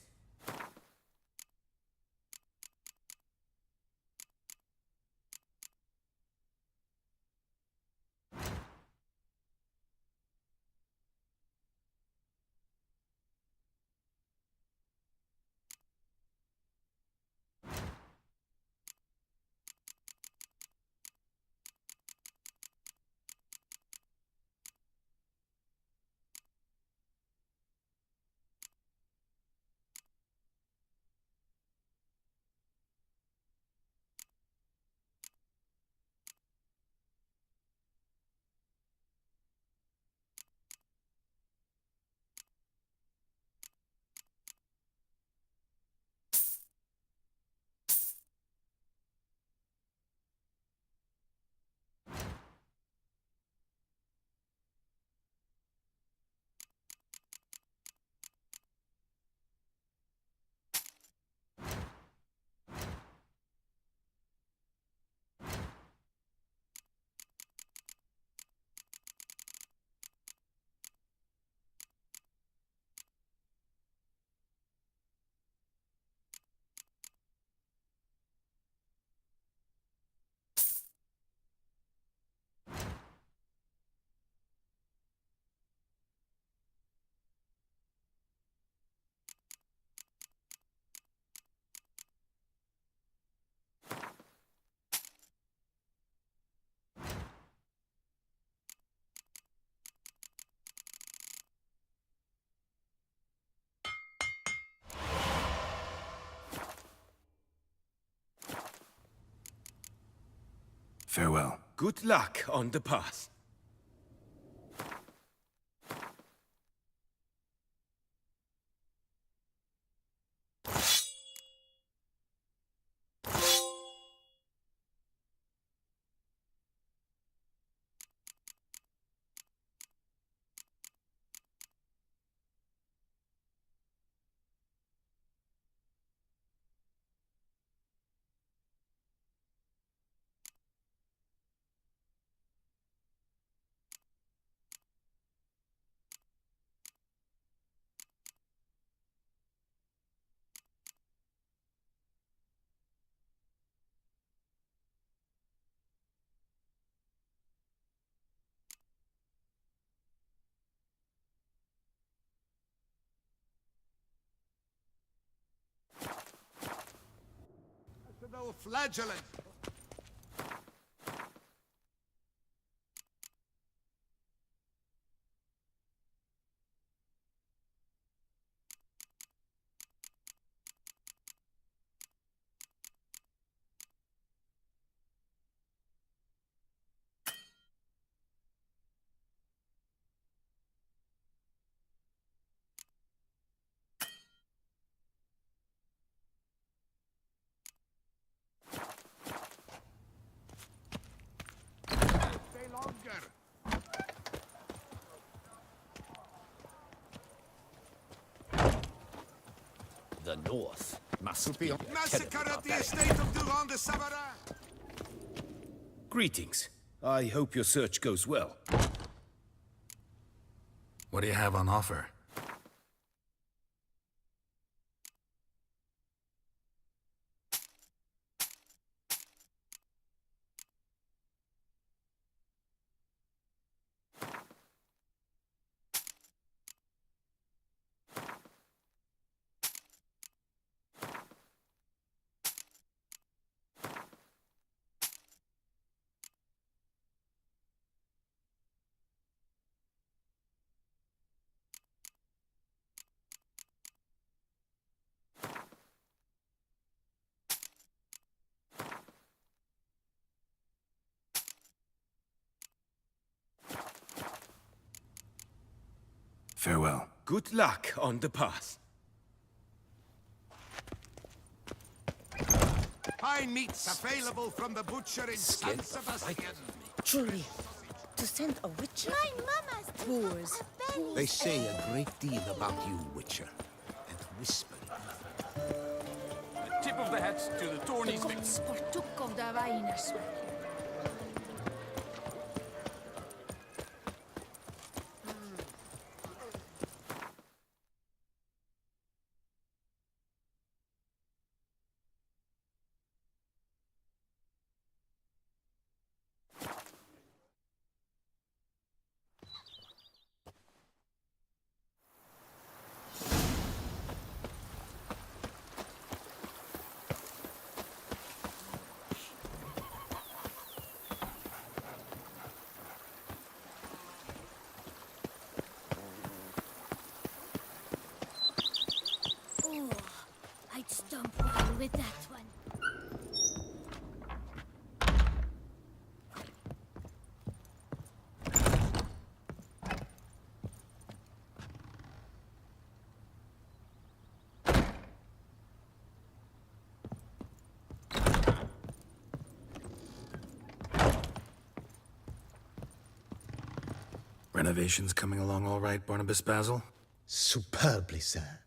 Farewell. Good luck on the path. No flagellant. The North must be Massacre at the estate of Durand de Savarin. Greetings. I hope your search goes well. What do you have on offer? Farewell. Good luck on the path. Fine meats available from the butcher in San Sebastian. Truly, Toussaint a witcher? My mama's Boors. They say a great deal about you, Witcher, and whisper. A tip of the hat to the Tourney's mix. Stump well with that one. Renovations coming along all right, Barnabas Basil? Superbly, sir.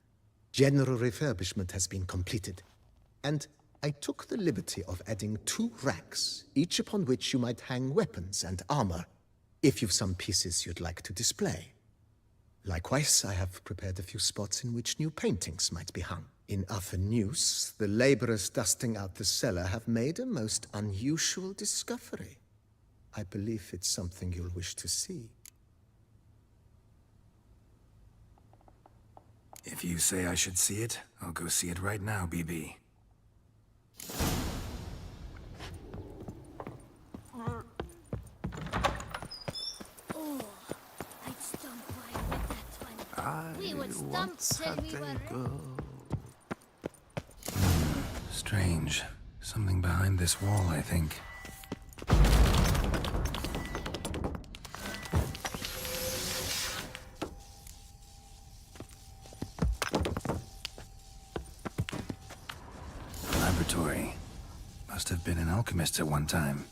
General refurbishment has been completed, and I took the liberty of adding 2 racks, each upon which you might hang weapons and armor, if you've some pieces you'd like to display. Likewise, I have prepared a few spots in which new paintings might be hung. In other news, the laborers dusting out the cellar have made a most unusual discovery. I believe it's something you'll wish to see. If you say I should see it, I'll go see it right now, BB. Oh, I'd stump wide with that one. We would stump till we were... Strange. Something behind this wall, I think. laboratory. Must have been an alchemist at one time.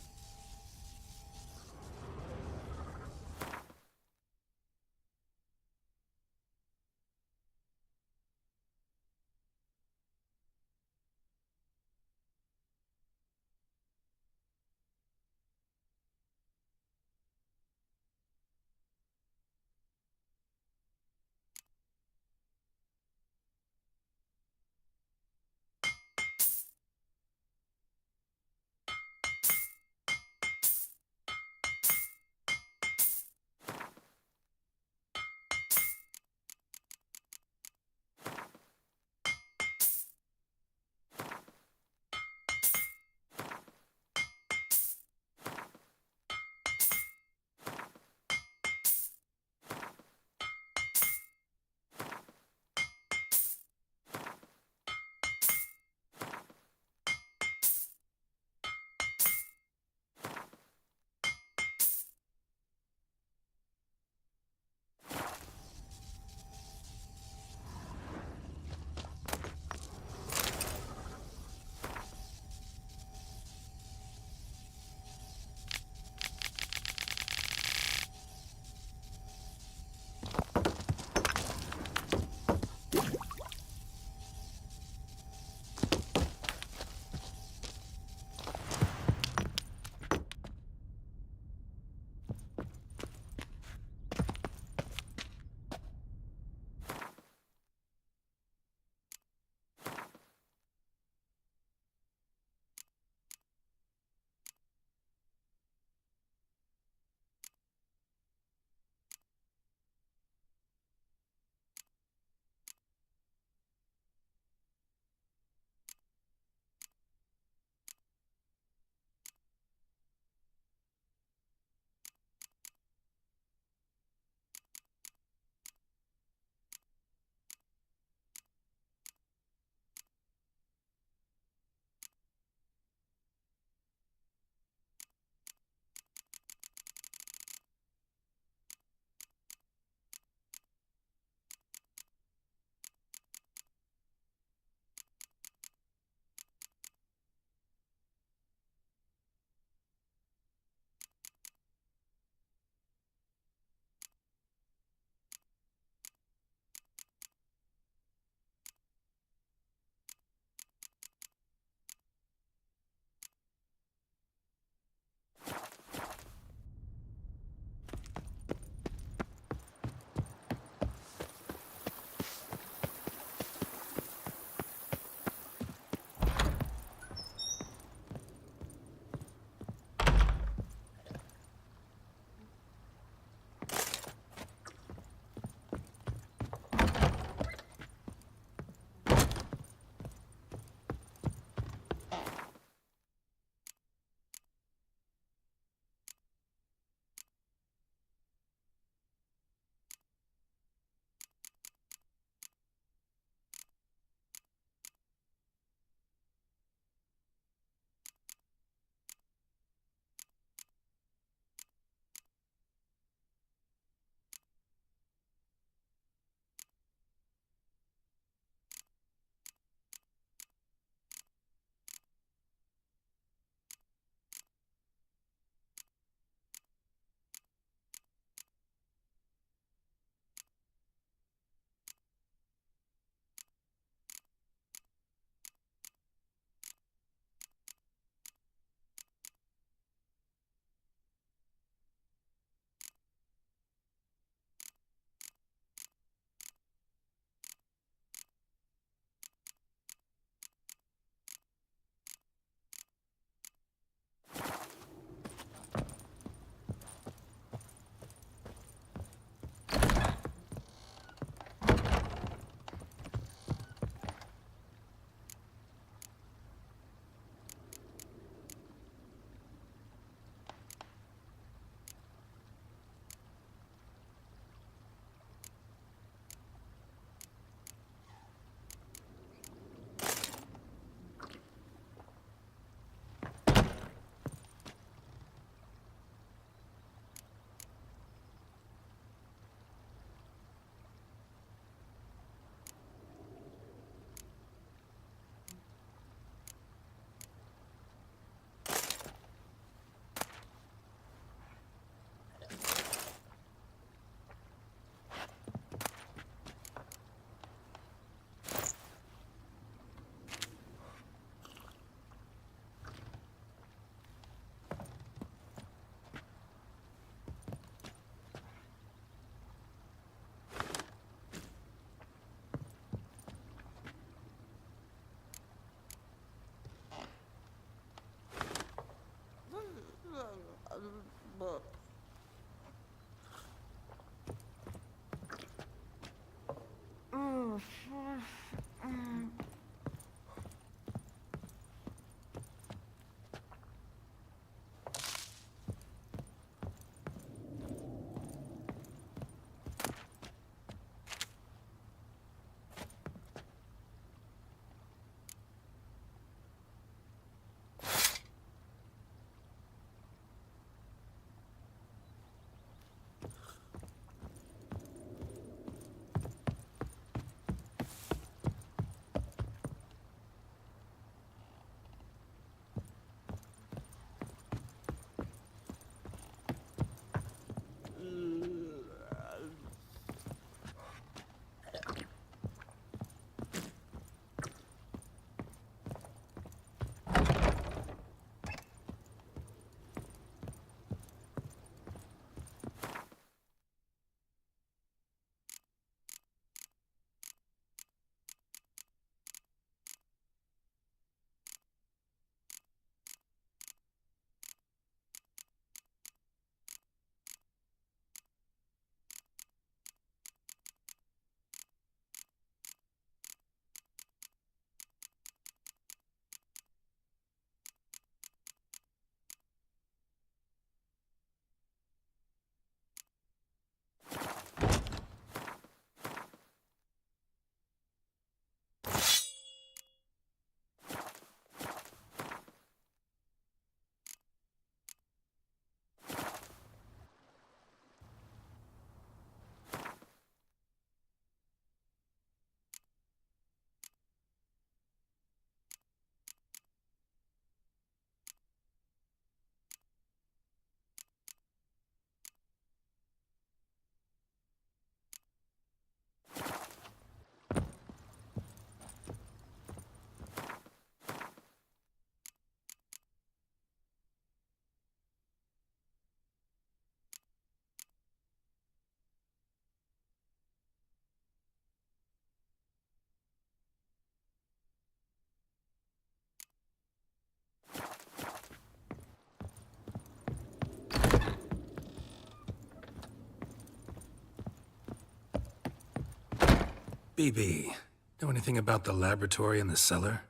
BB, know anything about the laboratory in the cellar?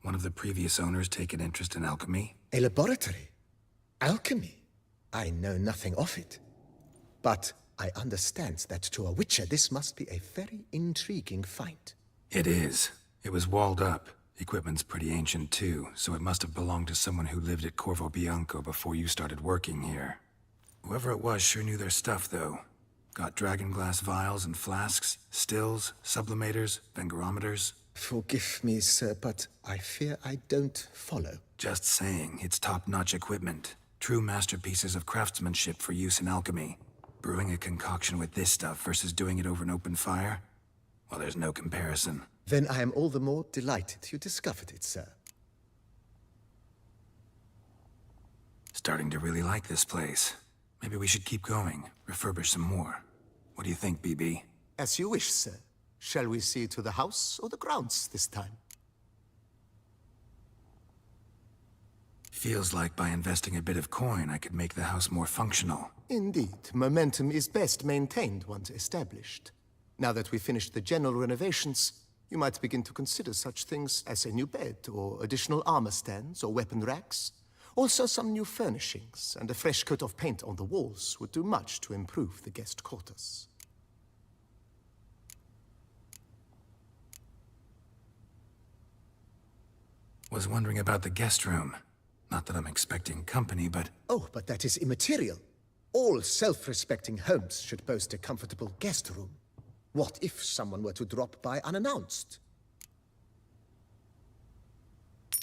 One of the previous owners take an interest in alchemy? A laboratory? Alchemy? I know nothing of it. But I understand that to a witcher this must be a very intriguing find. It is. It was walled up. Equipment's pretty ancient too, so it must have belonged to someone who lived at Corvo Bianco before you started working here. Whoever it was sure knew their stuff, though. Got dragonglass vials and flasks, stills, sublimators, vengerometers. Forgive me, sir, but I fear I don't follow. Just saying, it's top-notch equipment. True masterpieces of craftsmanship for use in alchemy. Brewing a concoction with this stuff versus doing it over an open fire? Well, there's no comparison. Then I am all the more delighted you discovered it, sir. Starting to really like this place. Maybe we should keep going, refurbish some more. What do you think, BB? As you wish, sir. Shall we see to the house or the grounds this time? Feels like by investing a bit of coin, I could make the house more functional. Indeed. Momentum is best maintained once established. Now that we've finished the general renovations, you might begin to consider such things as a new bed, or additional armor stands, or weapon racks. Also, some new furnishings and a fresh coat of paint on the walls would do much to improve the guest quarters. Was wondering about the guest room. Not that I'm expecting company, but... Oh, but that is immaterial. All self-respecting homes should boast a comfortable guest room. What if someone were to drop by unannounced?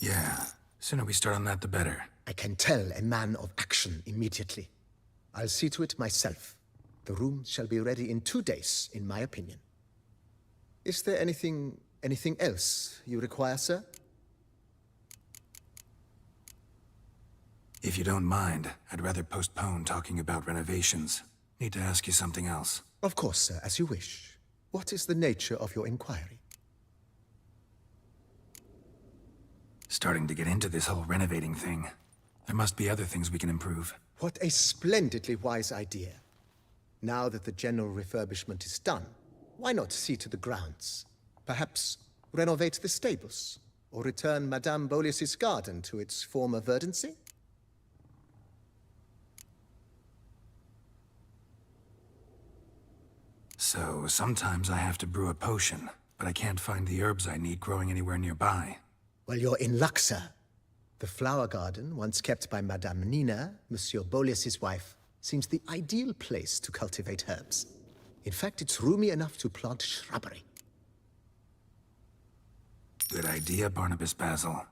Yeah, sooner we start on that the better. I can tell a man of action immediately. I'll see to it myself. The room shall be ready in 2 days, in my opinion. Is there anything else you require, sir? If you don't mind, I'd rather postpone talking about renovations. Need to ask you something else. Of course, sir, as you wish. What is the nature of your inquiry? Starting to get into this whole renovating thing. There must be other things we can improve. What a splendidly wise idea. Now that the general refurbishment is done, why not see to the grounds? Perhaps renovate the stables, or return Madame Boleus's garden to its former verdancy? So, sometimes I have to brew a potion, but I can't find the herbs I need growing anywhere nearby. Well, you're in luck, sir. The flower garden, once kept by Madame Nina, Monsieur Boleus's wife, seems the ideal place to cultivate herbs. In fact, it's roomy enough to plant shrubbery. Good idea, Barnabas Basil.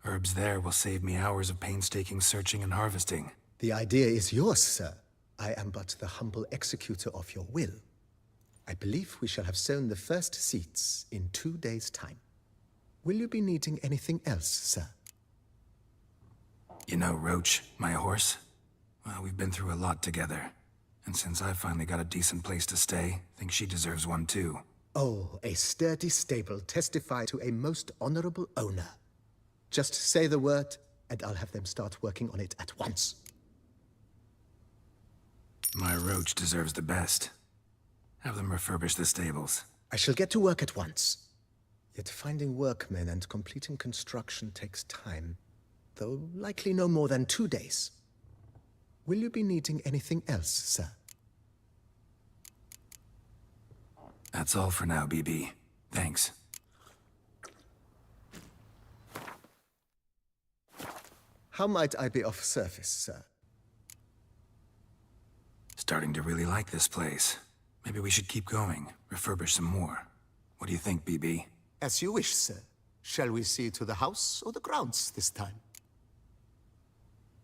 Herbs there will save me hours of painstaking searching and harvesting. The idea is yours, sir. I am but the humble executor of your will. I believe we shall have sown the first seeds in 2 days' time. Will you be needing anything else, sir? You know Roach, my horse? Well, we've been through a lot together. And since I finally got a decent place to stay, I think she deserves one too. Oh, a sturdy stable testify to a most honorable owner. Just say the word, and I'll have them start working on it at once. My Roach deserves the best. Have them refurbish the stables. I shall get to work at once. Yet finding workmen and completing construction takes time, though likely no more than 2 days. Will you be needing anything else, sir? That's all for now, BB. Thanks. How might I be of service, sir? Starting to really like this place. Maybe we should keep going, refurbish some more. What do you think, BB? As you wish, sir. Shall we see to the house or the grounds this time?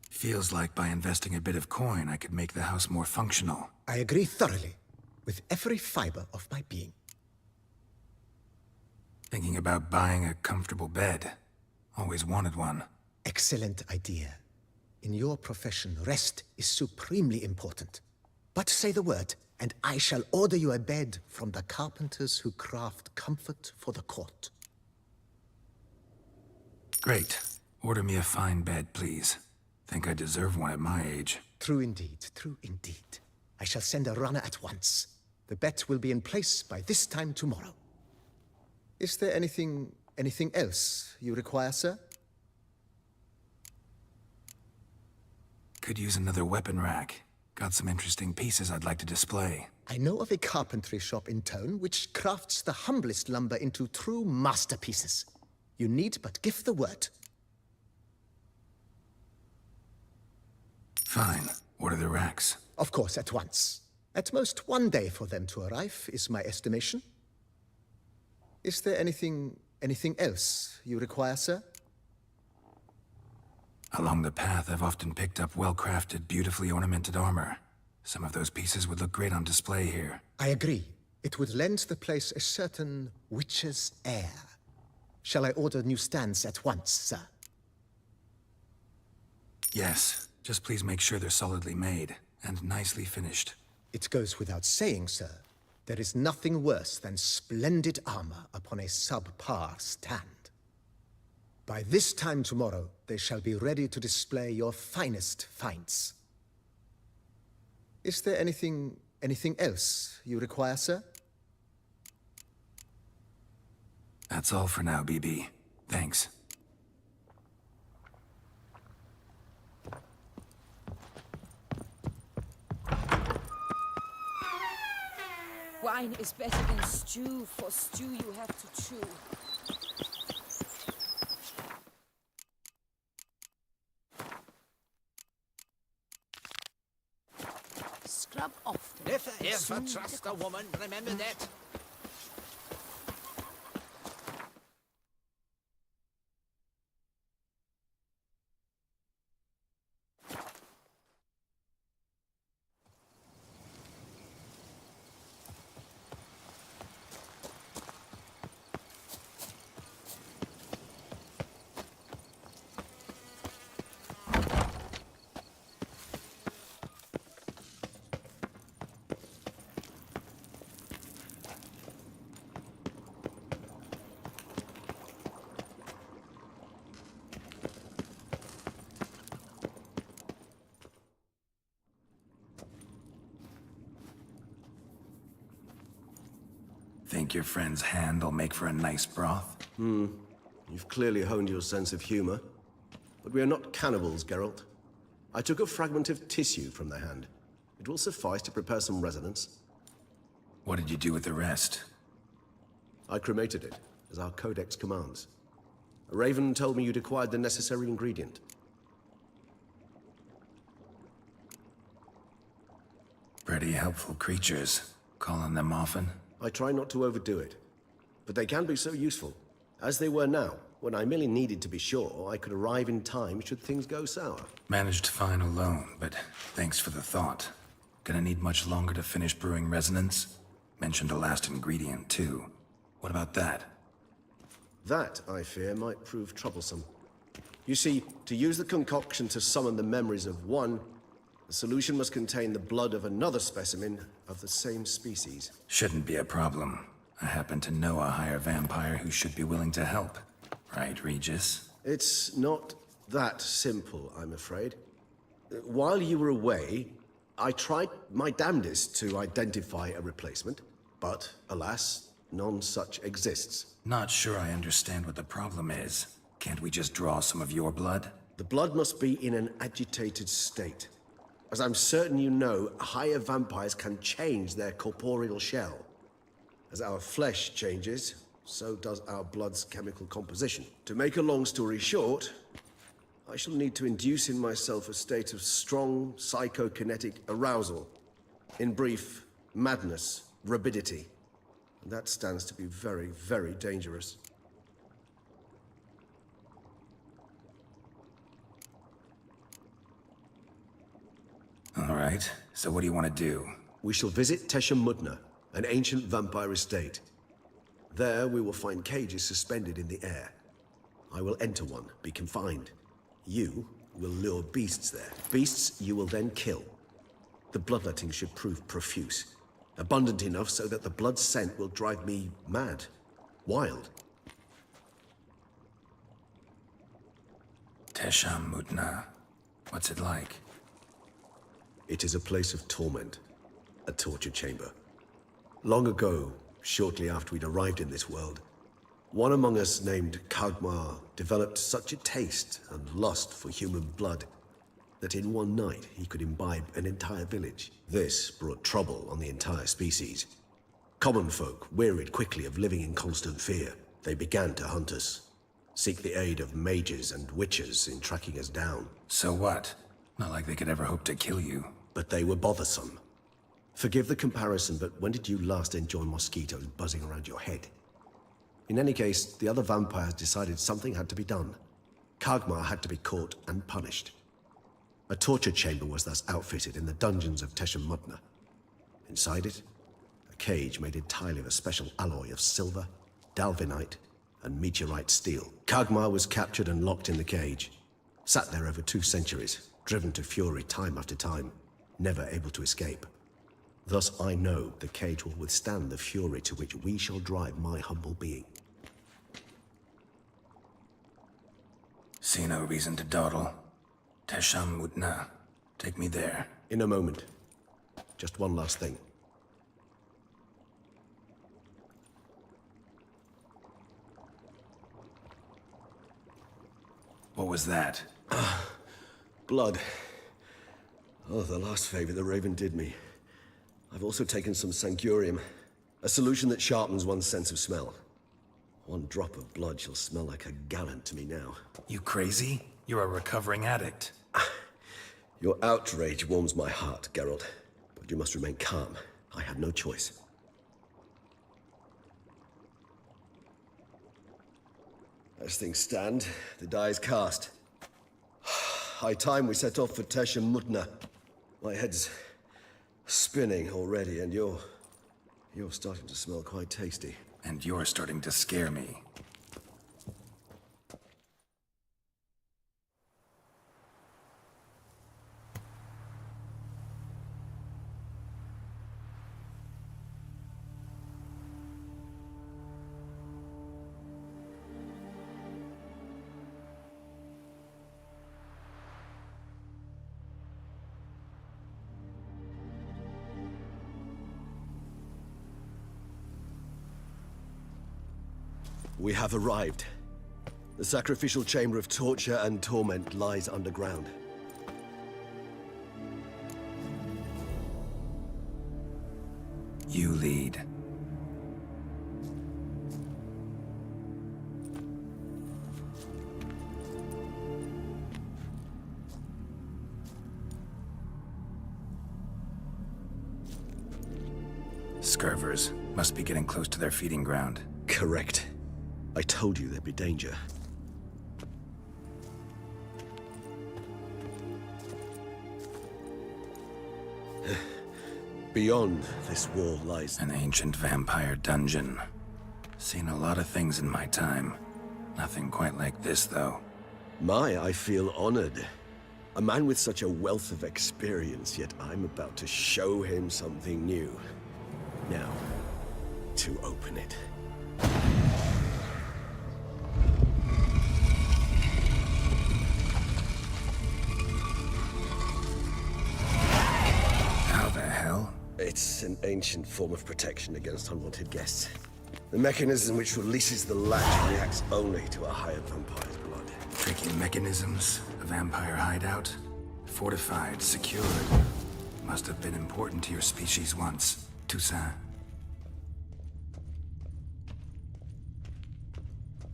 Feels like by investing a bit of coin, I could make the house more functional. I agree thoroughly, with every fiber of my being. Thinking about buying a comfortable bed. Always wanted one. Excellent idea. In your profession, rest is supremely important. But say the word, and I shall order you a bed from the carpenters who craft comfort for the court. Great. Order me a fine bed, please. Think I deserve one at my age. True indeed, true indeed. I shall send a runner at once. The bet will be in place by this time tomorrow. Is there anything else you require, sir? Could use another weapon rack. Got some interesting pieces I'd like to display. I know of a carpentry shop in town which crafts the humblest lumber into true masterpieces. You need but give the word. Fine. Order the racks. Of course, at once. At most 1 day for them to arrive, is my estimation. Is there anything else you require, sir? Along the path, I've often picked up well-crafted, beautifully ornamented armor. Some of those pieces would look great on display here. I agree. It would lend the place a certain witch's air. Shall I order new stands at once, sir? Yes. Just please make sure they're solidly made and nicely finished. It goes without saying, sir. There is nothing worse than splendid armor upon a subpar stand. By this time tomorrow, they shall be ready to display your finest finds. Is there anything else you require, sir? That's all for now, BB. Thanks. Wine is better than stew. For stew you have to chew. Scrub off the If I trust a woman, remember that. Think your friend's hand will make for a nice broth? You've clearly honed your sense of humor. But we are not cannibals, Geralt. I took a fragment of tissue from the hand. It will suffice to prepare some resonance. What did you do with the rest? I cremated it, as our codex commands. A raven told me you'd acquired the necessary ingredient. Pretty helpful creatures. Call on them often? I try not to overdo it, but they can be so useful, as they were now, when I merely needed to be sure I could arrive in time should things go sour. Managed fine alone, but thanks for the thought. Gonna need much longer to finish brewing resonance? Mentioned a last ingredient, too. What about that? That, I fear, might prove troublesome. You see, to use the concoction to summon the memories of one, the solution must contain the blood of another specimen of the same species. Shouldn't be a problem. I happen to know a higher vampire who should be willing to help. Right, Regis? It's not that simple, I'm afraid. While you were away, I tried my damnedest to identify a replacement, but alas, none such exists. Not sure I understand what the problem is. Can't we just draw some of your blood? The blood must be in an agitated state. As I'm certain you know, higher vampires can change their corporeal shell. As our flesh changes, so does our blood's chemical composition. To make a long story short, I shall need to induce in myself a state of strong psychokinetic arousal. In brief, madness, rabidity. And that stands to be very, very dangerous. All right, so what do you want to do? We shall visit Tesha Mudna, an ancient vampire estate. There we will find cages suspended in the air. I will enter one, be confined. You will lure beasts there. Beasts you will then kill. The bloodletting should prove profuse. Abundant enough so that the blood scent will drive me mad. Wild. Tesha Mudna. What's it like? It is a place of torment. A torture chamber. Long ago, shortly after we'd arrived in this world, One among us named Caveau developed such a taste and lust for human blood that in one night he could imbibe an entire village. This brought trouble on the entire species. Common folk wearied quickly of living in constant fear. They began to hunt us, seek the aid of mages and witches in tracking us down. So what? Not like they could ever hope to kill you. But they were bothersome. Forgive the comparison, but when did you last enjoy mosquitoes buzzing around your head? In any case, the other vampires decided something had to be done. Caveau had to be caught and punished. A torture chamber was thus outfitted in the dungeons of Toussaint. Inside it, a cage made entirely of a special alloy of silver, dalvinite, and meteorite steel. Caveau was captured and locked in the cage. Sat there over 2 centuries, driven to fury time after time, never able to escape. Thus I know the cage will withstand the fury to which we shall drive my humble being. See no reason to dawdle. Toussaint, take me there. In a moment. Just one last thing. What was that? Blood. Oh, the last favor the Raven did me. I've also taken some Sangurium, a solution that sharpens one's sense of smell. One drop of blood shall smell like a gallon to me now. You crazy? You're a recovering addict. Your outrage warms my heart, Geralt. But you must remain calm. I had no choice. As things stand, the die is cast. High time we set off for Toussaint. My head's spinning already, and you're starting to smell quite tasty. And you're starting to scare me. We have arrived. The sacrificial chamber of torture and torment lies underground. You lead. Scurvers must be getting close to their feeding ground. Correct. I told you there'd be danger. Beyond this wall lies an ancient vampire dungeon. Seen a lot of things in my time. Nothing quite like this, though. I feel honored. A man with such a wealth of experience, yet I'm about to show him something new. Now, to open it. It's an ancient form of protection against unwanted guests. The mechanism which releases the latch reacts only to a higher vampire's blood. Tricky mechanisms, a vampire hideout. Fortified, secured. Must have been important to your species once, Toussaint.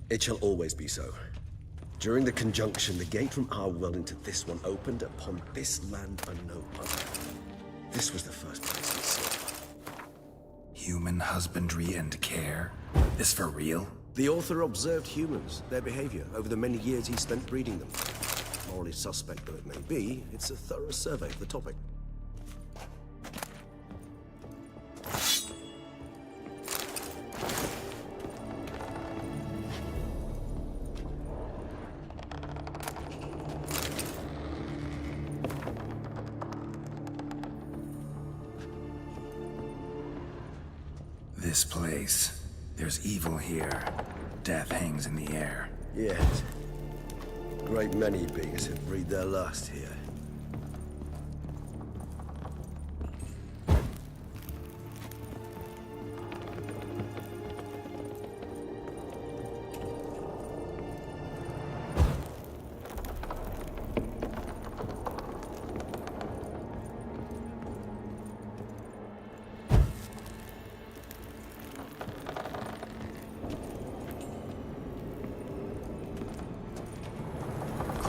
It shall always be so. During the conjunction, the gate from our world into this one opened upon this land and no other. This was the first place we saw. Human husbandry and care? This for real? The author observed humans, their behavior, over the many years he spent breeding them. Morally suspect though it may be, it's a thorough survey of the topic. This place. There's evil here. Death hangs in the air. Yes. A great many beings have breathed their last here.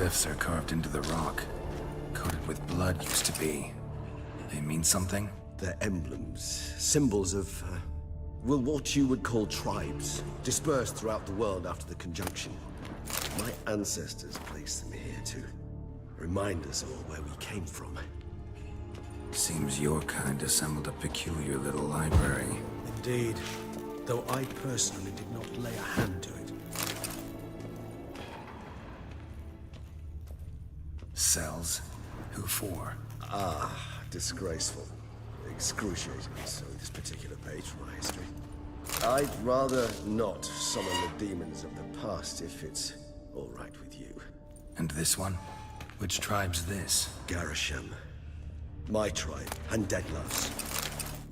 glyphs are carved into the rock. Coated with blood used to be. They mean something? They're emblems, symbols of, well, what you would call tribes, dispersed throughout the world after the conjunction. My ancestors placed them here to remind us all where we came from. Seems your kind assembled a peculiar little library. Indeed, though I personally did not lay a hand to it. Cells? Who for? Ah, disgraceful. Excruciating, so this particular page from my history. I'd rather not summon the demons of the past if it's all right with you. And this one? Which tribe's this? Garisham. My tribe, and Deadlove's.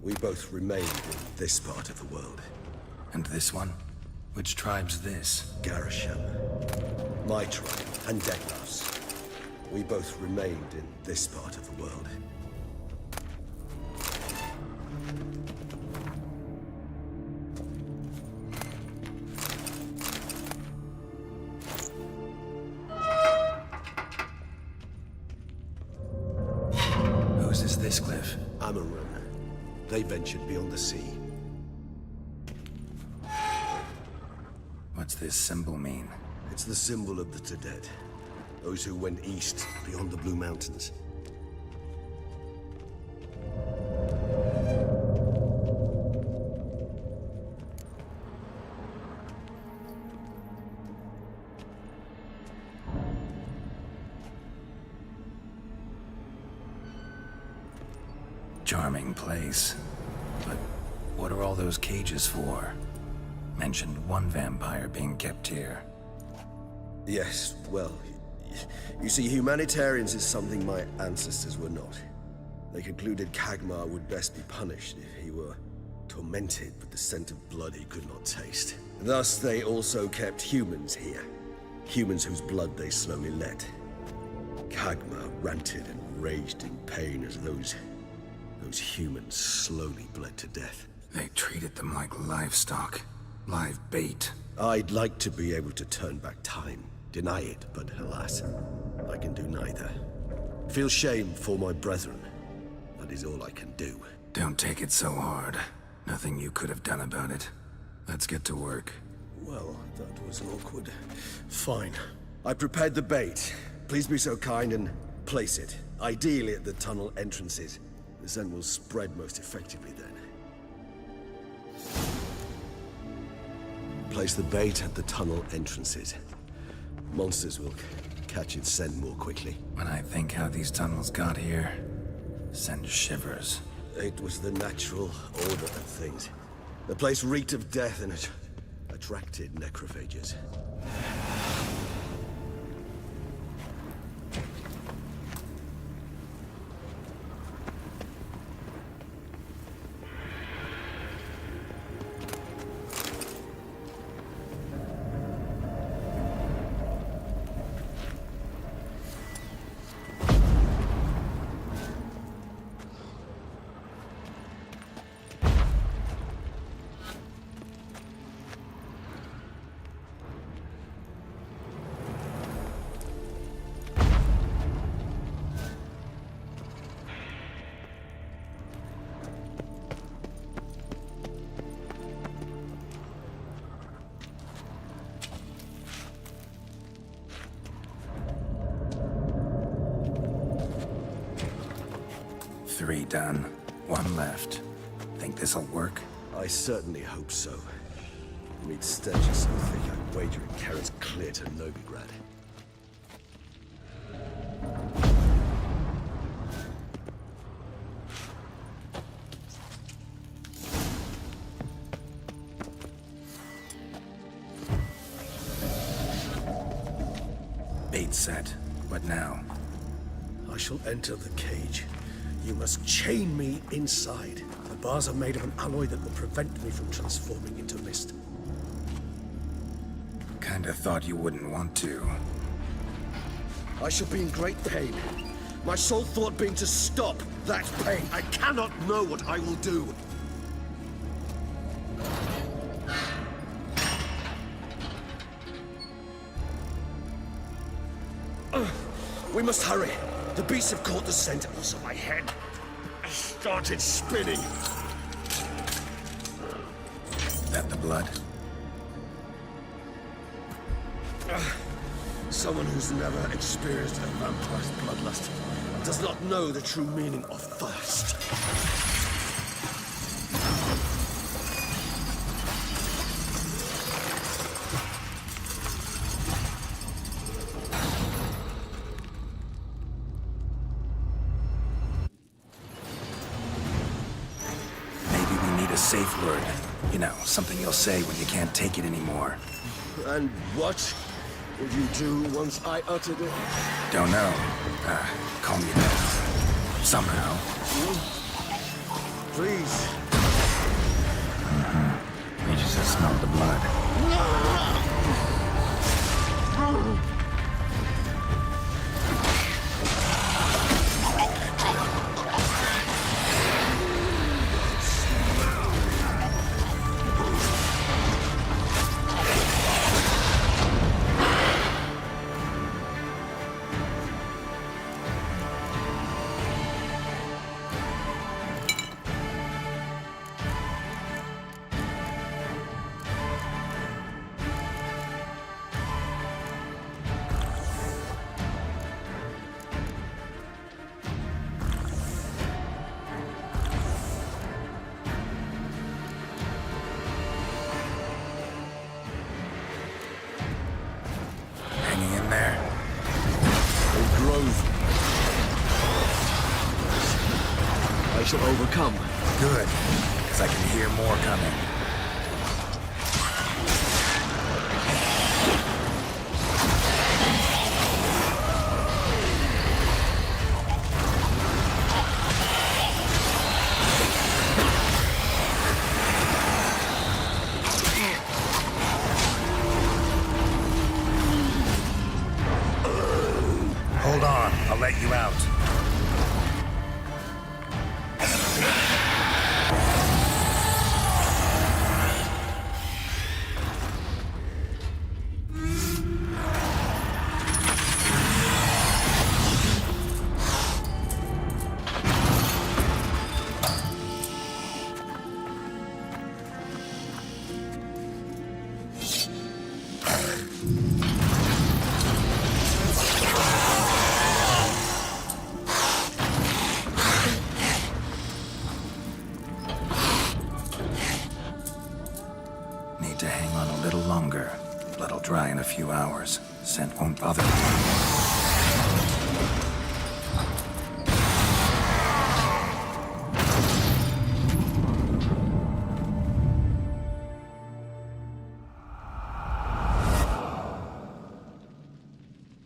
We both remained in this part of the world. And this one? Which tribe's this? Garisham. My tribe, and Deadlove's. We both remained in this part of the world. Whose is this cliff? Amarun. They ventured beyond the sea. What's this symbol mean? It's the symbol of the Tedet. Those who went east, beyond the Blue Mountains. Charming place. But what are all those cages for? Mentioned one vampire being kept here. Yes, well, you see, humanitarians is something my ancestors were not. They concluded Kagmar would best be punished if he were tormented with the scent of blood he could not taste. Thus, they also kept humans here. Humans whose blood they slowly let. Kagmar ranted and raged in pain as those humans slowly bled to death. They treated them like livestock. Live bait. I'd like to be able to turn back time. Deny it, but alas, I can do neither. Feel shame for my brethren. That is all I can do. Don't take it so hard. Nothing you could have done about it. Let's get to work. Well, that was awkward. Fine. I prepared the bait. Please be so kind and place it. Ideally at the tunnel entrances. The scent will spread most effectively then. Place the bait at the tunnel entrances. Monsters will catch its scent more quickly. When I think how these tunnels got here, send shivers. It was the natural order of things. The place reeked of death and it attracted necrophages. Three done. One left. Think this'll work? I certainly hope so. Meat stench is so thick I'd wager it carries clear to Novigrad. Bait set. What now? I shall enter the cage. You must chain me inside. The bars are made of an alloy that will prevent me from transforming into mist. Kinda thought you wouldn't want to. I shall be in great pain. My sole thought being to stop that pain. I cannot know what I will do. We must hurry. The beasts have caught the scent. Also, my head started spinning. That the blood? Someone who's never experienced a vampire's bloodlust does not know the true meaning of thirst. Safe word. You know, something you'll say when you can't take it anymore. And what would you do once I uttered it? Don't know. Call me death. Somehow. Please. Regis has smelled the blood. I shall overcome. Good, because I can hear more coming. Hold on, I'll let you out. To hang on a little longer. Blood'll dry in a few hours. Scent won't bother me.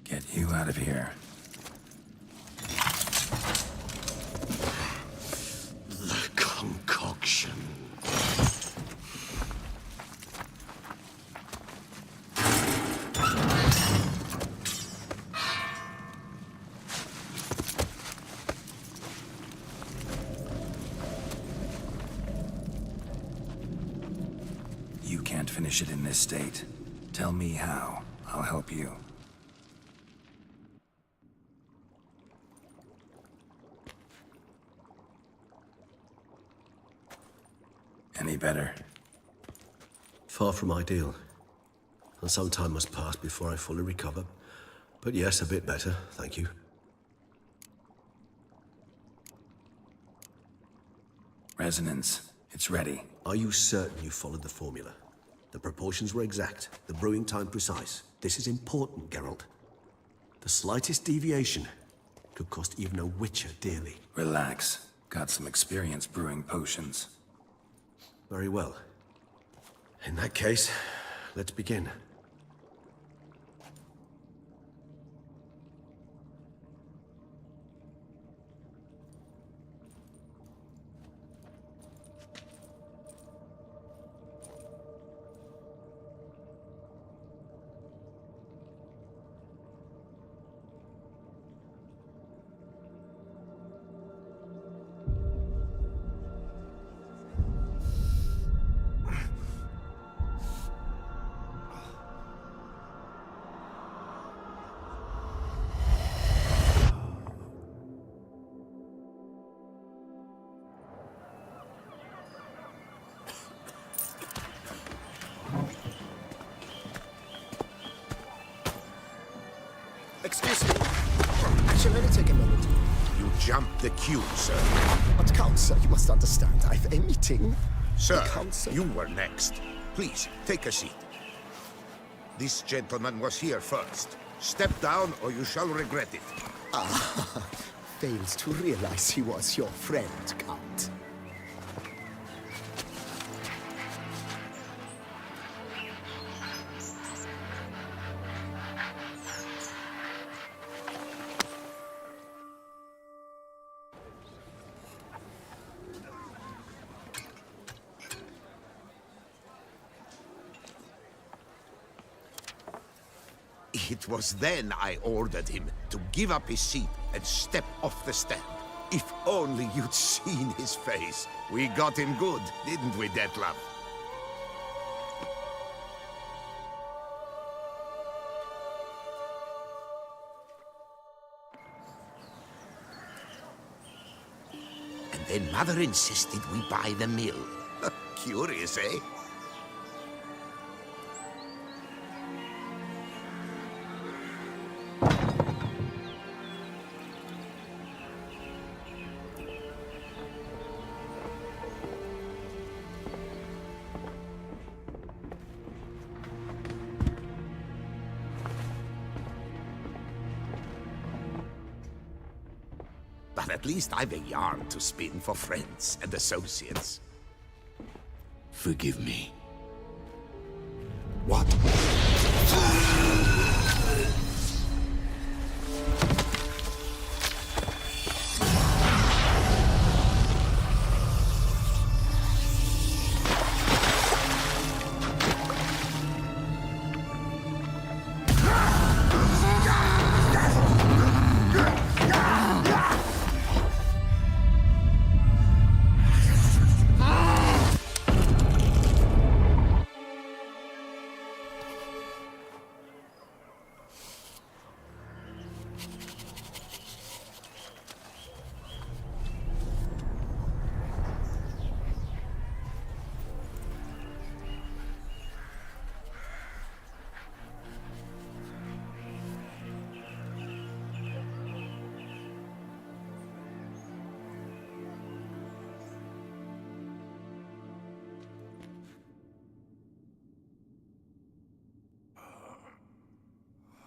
Get you out of here. The concoction. You can't finish it in this state. Tell me how. I'll help you. Any better? Far from ideal. And some time must pass before I fully recover. But yes, a bit better, thank you. Resonance. It's ready. Are you certain you followed the formula? The proportions were exact, the brewing time precise. This is important, Geralt. The slightest deviation could cost even a witcher dearly. Relax. Got some experience brewing potions. Very well. In that case, let's begin. Excuse me. I shall only take a moment. You jumped the queue, sir. But, Count, sir, you must understand. I've a meeting. Sir, you were next. Please, take a seat. This gentleman was here first. Step down or you shall regret it. Ah, fails to realize he was your friend, Count. It was then I ordered him to give up his seat and step off the stand. If only you'd seen his face. We got him good, didn't we, Detlef? And then Mother insisted we buy the mill. Curious, eh? But at least I've a yarn to spin for friends and associates. Forgive me. What?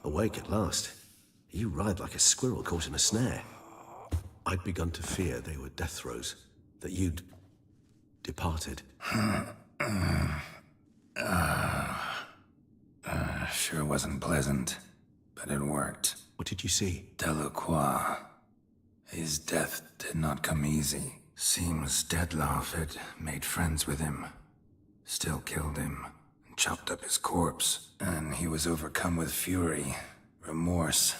Awake at last. You ride like a squirrel caught in a snare. I'd begun to fear they were death throes, that you'd departed. Sure wasn't pleasant, but it worked. What did you see? Delacroix. His death did not come easy. Seems Detlef had made friends with him. Still killed him. Chopped up his corpse, and he was overcome with fury, remorse.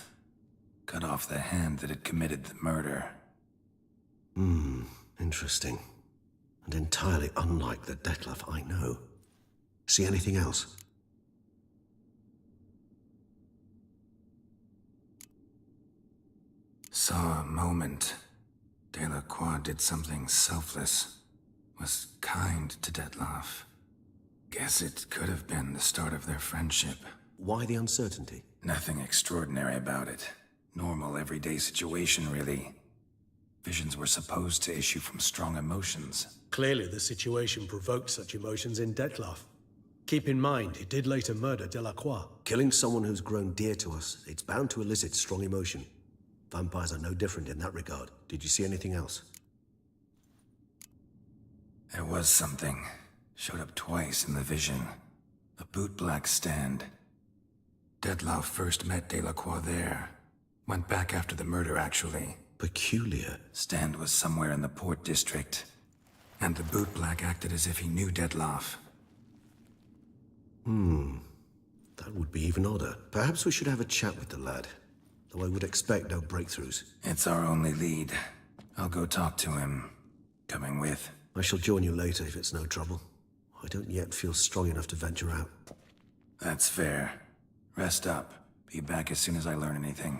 Cut off the hand that had committed the murder. Interesting. And entirely unlike the Detlef I know. See anything else? Saw a moment. Delacroix did something selfless. Was kind to Detlef. Guess it could have been the start of their friendship. Why the uncertainty? Nothing extraordinary about it. Normal, everyday situation, really. Visions were supposed to issue from strong emotions. Clearly the situation provoked such emotions in Detlef. Keep in mind, he did later murder Delacroix. Killing someone who's grown dear to us, it's bound to elicit strong emotion. Vampires are no different in that regard. Did you see anything else? There was something. Showed up twice in the vision. A bootblack stand. Detlef first met Delacroix there. Went back after the murder, actually. Peculiar. Stand was somewhere in the Port District. And the bootblack acted as if he knew Detlef. That would be even odder. Perhaps we should have a chat with the lad. Though I would expect no breakthroughs. It's our only lead. I'll go talk to him. Coming with. I shall join you later if it's no trouble. I don't yet feel strong enough to venture out. That's fair. Rest up. Be back as soon as I learn anything.